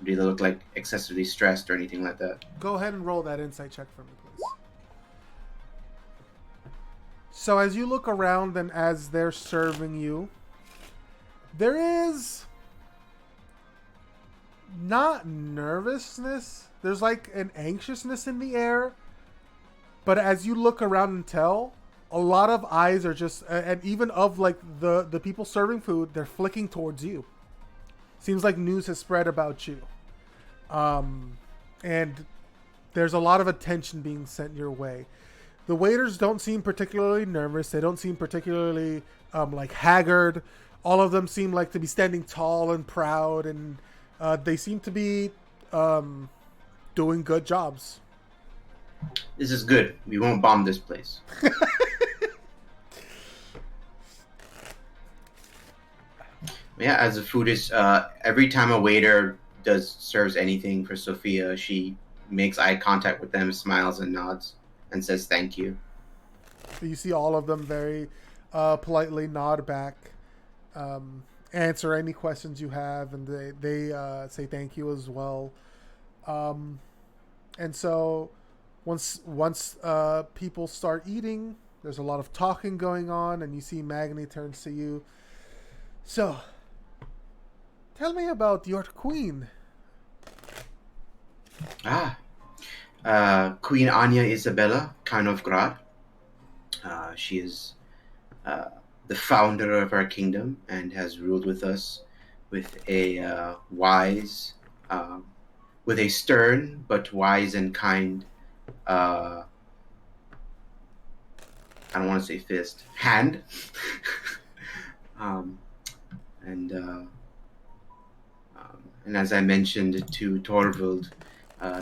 Do they look like excessively stressed or anything like that? Go ahead and roll that insight check for me, please. So as you look around and as they're serving you, there is not nervousness. There's like an anxiousness in the air. But as you look around and tell, a lot of eyes are just, and even of like the people serving food, they're flicking towards you. Seems like news has spread about you. And there's a lot of attention being sent your way. The waiters don't seem particularly nervous. They don't seem particularly like haggard. All of them seem like to be standing tall and proud, and they seem to be doing good jobs. This is good. We won't bomb this place. Yeah, as the food is, every time a waiter serves anything for Sophia, she makes eye contact with them, smiles and nods, and says thank you. You see all of them very politely nod back, answer any questions you have, and they say thank you as well. And so once people start eating, there's a lot of talking going on, and you see Magni turns to you. So, tell me about your queen. Queen Anya Isabella Karnovgrad. She is the founder of our kingdom and has ruled with us with a with a stern but wise and kind, I don't want to say fist, hand. And as I mentioned to Torvald,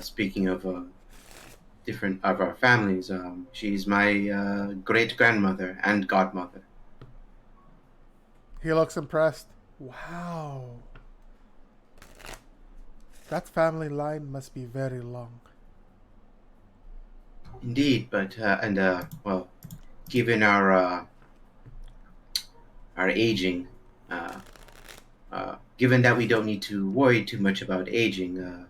speaking of different of our families, she's my great grandmother and godmother. He looks impressed. Wow. That family line must be very long. Indeed, but well, given our aging, given that we don't need to worry too much about aging,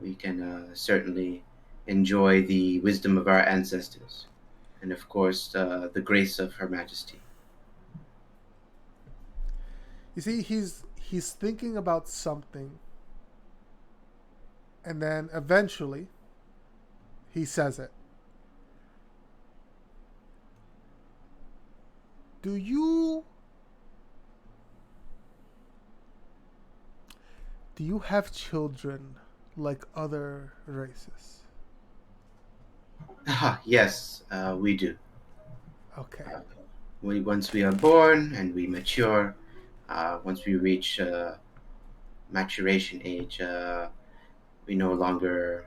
we can certainly enjoy the wisdom of our ancestors, and of course, the grace of Her Majesty. You see, he's thinking about something, and then eventually he says it. Do you have children like other races? Yes, we do. Okay. Once we are born and we mature, once we reach maturation age, we no longer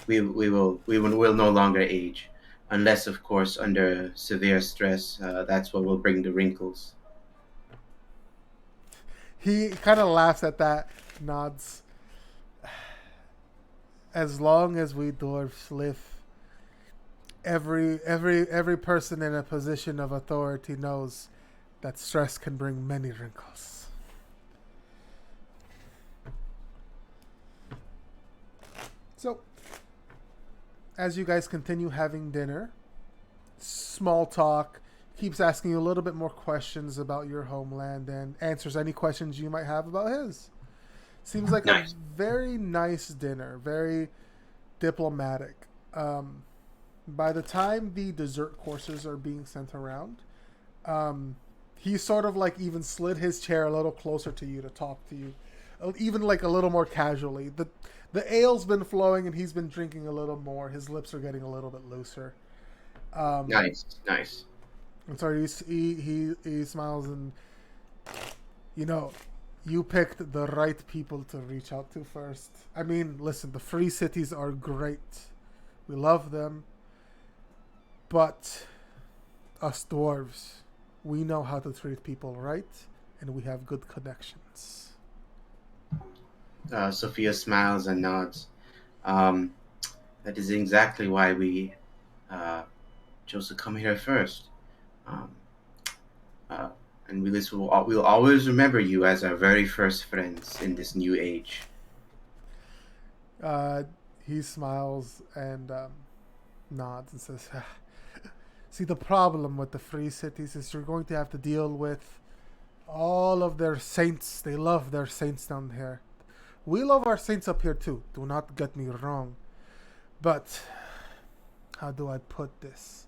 we will no longer age, unless of course under severe stress. That's what will bring the wrinkles. He kind of laughs at that, nods. As long as we dwarfs live, every person in a position of authority knows that stress can bring many wrinkles. So, as you guys continue having dinner, small talk, keeps asking you a little bit more questions about your homeland and answers any questions you might have about his. Seems like nice. A very nice dinner, very diplomatic. By the time the dessert courses are being sent around, he sort of like even slid his chair a little closer to you to talk to you, even like a little more casually. The ale's been flowing and he's been drinking a little more. His lips are getting a little bit looser. Nice. I'm sorry. He smiles and you picked the right people to reach out to first. I mean, listen, the free cities are great. We love them. But us dwarves, we know how to treat people right, and we have good connections. Sophia smiles and nods. That is exactly why we chose to come here first. And we'll always remember you as our very first friends in this new age. He smiles and nods and says, see, the problem with the free cities is you're going to have to deal with all of their saints. They love their saints down here. We love our saints up here too. Do not get me wrong. But how do I put this?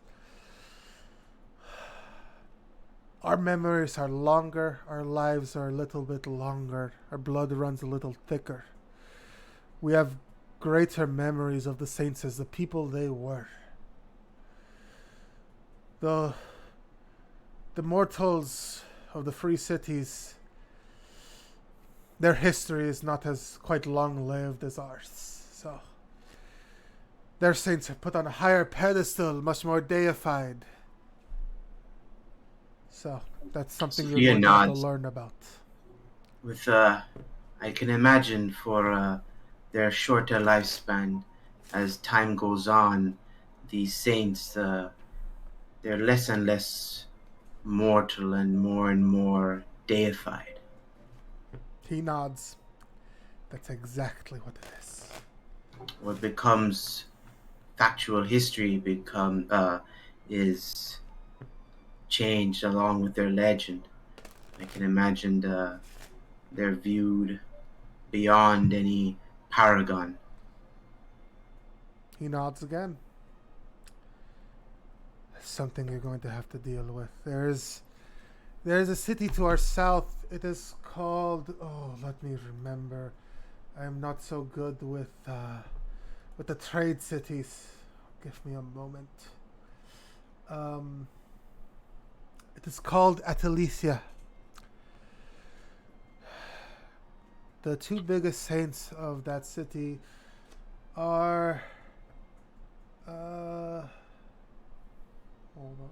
Our memories are longer, our lives are a little bit longer, our blood runs a little thicker. We have greater memories of the saints as the people they were. The mortals of the free cities, their history is not as quite long-lived as ours. So their saints are put on a higher pedestal, much more deified. So that's something you're going to have to learn about. With I can imagine for their shorter lifespan, as time goes on, these saints they're less and less mortal and more deified. He nods. That's exactly what it is. What becomes factual history is changed along with their legend. I can imagine they're viewed beyond any paragon. He nods again. Something you're going to have to deal with. There's a city to our south. It is called. Oh, let me remember. I am not so good with the trade cities. Give me a moment. It is called Atalicia. The two biggest saints of that city are. Hold on.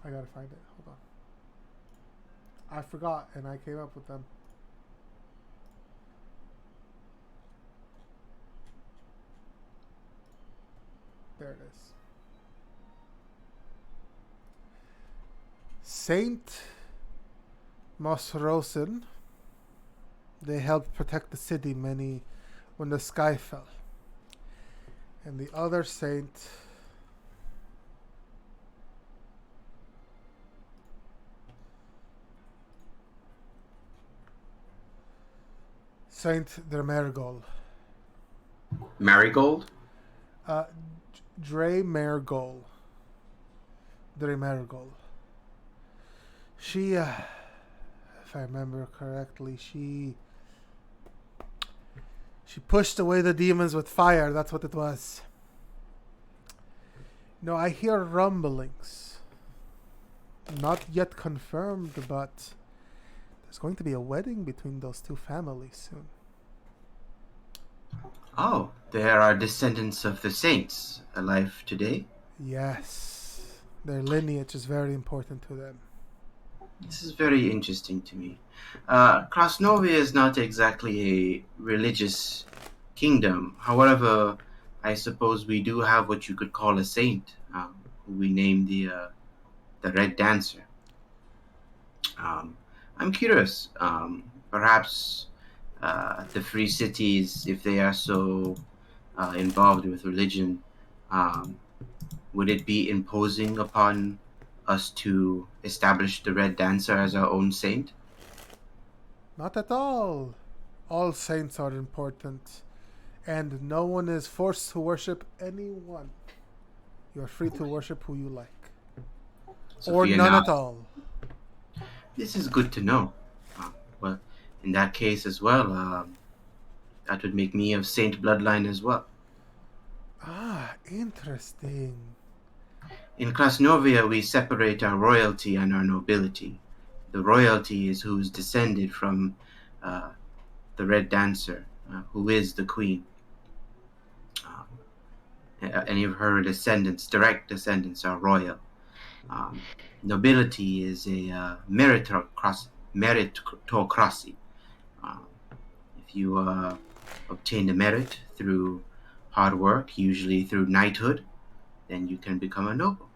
I gotta find it. Hold on. I forgot, and I came up with them. There it is. Saint Mosrosin. They helped protect the city when the sky fell. And the other saint, Saint Dremergol. Marigold? Dremergol. Dremergol. She, if I remember correctly, she pushed away the demons with fire. That's what it was. No, I hear rumblings. Not yet confirmed, but there's going to be a wedding between those two families soon. Oh, there are descendants of the saints alive today? Yes. Their lineage is very important to them. This is very interesting to me. Krasnovia is not exactly a religious kingdom. However, I suppose we do have what you could call a saint, who we named the Red Dancer. I'm curious. Perhaps the free cities, if they are so involved with religion, would it be imposing upon us to establish the Red Dancer as our own saint? Not at all. All saints are important, and no one is forced to worship anyone. You are free to worship who you like. Or none at all. This is good to know. Well, in that case as well, that would make me of saint bloodline as well. Ah, interesting. In Krasnovia, we separate our royalty and our nobility. The royalty is who's descended from the Red Dancer, who is the queen. Any of her descendants, direct descendants, are royal. Nobility is a meritocracy. If you obtain the merit through hard work, usually through knighthood, then you can become a noble.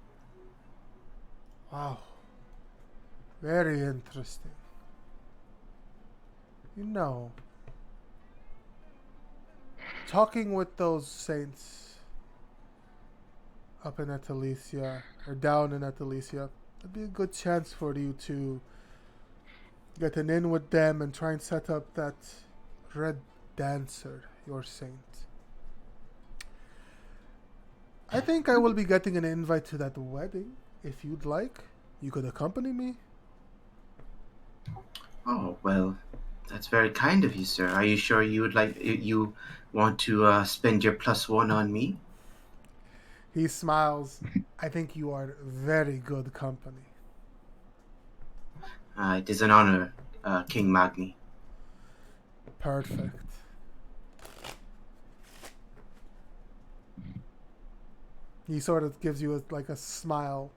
Wow. Very interesting. You know, talking with those saints up in Atalicia, or down in Atalicia, it'd be a good chance for you to get an in with them and try and set up that Red Dancer. your saint. I think I will be getting an invite to that wedding. If you'd like, you could accompany me. Oh, well, that's very kind of you, sir. Are you sure you want to spend your +1 on me? He smiles. I think you are very good company. It is an honor, King Magni. Perfect. He sort of gives you a smile.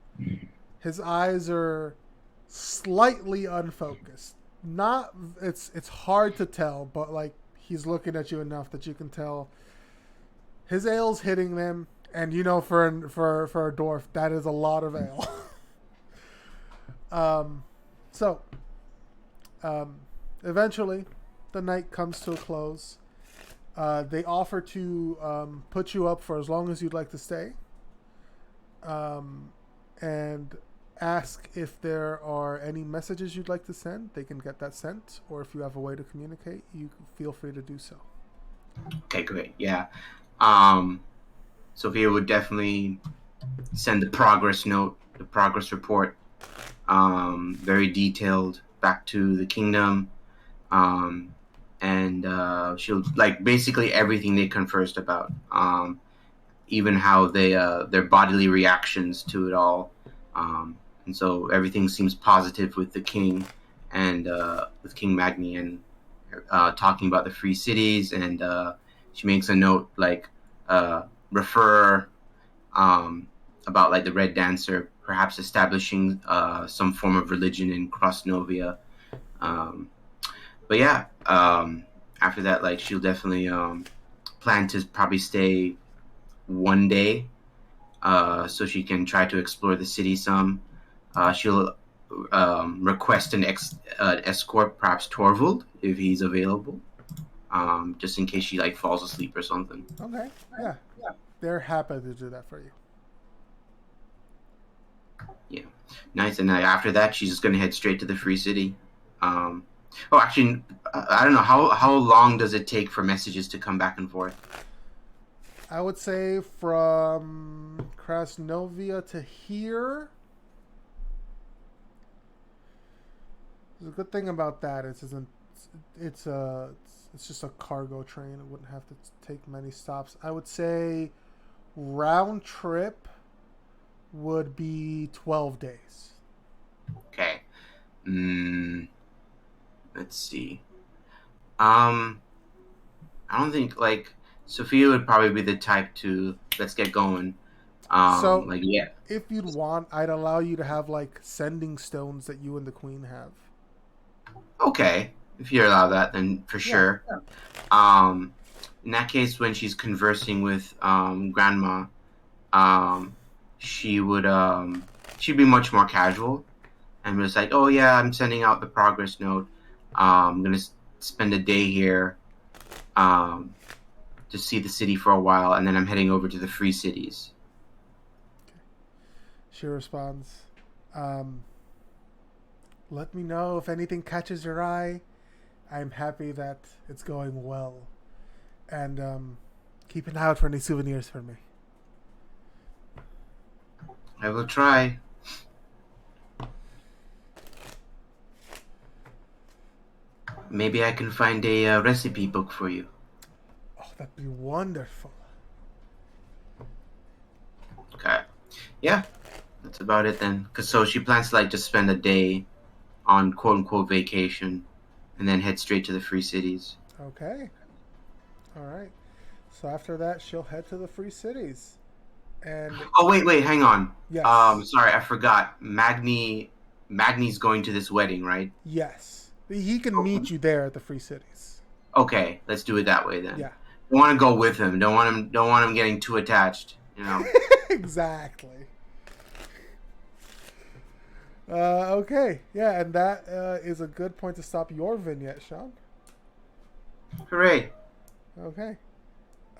His eyes are slightly unfocused. Not it's hard to tell, but like he's looking at you enough that you can tell his ale's hitting them, and you know for a dwarf that is a lot of ale. Eventually, the night comes to a close. They offer to put you up for as long as you'd like to stay, and ask if there are any messages you'd like to send. They can get that sent, or if you have a way to communicate, you feel free to do so. Okay, great. Yeah. Sophia would definitely send the progress note, the progress report, very detailed, back to the kingdom. And she'll basically everything they conversed about, even how they their bodily reactions to it all, and so everything seems positive with the king and with King Magni, and talking about the free cities, and she makes a note refer about the Red Dancer perhaps establishing some form of religion in Krasnovia. But yeah, after that, she'll definitely plan to probably stay one day, so she can try to explore the city some. She'll request an escort, perhaps Torvald, if he's available, just in case she falls asleep or something. Okay, yeah. They're happy to do that for you. Yeah, nice. And after that, she's just gonna head straight to the Free City. Actually, I don't know how long does it take for messages to come back and forth. I would say from Krasnovia to here. The good thing about that is it's just a cargo train. It wouldn't have to take many stops. I would say round trip would be 12 days. Okay. Let's see. I don't think Sophia would probably be the type to let's get going. Yeah. If you'd want, I'd allow you to have sending stones that you and the queen have. Okay, if you allow that, then for sure. Yeah. In that case, when she's conversing with Grandma, she'd be much more casual, and was like, "Oh yeah, I'm sending out the progress note. I'm gonna spend a day here, to see the city for a while, and then I'm heading over to the Free Cities." Okay. She responds, "Let me know if anything catches your eye. I'm happy that it's going well, and keep an eye out for any souvenirs for me." I will try. Maybe I can find a recipe book for you. Oh, that'd be wonderful. Okay. Yeah, that's about it then. So she plans to just spend a day on quote-unquote vacation and then head straight to the Free Cities. Okay. All right. So after that, she'll head to the Free Cities. And oh, wait, hang on. Yes. Sorry, I forgot. Magni's going to this wedding, right? Yes. He can meet you there at the Free Cities. Okay, let's do it that way then. Yeah. I want to go with him. Don't want him getting too attached, you know. Exactly. Okay. Yeah, and that is a good point to stop your vignette, Sean. Hooray. Okay.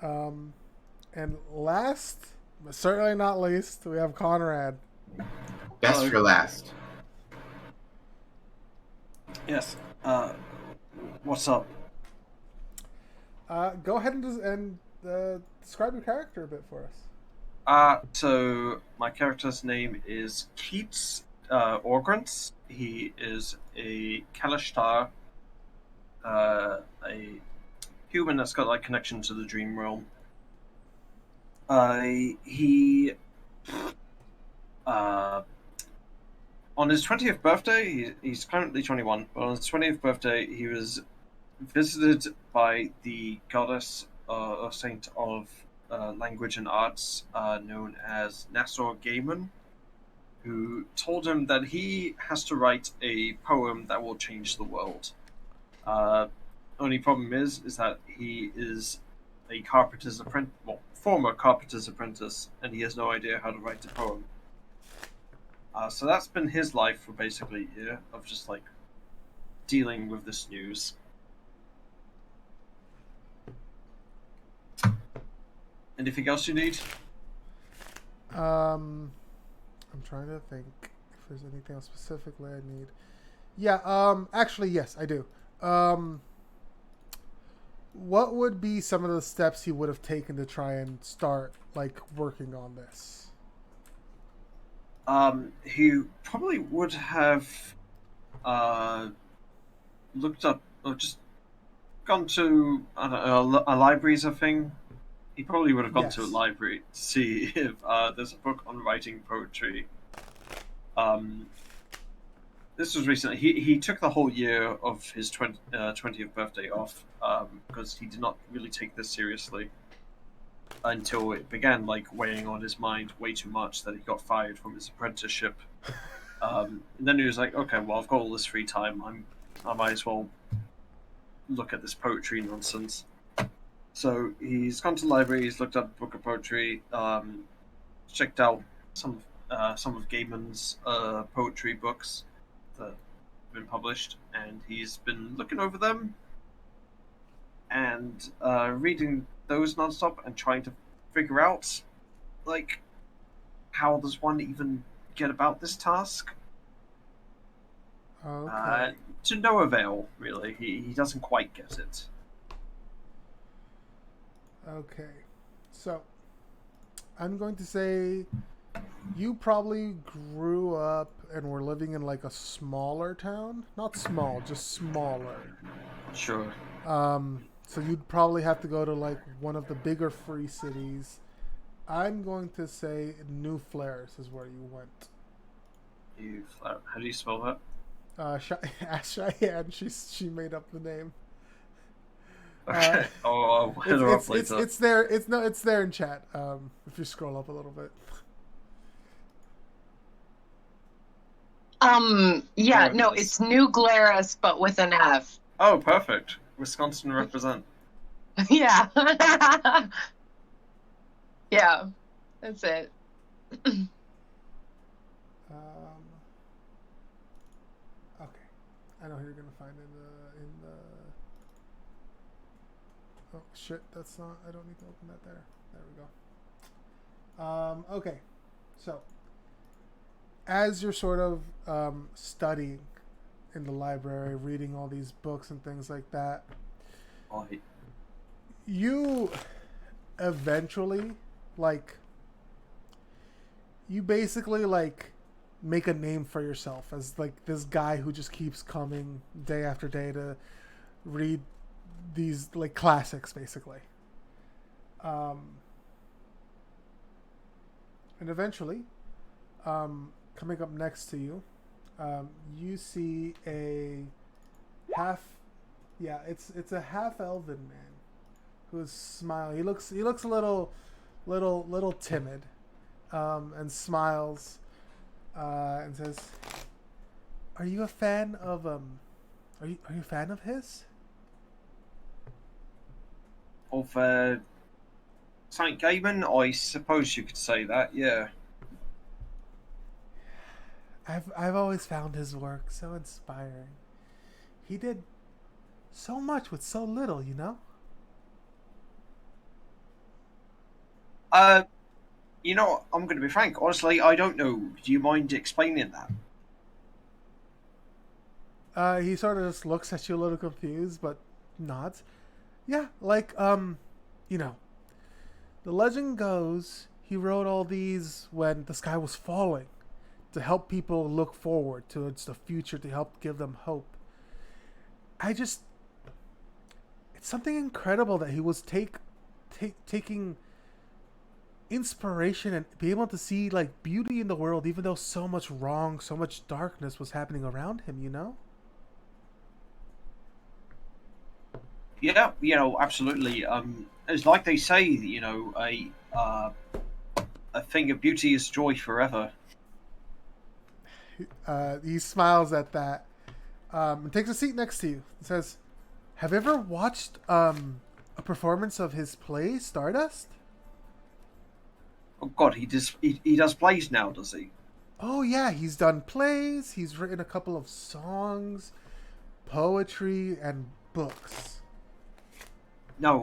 And last, but certainly not least, we have Conrad. Best for last. Yes. What's up? Go ahead and describe your character a bit for us. So my character's name is Keats Orgrance. He is a Kalishtar, a human that's got like connection to the dream realm. He on his 20th birthday, he's currently 21, but on his 20th birthday, he was visited by the goddess or saint of language and arts known as Nassor Gaiman, who told him that he has to write a poem that will change the world. Only problem is that he is a carpenter's apprentice, well, former carpenter's apprentice, and he has no idea how to write a poem. So that's been his life for basically a year of just like dealing with this news. Anything else you need? I'm trying to think if there's anything else specifically I need. Yeah, actually, yes, I do. What would be some of the steps he would have taken to try and start, like, working on this? He probably would have looked up or just gone to a library's a thing. He probably would have gone to a library to see if there's a book on writing poetry. This was recently. He took the whole year of his 20th birthday off because he did not really take this seriously until it began like weighing on his mind way too much that he got fired from his apprenticeship. And then he was like, okay, well, I've got all this free time. I might as well look at this poetry nonsense. So he's gone to the library, he's looked up a book of poetry, checked out some of Gaiman's poetry books that have been published, and he's been looking over them and reading those nonstop and trying to figure out, like, how does one even get about this task? Okay. To no avail, really. He doesn't quite get it. Okay. So, I'm going to say you probably grew up and were living in, like, a smaller town. Not small, just smaller. Sure. So you'd probably have to go to, like, one of the bigger free cities. I'm going to say New Flares is where you went. How do you spell that? Ask Cheyenne. She made up the name. Okay. I'll hit her up later. It's there. It's there in chat. If you scroll up a little bit. Yeah, no, it's New Glarus, but with an F. Oh, perfect. Wisconsin represent. Yeah. Yeah, that's it. Okay. I know who you're gonna find in the. Oh shit! That's not. I don't need to open that there. There we go. Okay, so as you're sort of studying in the library, reading all these books and things like that, you eventually, like, you basically, like, make a name for yourself as, like, this guy who just keeps coming day after day to read these, like, classics, basically. And eventually, coming up next to you, you see a it's a half elven man who's smiling. He looks a little timid, and smiles, and says, "Are you a fan of Are you a fan of his?" Of Saint Gaiman, I suppose you could say that. Yeah. I've always found his work so inspiring. He did so much with so little, you know? You know, I'm going to be frank. Honestly, I don't know. Do you mind explaining that? He sort of just looks at you a little confused, but nods. Yeah, like you know, the legend goes he wrote all these when the sky was falling to help people look forward towards the future, to help give them hope. I just it's something incredible that he was taking inspiration and be able to see like beauty in the world even though so much wrong, so much darkness was happening around him, you know? Yeah, absolutely. It's like they say, a thing of beauty is joy forever. He smiles at that and takes a seat next to you and says, have you ever watched a performance of his play, Stardust? Oh God, he does plays now, does he? Oh, yeah, he's done plays, he's written a couple of songs, poetry, and books. No,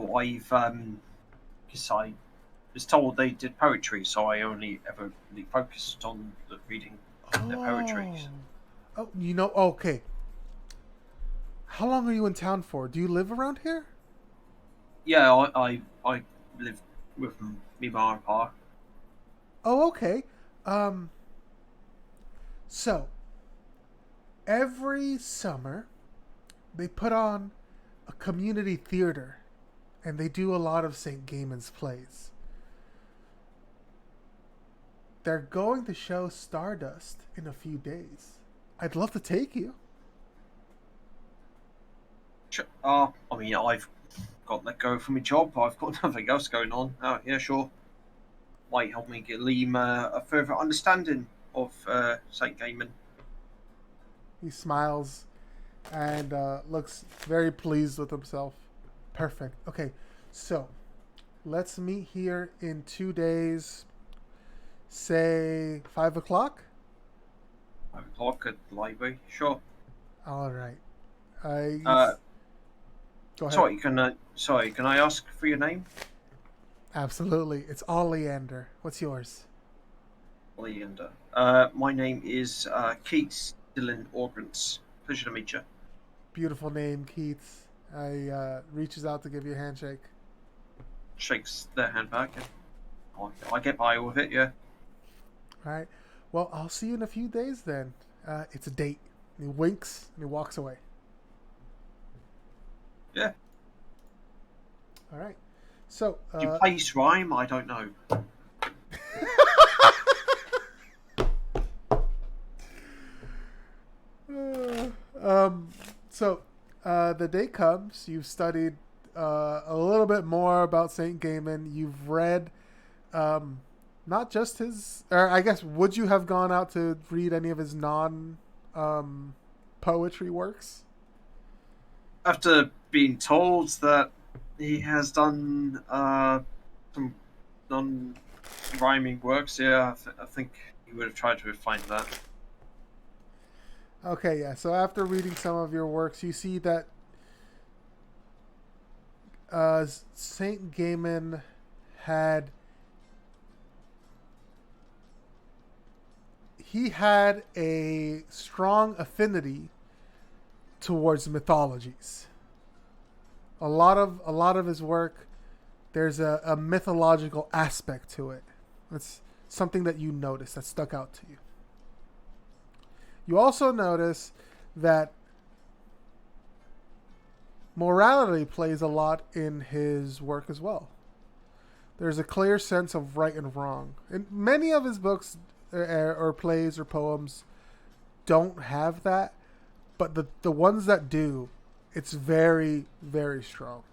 because I was told they did poetry, so I only ever really focused on the reading their poetry. Oh, okay. How long are you in town for? Do you live around here? Yeah, I live with me mom and pa. Oh, okay. So every summer they put on a community theater and they do a lot of St. Gaiman's plays. They're going to show Stardust in a few days. I'd love to take you. Sure. I mean, I've got let go from my job. I've got nothing else going on. Oh, yeah, sure. Might help me glean a further understanding of Saint Gaiman. He smiles and looks very pleased with himself. Perfect. Okay, so let's meet here in 2 days. Say 5 o'clock. 5 o'clock at the library. Sure. All right. Go ahead. Sorry, can I ask for your name? Absolutely. It's all Leander. What's yours? Leander. My name is Keith Dylan Orgrance. Pleasure to meet you. Beautiful name, Keith. Reaches out to give you a handshake. Shakes their hand back. I get by with it, yeah. All right. Well, I'll see you in a few days then. It's a date. And he winks and he walks away. Yeah. All right. So. Do you place rhyme? I don't know. The day comes. You've studied a little bit more about Saint Gaiman. You've read not just his, or I guess, would you have gone out to read any of his non poetry works? After being told that he has done some non-rhyming works, yeah, I think he would have tried to find that. Okay, yeah. So after reading some of your works, you see that Saint Gaiman had a strong affinity towards mythologies. A lot of his work, there's a mythological aspect to it. That's something that you noticed that stuck out to you. You also notice that morality plays a lot in his work as well. There's a clear sense of right and wrong. And many of his books or plays or poems don't have that, but the ones that do, it's very, very strong.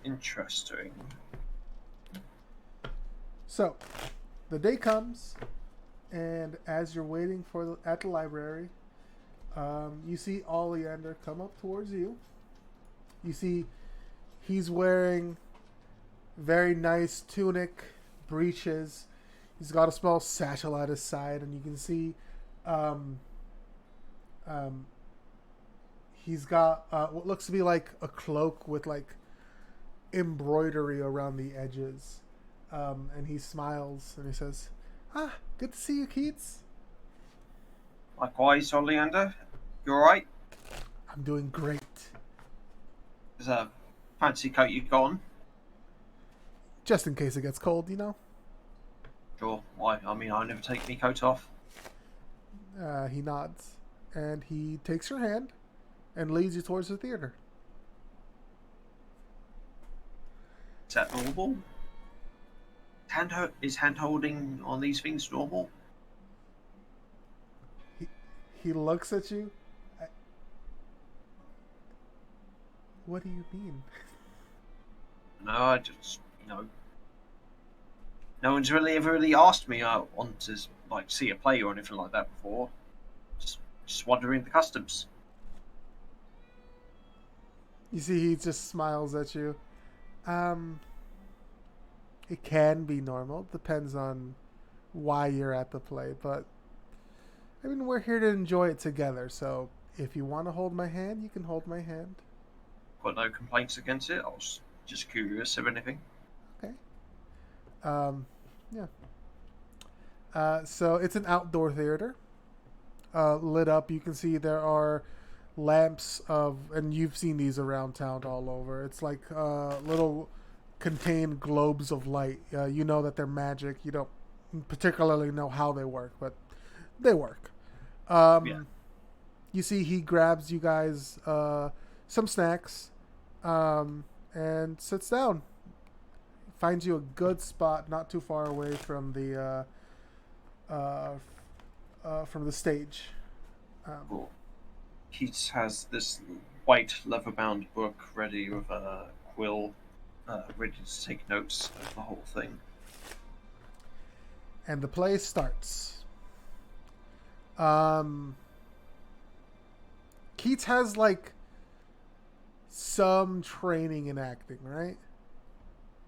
Interesting. So, the day comes, and as you're waiting at the library, you see Oleander come up towards you. You see he's wearing very nice tunic, breeches. He's got a small satchel at his side, and you can see he's got what looks to be like a cloak with like embroidery around the edges. And he smiles and he says, good to see you, Keats. Likewise, Oleander. You alright? I'm doing great. Is that a fancy coat you got on? Just in case it gets cold, you know? Sure. Why? I mean, I never take my coat off. He nods, and he takes your hand and leads you towards the theater. Is that normal? Is hand holding on these things normal? He looks at you. What do you mean? No, I just, no one's ever really asked me I want to like see a play or anything like that before. Just wondering the customs. You see, he just smiles at you. It can be normal. Depends on why you're at the play, but I mean, we're here to enjoy it together. So if you want to hold my hand, you can hold my hand. Got no complaints against it. I was just curious if anything. Okay. Yeah. So it's an outdoor theater, lit up. You can see there are lamps and you've seen these around town all over. It's like little contained globes of light. You know that they're magic. You don't particularly know how they work, but they work. Yeah. You see, he grabs you guys some snacks, and sits down. Finds you a good spot, not too far away from the stage. Cool. Keats has this white leather-bound book ready with a quill, ready to take notes of the whole thing. And the play starts. Keats has like some training in acting, right?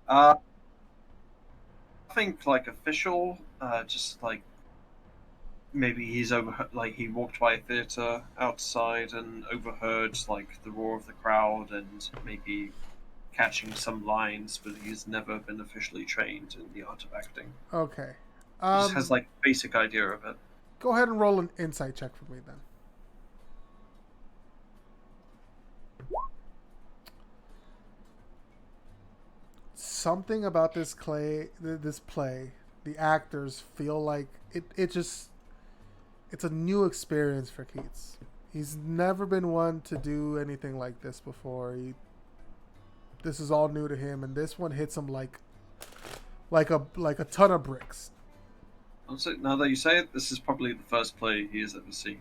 I think like official, just like maybe he's overheard, like he walked by a theater outside and overheard like the roar of the crowd and maybe catching some lines, but he's never been officially trained in the art of acting. Okay. He just has like basic idea of it. Go ahead and roll an insight check for me then. Something about this play, the actors feel like it's a new experience for Keats. He's never been one to do anything like this before. This is all new to him, and this one hits him like a ton of bricks. Now that you say it, this is probably the first play he has ever seen.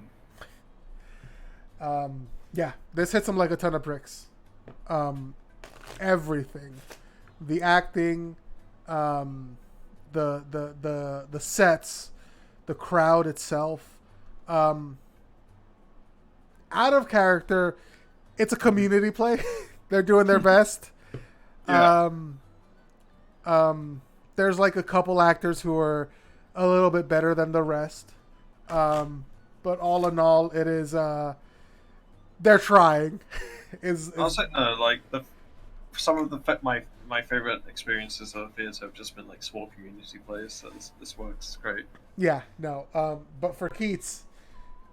Yeah, this hits him like a ton of bricks. Everything. The acting, the sets, the crowd itself. Out of character, it's a community play. They're doing their best. Yeah. There's like a couple actors who are a little bit better than the rest. But all in all, it is they're trying. I'll say no, like some of my favorite experiences of theatre have just been like small community plays. So this works. It's great. Yeah, no. But for Keats,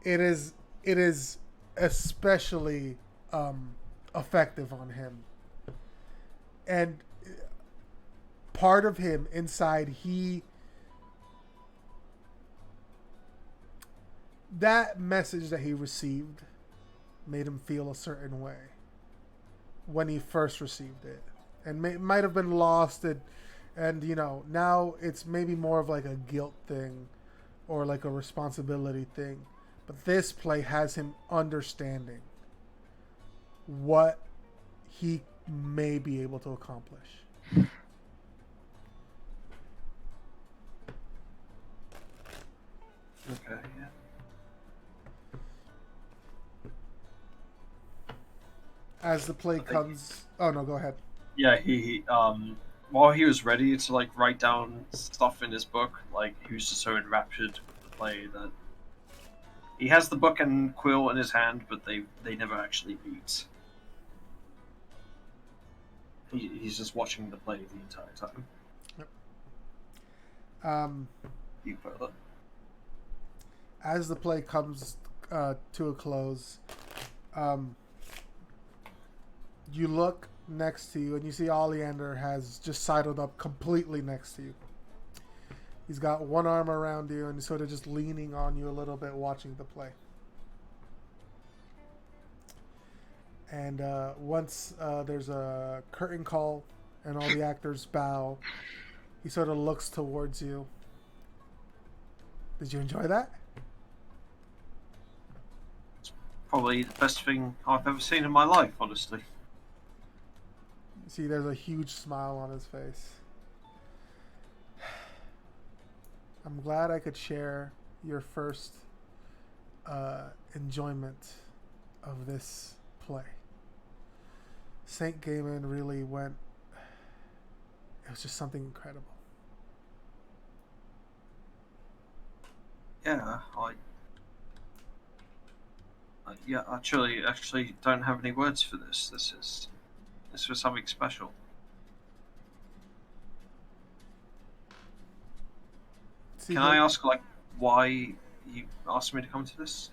it is especially effective on him. And part of him inside, that message that he received made him feel a certain way when he first received it, and might have been lost, and now it's maybe more of like a guilt thing or like a responsibility thing. But this play has him understanding what he may be able to accomplish. Okay, yeah. As the play comes... Oh, no, go ahead. Yeah, he while he was ready to, like, write down stuff in his book, like, he was just so enraptured with the play that he has the book and quill in his hand, but they never actually meet. He's just watching the play the entire time. Yep. You further. As the play comes to a close, You look next to you, and you see Oleander has just sidled up completely next to you. He's got one arm around you, and he's sort of just leaning on you a little bit, watching the play. And once there's a curtain call and all the actors bow, he sort of looks towards you. Did you enjoy that? Probably the best thing I've ever seen in my life, honestly. See, there's a huge smile on his face. I'm glad I could share your first enjoyment of this play. St. Gaiman really went... It was just something incredible. Yeah, I actually don't have any words for this. This was something special. Can I ask, like, why you asked me to come to this?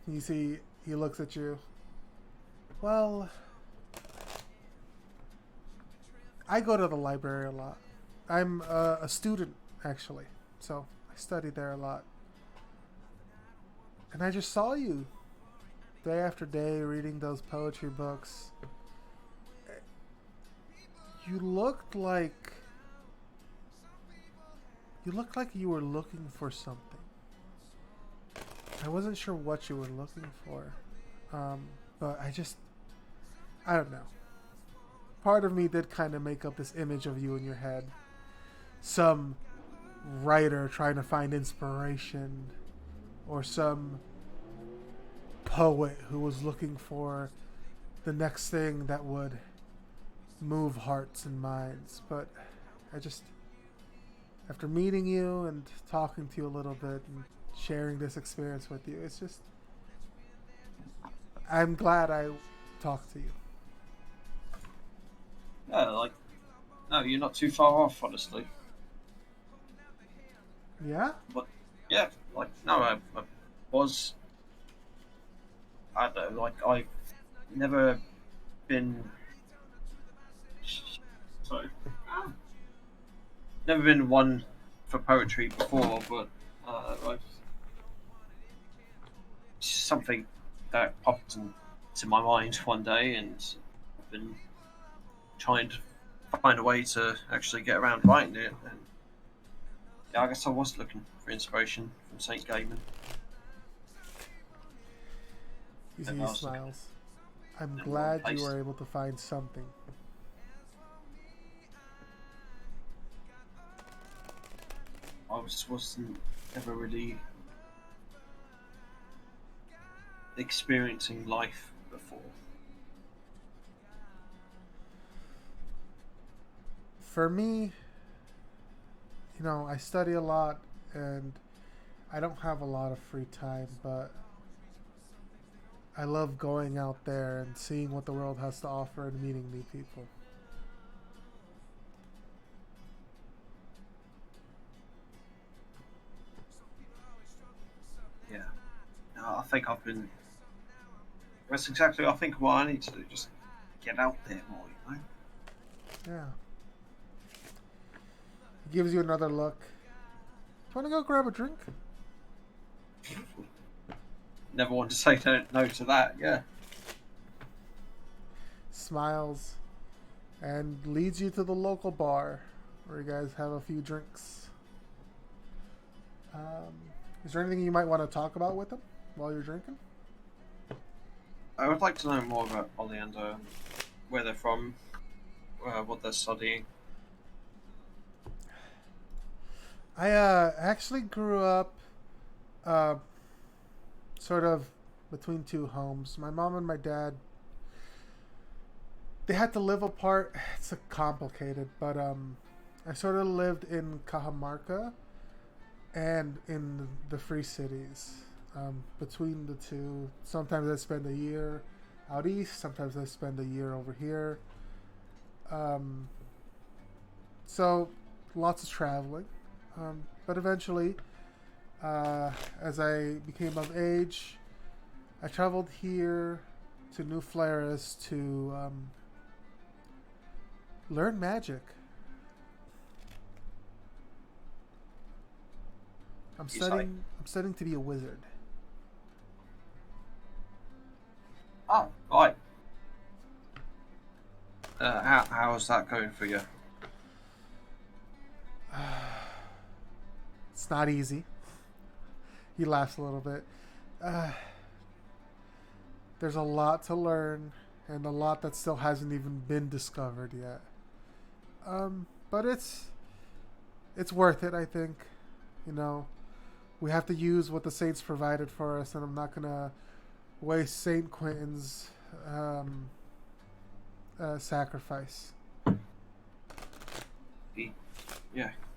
You see, he looks at you. Well, I go to the library a lot. I'm a student, actually, so I study there a lot. And I just saw you day after day reading those poetry books. You looked like you were looking for something. I wasn't sure what you were looking for, but I don't know. Part of me did kind of make up this image of you in your head. Some writer trying to find inspiration, or some poet who was looking for the next thing that would move hearts and minds. But after meeting you and talking to you a little bit and sharing this experience with you, I'm glad I talked to you. Yeah, no, you're not too far off, honestly. Yeah? But, yeah, no, I was... I don't know, I've never been... Sorry. Never been one for poetry before, but something that popped into my mind one day, and I've been trying to find a way to actually get around writing it. And yeah, I guess I was looking for inspiration from St. Gaiman. You see, he smiles. I'm glad you were able to find something. I wasn't ever really experiencing life before. For me, I study a lot and I don't have a lot of free time, but I love going out there and seeing what the world has to offer and meeting new people. Yeah. No, I think that's exactly, I think, what I need to do. Just get out there more, Yeah. He gives you another look. Do you want to go grab a drink? Never want to say no to that, yeah. Smiles and leads you to the local bar where you guys have a few drinks. Is there anything you might want to talk about with them while you're drinking? I would like to know more about Oleander, where they're from, what they're studying. I actually grew up sort of between two homes. My mom and my dad, they had to live apart. It's complicated, but I sort of lived in Cajamarca and in the Free Cities. Between the two, sometimes I spend a year out east, sometimes I spend a year over here. So lots of traveling. But eventually, as I became of age, I traveled here to New Flaris to learn magic. I'm studying to be a wizard. Oh, right. How's that going for you? It's not easy. He laughs a little bit. There's a lot to learn, and a lot that still hasn't even been discovered yet. But it's worth it, I think. You know, we have to use what the saints provided for us, and I'm not gonna waste Saint Quentin's sacrifice. He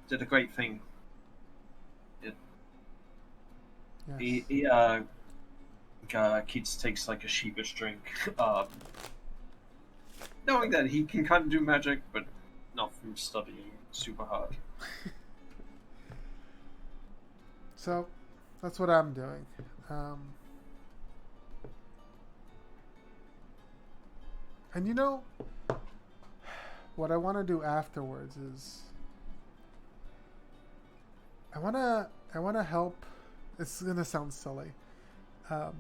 did a great thing. Yes. Keats takes like a sheepish drink, knowing that he can kind of do magic, but not from studying super hard. So that's what I'm doing. And you know, what I want to do afterwards is I want to help. It's gonna sound silly. I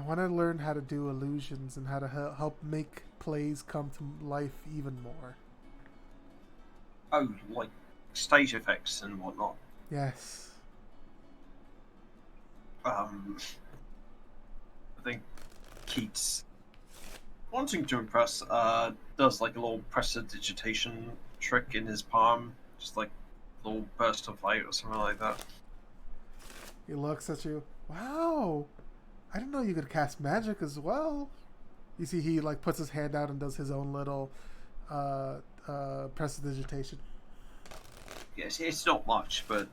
want to learn how to do illusions and how to help make plays come to life even more. Oh, like stage effects and whatnot. Yes. I think Keats, wanting to impress, does like a little prestidigitation trick in his palm, just like a little burst of light or something like that. He looks at you. Wow, I didn't know you could cast magic as well. You see, he like puts his hand out and does his own little prestidigitation. Yes, it's not much, but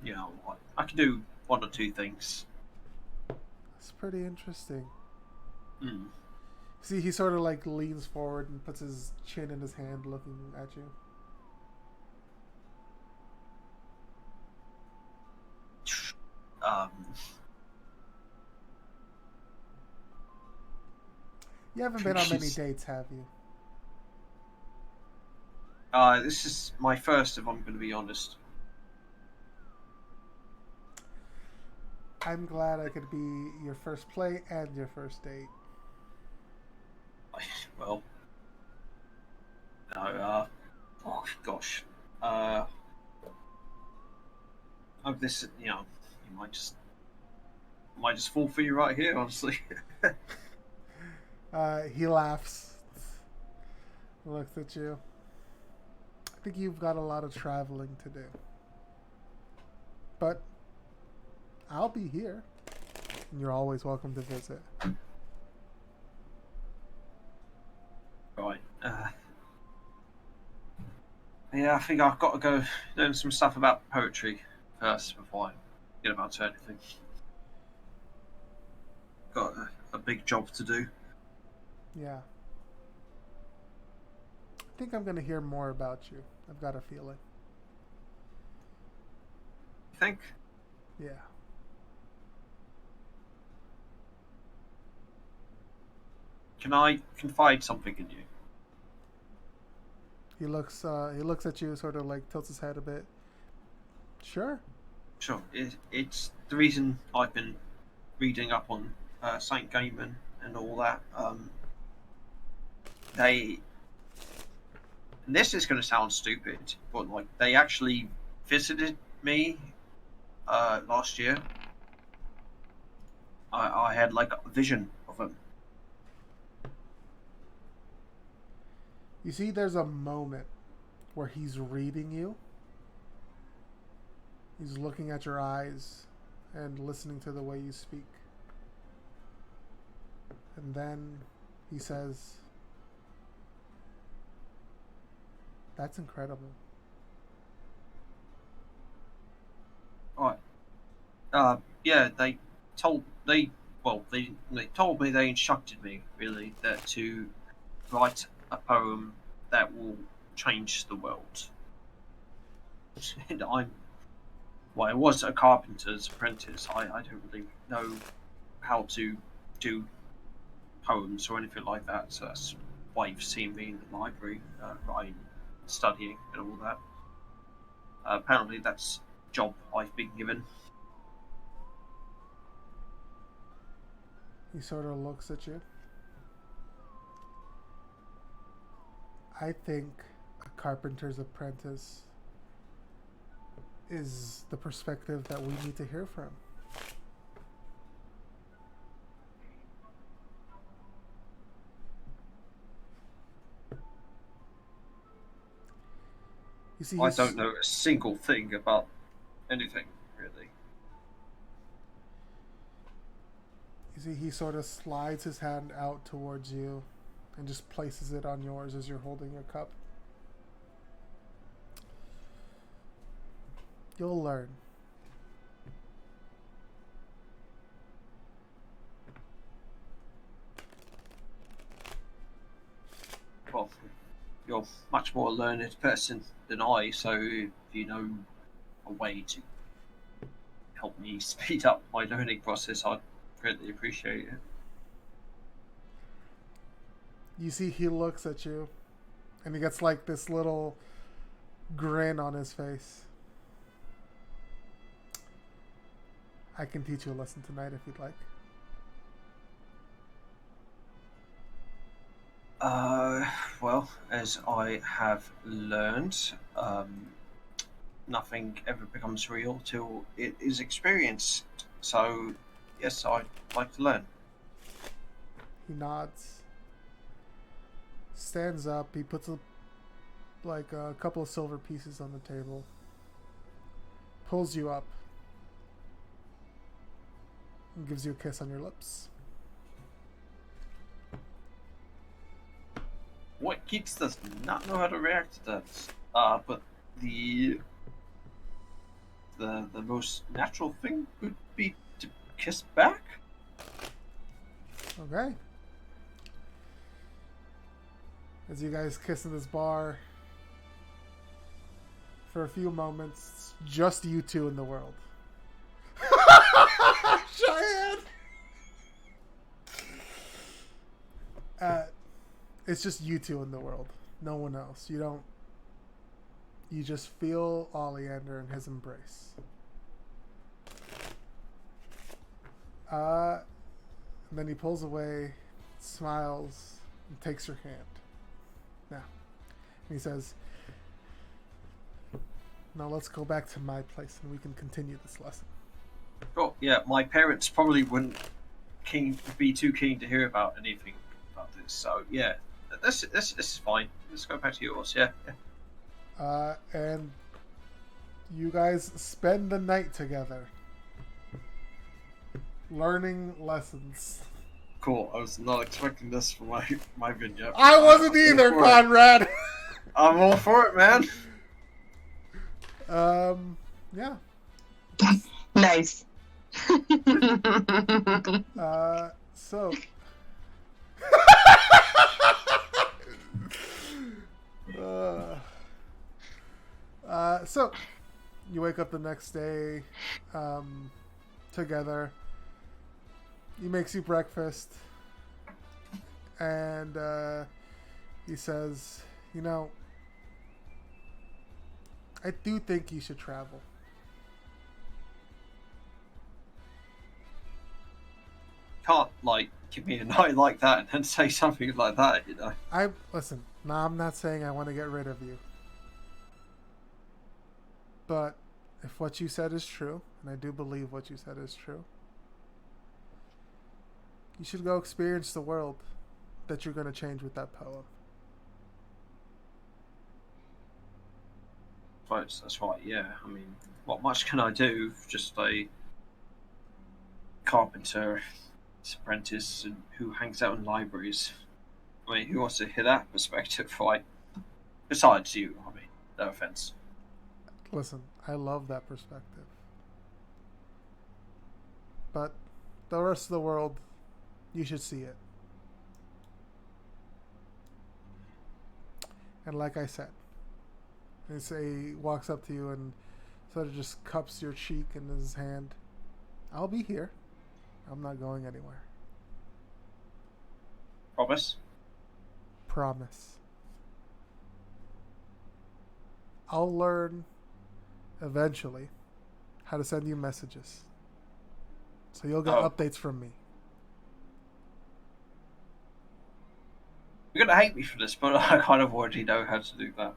you know, I can do one or two things. That's pretty interesting. Mm. See, he sort of like leans forward and puts his chin in his hand, looking at you. You haven't been on many dates, have you? This is my first, if I'm going to be honest. I'm glad I could be your first play and your first date. Well, no, oh gosh, of this, you know, you might just fall for you right here, honestly. He laughs, looks at you. I think you've got a lot of traveling to do, but I'll be here, and you're always welcome to visit. Right. Yeah, I think I've got to go learn some stuff about poetry first before I get about to anything. Got a big job to do. Yeah. I think I'm going to hear more about you. I've got a feeling. You think? Yeah. Can I confide something in you? He looks at you, sort of like tilts his head a bit. Sure. Sure. It's the reason I've been reading up on Saint Gaiman and all that. And this is going to sound stupid, but like they actually visited me last year. I had like a vision of them. You see, there's a moment where he's reading you. He's looking at your eyes and listening to the way you speak. And then he says, "That's incredible." Right. Yeah, they told me, they instructed me really that to write a poem that will change the world. And well, I was a carpenter's apprentice. I don't really know how to do poems or anything like that. So that's why you've seen me in the library, writing, studying, and all that. Apparently, that's the job I've been given. He sort of looks at you. I think a carpenter's apprentice is the perspective that we need to hear from. You see, I don't know a single thing about anything, really. You see, he sort of slides his hand out towards you and just places it on yours as you're holding your cup. You'll learn. Well, you're a much more learned person than I, so if you know a way to help me speed up my learning process, I'd greatly appreciate it. You see, he looks at you and he gets like this little grin on his face. I can teach you a lesson tonight if you'd like. Well, as I have learned, nothing ever becomes real till it is experienced. So, yes, I'd like to learn. He nods, stands up, he puts a couple of silver pieces on the table, pulls you up, and gives you a kiss on your lips. What kids does not know how to react to that? But the most natural thing would be to kiss back. Okay. As you guys kiss in this bar, for a few moments, it's just you two in the world. Cheyenne! It's just you two in the world. No one else. You just feel Oleander in his embrace. And then he pulls away, smiles, and takes your hand. Now, he says, now let's go back to my place and we can continue this lesson. Oh, yeah, my parents probably wouldn't be too keen to hear about anything about this. So, yeah, this is fine. Let's go back to yours, yeah. And you guys spend the night together, learning lessons. Cool, I was not expecting this for my vignette. I wasn't either, Conrad! I'm all for it, man. Yeah. Nice. So so you wake up the next day together. He makes you breakfast and he says, I do think you should travel. Can't give me a night like that and then say something like that, Listen, no, I'm not saying I want to get rid of you. But if what you said is true, and I do believe what you said is true, you should go experience the world that you're going to change with that poem. That's right, yeah. I mean, what much can I do? Just a carpenter apprentice who hangs out in libraries. I mean, who wants to hear that perspective, right? Besides you, I mean, no offense. Listen, I love that perspective. But the rest of the world, you should see it. And like I said, he walks up to you and Sort of just cups your cheek in his hand. I'll be here. I'm not going anywhere. Promise? Promise. I'll learn eventually how to send you messages. So you'll get updates from me. You're gonna hate me for this, but I kind of already know how to do that.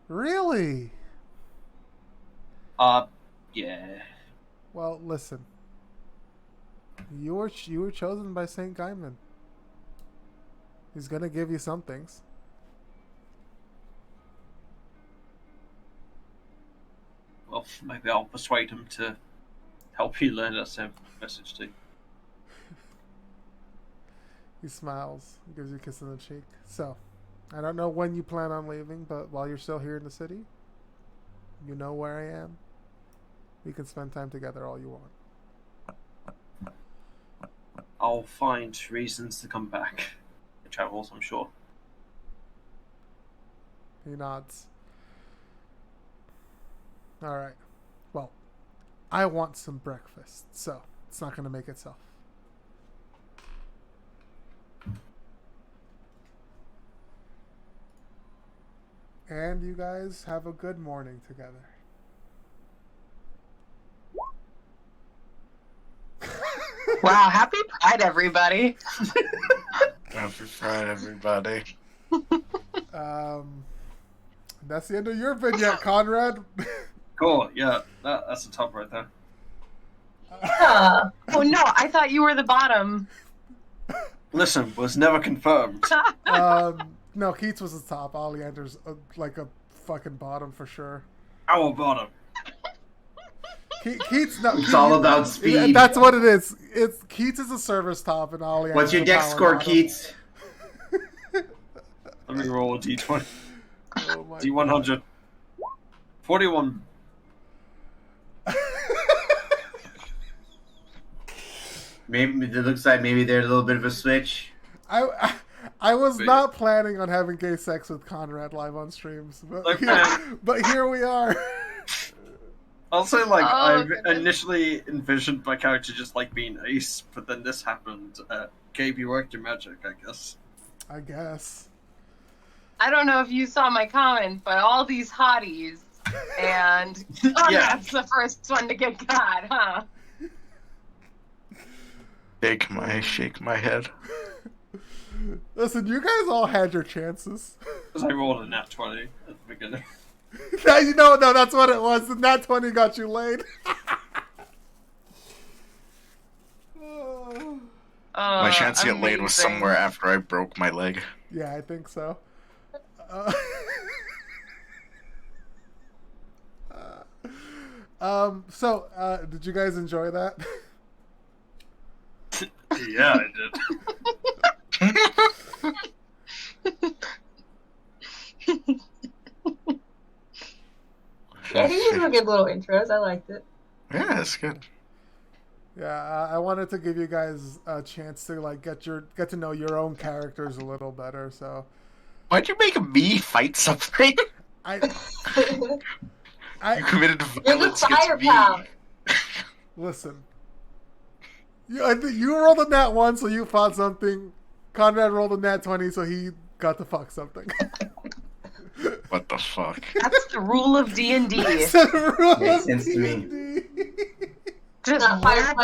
Really? Yeah. Well, listen. You were chosen by Saint Gaiman. He's gonna give you some things. Well, maybe I'll persuade him to help you learn that same message too. He smiles, gives you a kiss on the cheek. So, I don't know when you plan on leaving, but while you're still here in the city, you know where I am. We can spend time together all you want. I'll find reasons to come back. The travels, I'm sure. He nods. Alright. Well, I want some breakfast, so it's not going to make itself. And you guys have a good morning together. Wow, happy Pride, everybody. Happy Pride, everybody. That's the end of your vignette, Conrad. Cool, yeah, that's the top right there. Oh no, I thought you were the bottom. Listen, was never confirmed. No, Keats was the top. Oleander's like a fucking bottom for sure. Our bottom. Keats, no. It's all about speed. That's what it is. It's Keats is a service top, and Oleander. What's your deck score, bottom. Keats? Let me roll a d20. Oh my D100. God. 41. Maybe it looks like maybe there's a little bit of a switch. I was not planning on having gay sex with Conrad live on streams, but here we are. I'll say, like, I've initially envisioned my character just, like, being ace, but then this happened. Gabe, you worked your magic, I guess. I guess. I don't know if you saw my comment, but all these hotties, and Conrad's the first one to get caught, huh? Shake my head. Listen, you guys all had your chances. Because I rolled a nat 20 at the beginning. No, that's what it was. The nat 20 got you laid. My chance to get laid was somewhere after I broke my leg. Yeah, I think so. Did you guys enjoy that? Yeah, I did. Yeah, these were good little intros. I liked it. Yeah, it's good. Yeah, I wanted to give you guys a chance to like get to know your own characters a little better. So, why'd you make me fight something? I you committed violence you're the firepower. Listen, you rolled a nat 1, so you fought something. Conrad rolled a nat 20, so he got to fuck something. What the fuck? That's the rule of D&D. Makes sense to me. Just fire,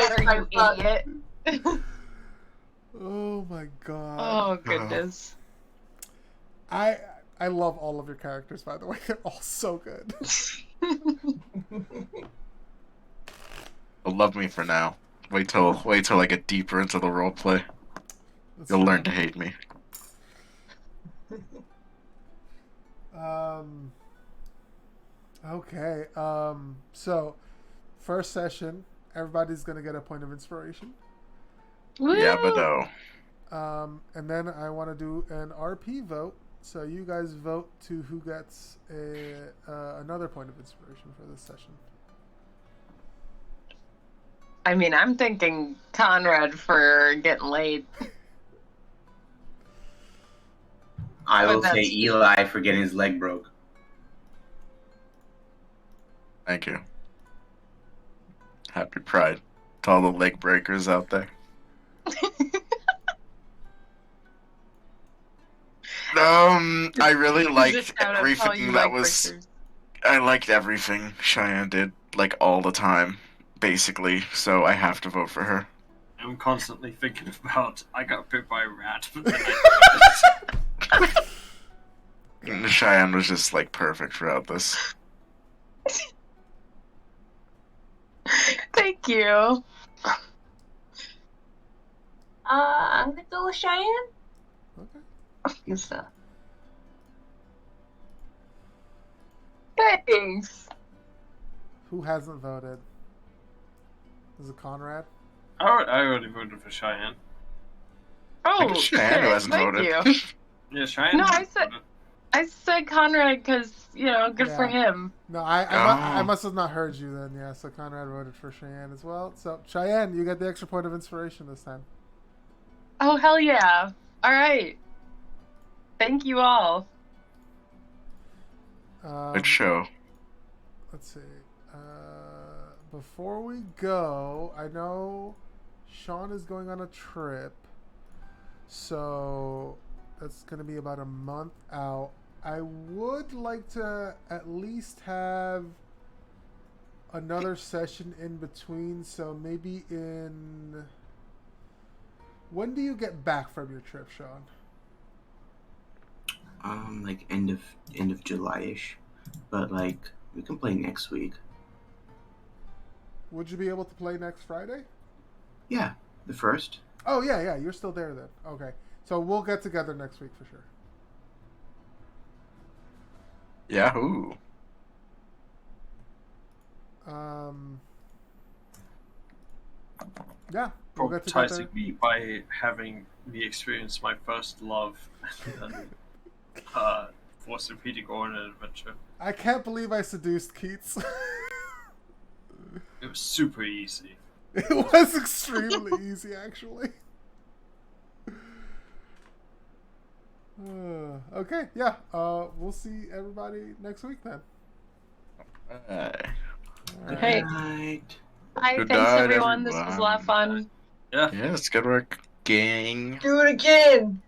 you idiot. Oh my god. Oh goodness. I love all of your characters, by the way. They're all so good. Love me for now. Wait till I get deeper into the roleplay. You'll learn to hate me. Okay. So, first session, everybody's gonna get a point of inspiration. Woo! Yeah, but no. And then I want to do an RP vote. So you guys vote to who gets another point of inspiration for this session. I mean, I'm thinking Conrad for getting laid. I will say Eli for getting his leg broke. Thank you. Happy Pride to all the leg breakers out there. I really liked everything that was. Breakers. I liked everything Cheyenne did, like all the time, basically. So I have to vote for her. I'm constantly thinking about I got bit by a rat, but then Cheyenne was just like perfect throughout this. Thank you. I'm gonna go with Cheyenne. Okay. Good stuff. Thanks. Who hasn't voted? Is it Conrad? I already voted for Cheyenne. Oh, Cheyenne hasn't thank voted. you. Yeah, Cheyenne. No, I said Conrad because good for him. No, I must have not heard you then. Yeah, so Conrad voted for Cheyenne as well. So Cheyenne, you got the extra point of inspiration this time. Oh hell yeah! All right. Thank you all. Good show. Let's see. Before we go, I know Sean is going on a trip, so that's going to be about a month out. I would like to at least have another session in between, so maybe in... When do you get back from your trip, Sean? Like end of July-ish, but like we can play next week. Would you be able to play next Friday? Yeah, the 1st. Oh yeah, you're still there then. Okay, so we'll get together next week for sure. Yahoo! Yeah, we'll get together. Traumatizing me by having me experience my first love and forced repeating on an adventure. I can't believe I seduced Keats. It was super easy. It was extremely easy, actually. Okay, yeah. We'll see everybody next week then. Hey. Bye. Good Thanks, night, everyone. This was a lot of fun. Yeah. Yes, good work, gang. Do it again.